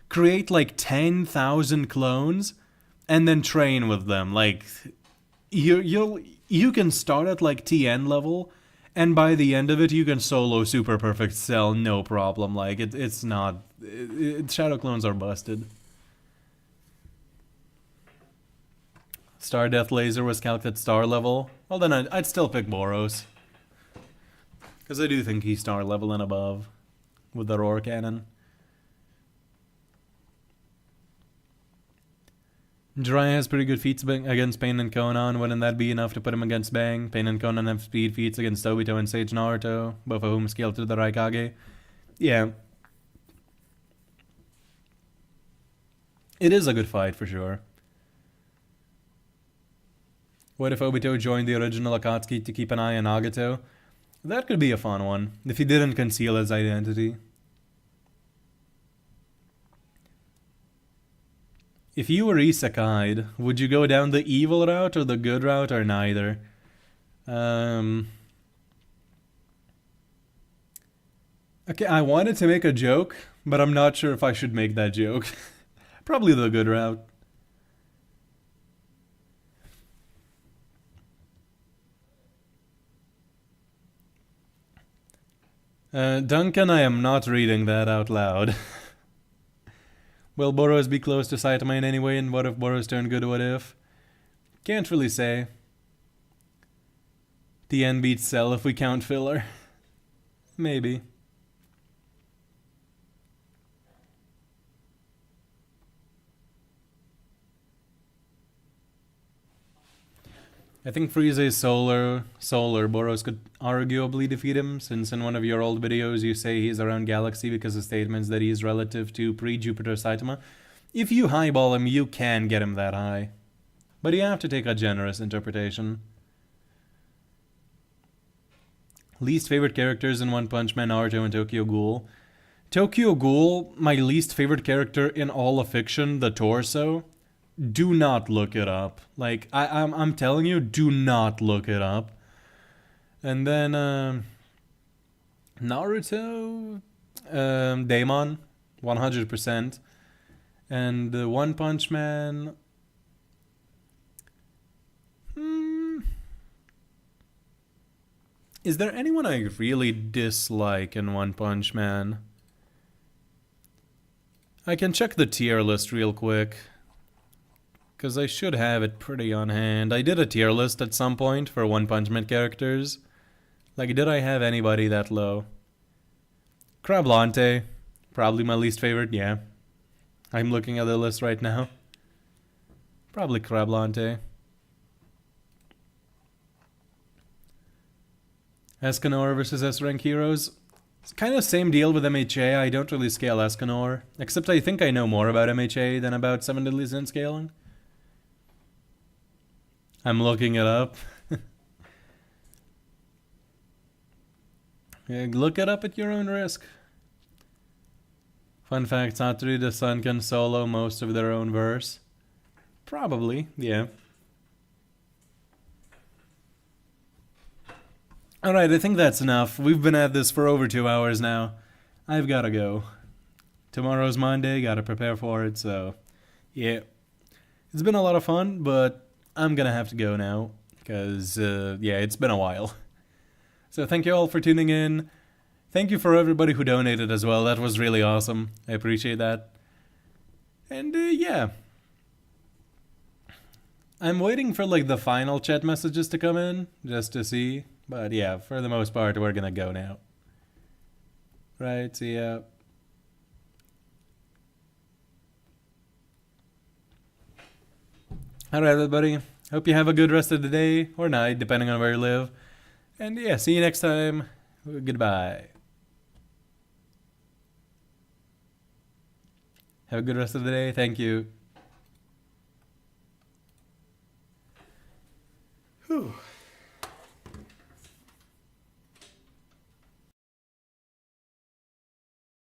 create like 10,000 clones, and then train with them. Like, you can start at like TN level, and by the end of it, you can solo Super Perfect Cell no problem. Like, it's not... shadow clones are busted. Star Death Laser was calced at star level. Well, then I'd still pick Boros. Because I do think he's star level and above with the Roar Cannon. Jiraiya has pretty good feats against Pain and Konan. Wouldn't that be enough to put him against Bang? Pain and Konan have speed feats against Obito and Sage Naruto, both of whom scale to the Raikage. Yeah. It is a good fight for sure. What if Obito joined the original Akatsuki to keep an eye on Nagato? That could be a fun one, if he didn't conceal his identity. If you were isekai'd, would you go down the evil route or the good route or neither? Okay, I wanted to make a joke, but I'm not sure if I should make that joke. Probably the good route. Duncan, I am not reading that out loud. Will Boros be close to Saitama in any way, and what if Boros turned good, what if? Can't really say. The end beats Cell if we count filler. Maybe. I think Frieza's solar Boros could arguably defeat him, since in one of your old videos you say he's around Galaxy because of statements that he is relative to pre-Jupiter Saitama. If you highball him, you can get him that high. But you have to take a generous interpretation. Least favorite characters in One Punch Man, Naruto and Tokyo Ghoul. Tokyo Ghoul, my least favorite character in all of fiction, the torso. Do not look it up. Like, I'm telling you, do not look it up. And then, Naruto, Daemon, 100%. And One Punch Man... Is there anyone I really dislike in One Punch Man? I can check the tier list real quick, because I should have it pretty on hand. I did a tier list at some point for One Punch Man characters. Like, did I have anybody that low? Crablante, probably my least favorite, yeah. I'm looking at the list right now. Probably Crablante. Escanor versus S-Rank Heroes. It's kind of same deal with MHA. I don't really scale Escanor, except I think I know more about MHA than about 7 Deadly Sin scaling. I'm looking it up. Yeah, look it up at your own risk. Fun fact, Satori the Sun can solo most of their own verse. Probably, yeah. Alright, I think that's enough. We've been at this for over 2 hours now. I've gotta go. Tomorrow's Monday, gotta prepare for it, so... yeah. It's been a lot of fun, but I'm gonna have to go now. Because, yeah, it's been a while. So thank you all for tuning in. Thank you for everybody who donated as well. That was really awesome. I appreciate that. And, yeah. I'm waiting for, like, the final chat messages to come in, just to see. But yeah, for the most part, we're gonna go now. Right, see ya. Alright, everybody. Hope you have a good rest of the day, or night, depending on where you live. And yeah, see you next time. Goodbye. Have a good rest of the day. Thank you. Whew.